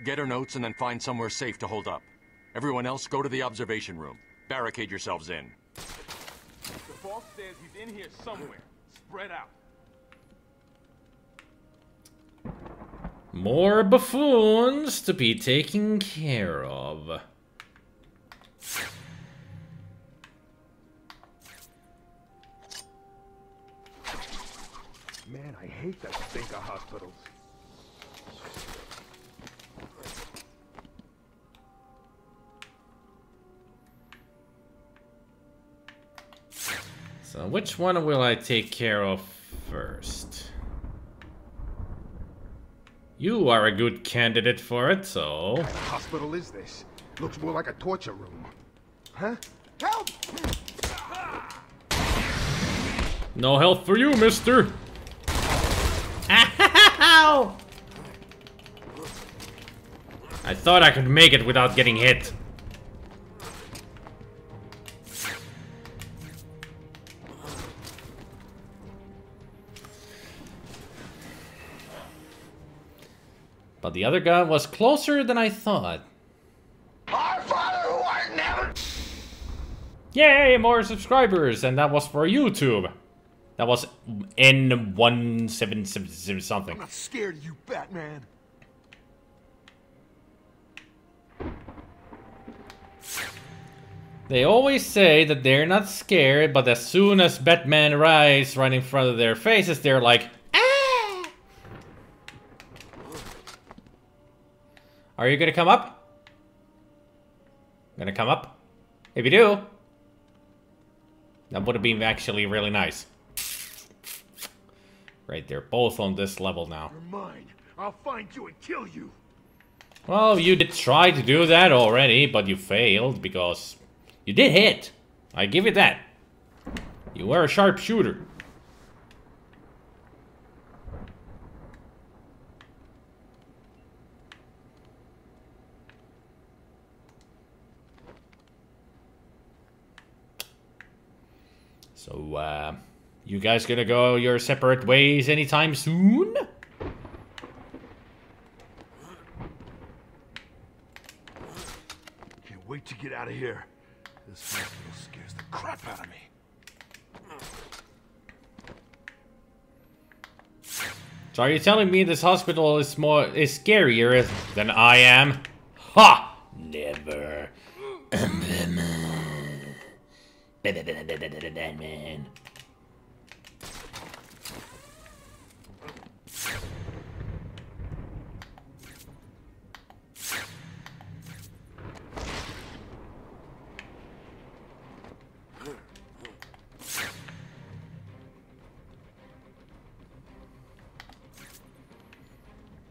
Get her notes and then find somewhere safe to hold up. Everyone else, go to the observation room. Barricade yourselves in. The boss says he's in here somewhere. Spread out. More buffoons to be taken care of. Man, I hate that stink of hospitals. So which one will I take care of first? You are a good candidate for it, so... What kind of hospital is this? Looks more like a torture room. Huh? Help! No help for you, mister! Ow! I thought I could make it without getting hit. But the other guy was closer than I thought. Our Father who art in heaven. Yay, more subscribers! And that was for YouTube. That was N1777 something. I'm not scared of you, Batman. They always say that they're not scared, but as soon as Batman arrives right in front of their faces, they're like, ah! Are you gonna come up? Gonna come up? If you do, That would have been actually really nice. Right, they're both on this level now. You're mine. I'll find you and kill you. Well, you did try to do that already, but you failed because you did hit. I give you that. You were a sharpshooter. So, you guys gonna go your separate ways anytime soon? Can't wait to get out of here. This hospital scares the crap out of me. So are you telling me this hospital is scarier than I am? Ha! Never. Man.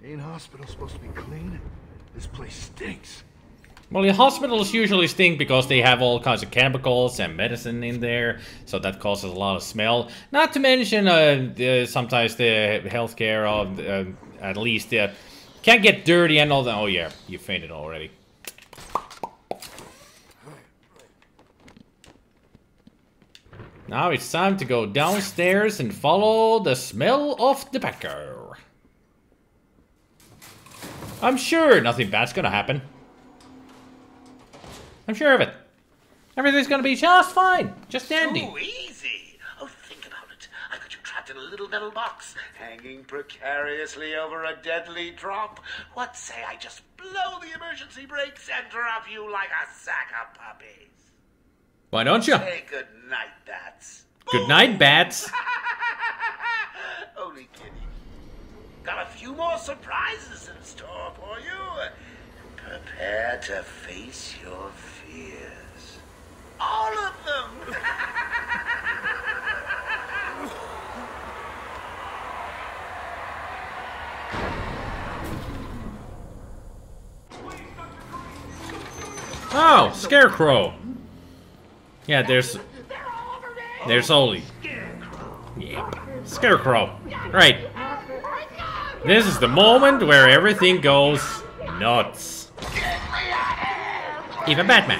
Ain't hospital supposed to be clean? This place stinks. Well, the hospitals usually stink because they have all kinds of chemicals and medicine in there, so that causes a lot of smell. Not to mention, sometimes the healthcare of, at least, can get dirty and all that. Oh yeah, you fainted already. Now it's time to go downstairs and follow the smell of tobacco. I'm sure nothing bad's gonna happen. I'm sure of it. Everything's gonna be just fine. Just dandy. Too easy. Oh, think about it. I've got you trapped in a little metal box, hanging precariously over a deadly drop. What say I just blow the emergency brakes and drop you like a sack of puppies? Why don't you? Say good night, bats. Good night, bats. Only kidding. Got a few more surprises in store for you. Prepare to face your fears. All of them! Oh, Scarecrow. Yeah, there's Oli. Yeah, Scarecrow. Right. This is the moment where everything goes nuts. Even Batman.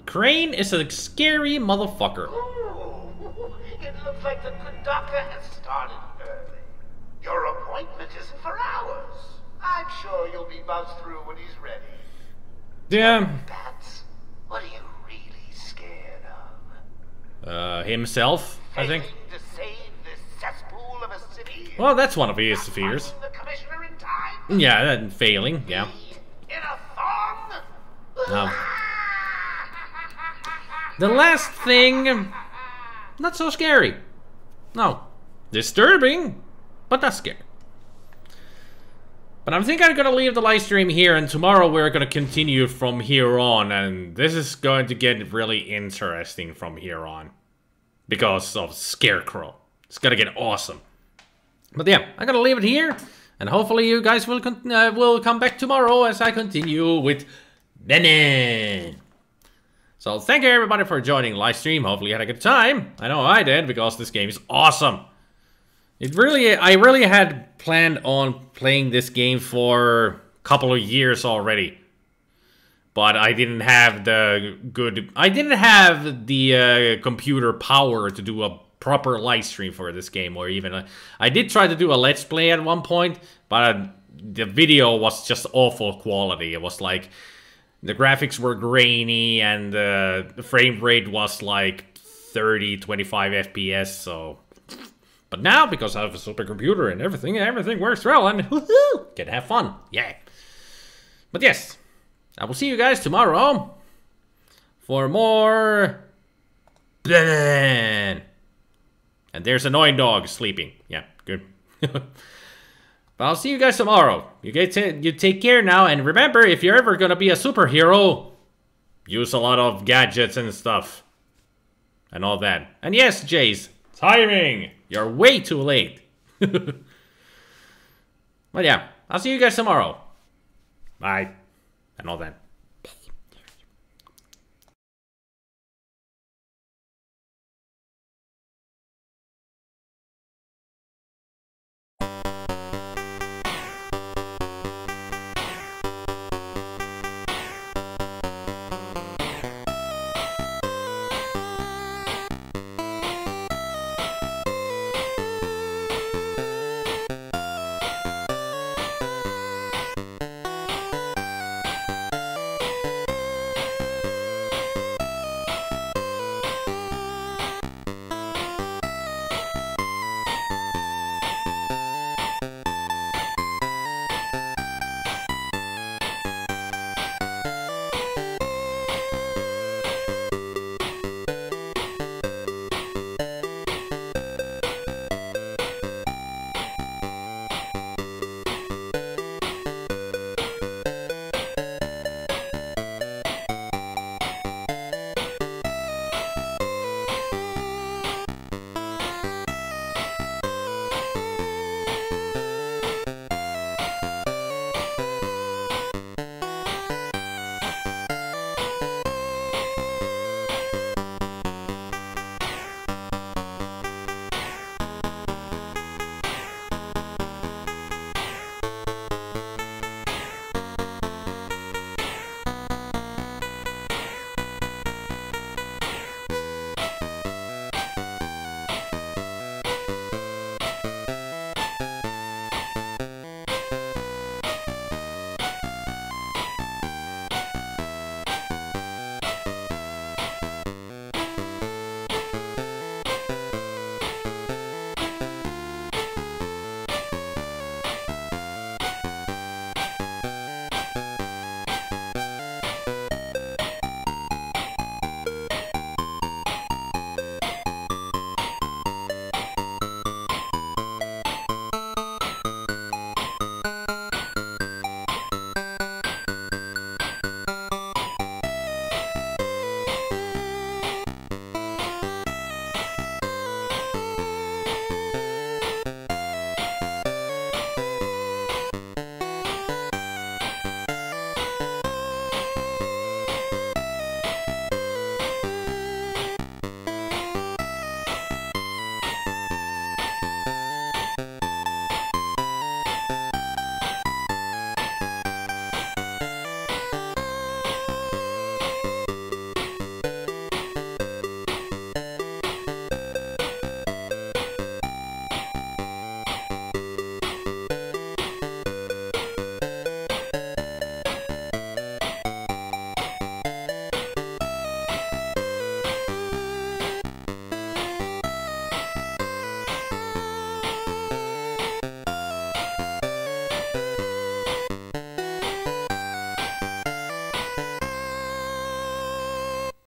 Crane is a scary motherfucker. Ooh, it looks like the good doctor has started early. Your appointment isn't for hours. I'm sure you'll be buzzed through when he's ready. Yeah. Bats, what are you really scared of? Himself, I think. To save this cesspool of a city? Well, that's one of his fears. The commissioner in time? Yeah, that failing, yeah. In a thong? No. The last thing, not so scary. No. Disturbing, but not scary. But I think I'm gonna leave the live stream here, and tomorrow we're gonna continue from here on, and this is going to get really interesting from here on. Because of Scarecrow. It's gonna get awesome. But yeah, I'm gonna leave it here, and hopefully you guys will come back tomorrow as I continue with Batman. So thank you everybody for joining the live stream. Hopefully you had a good time. I know I did, because this game is awesome. I really had planned on playing this game for a couple of years already. But I didn't have the computer power to do a proper live stream for this game, or even I did try to do a let's play at one point, but the video was just awful quality. It was like the graphics were grainy and the frame rate was like 30-25 FPS. So, but now because I have a supercomputer and everything works well, and can have fun. Yeah. But yes. I will see you guys tomorrow for more Batman. And there's annoying dog sleeping. Yeah, good. But I'll see you guys tomorrow. You take care now, and remember, if you're ever gonna be a superhero, use a lot of gadgets and stuff. And all that. And yes, Jace, timing! You're way too late. But yeah, I'll see you guys tomorrow. Bye. And all that.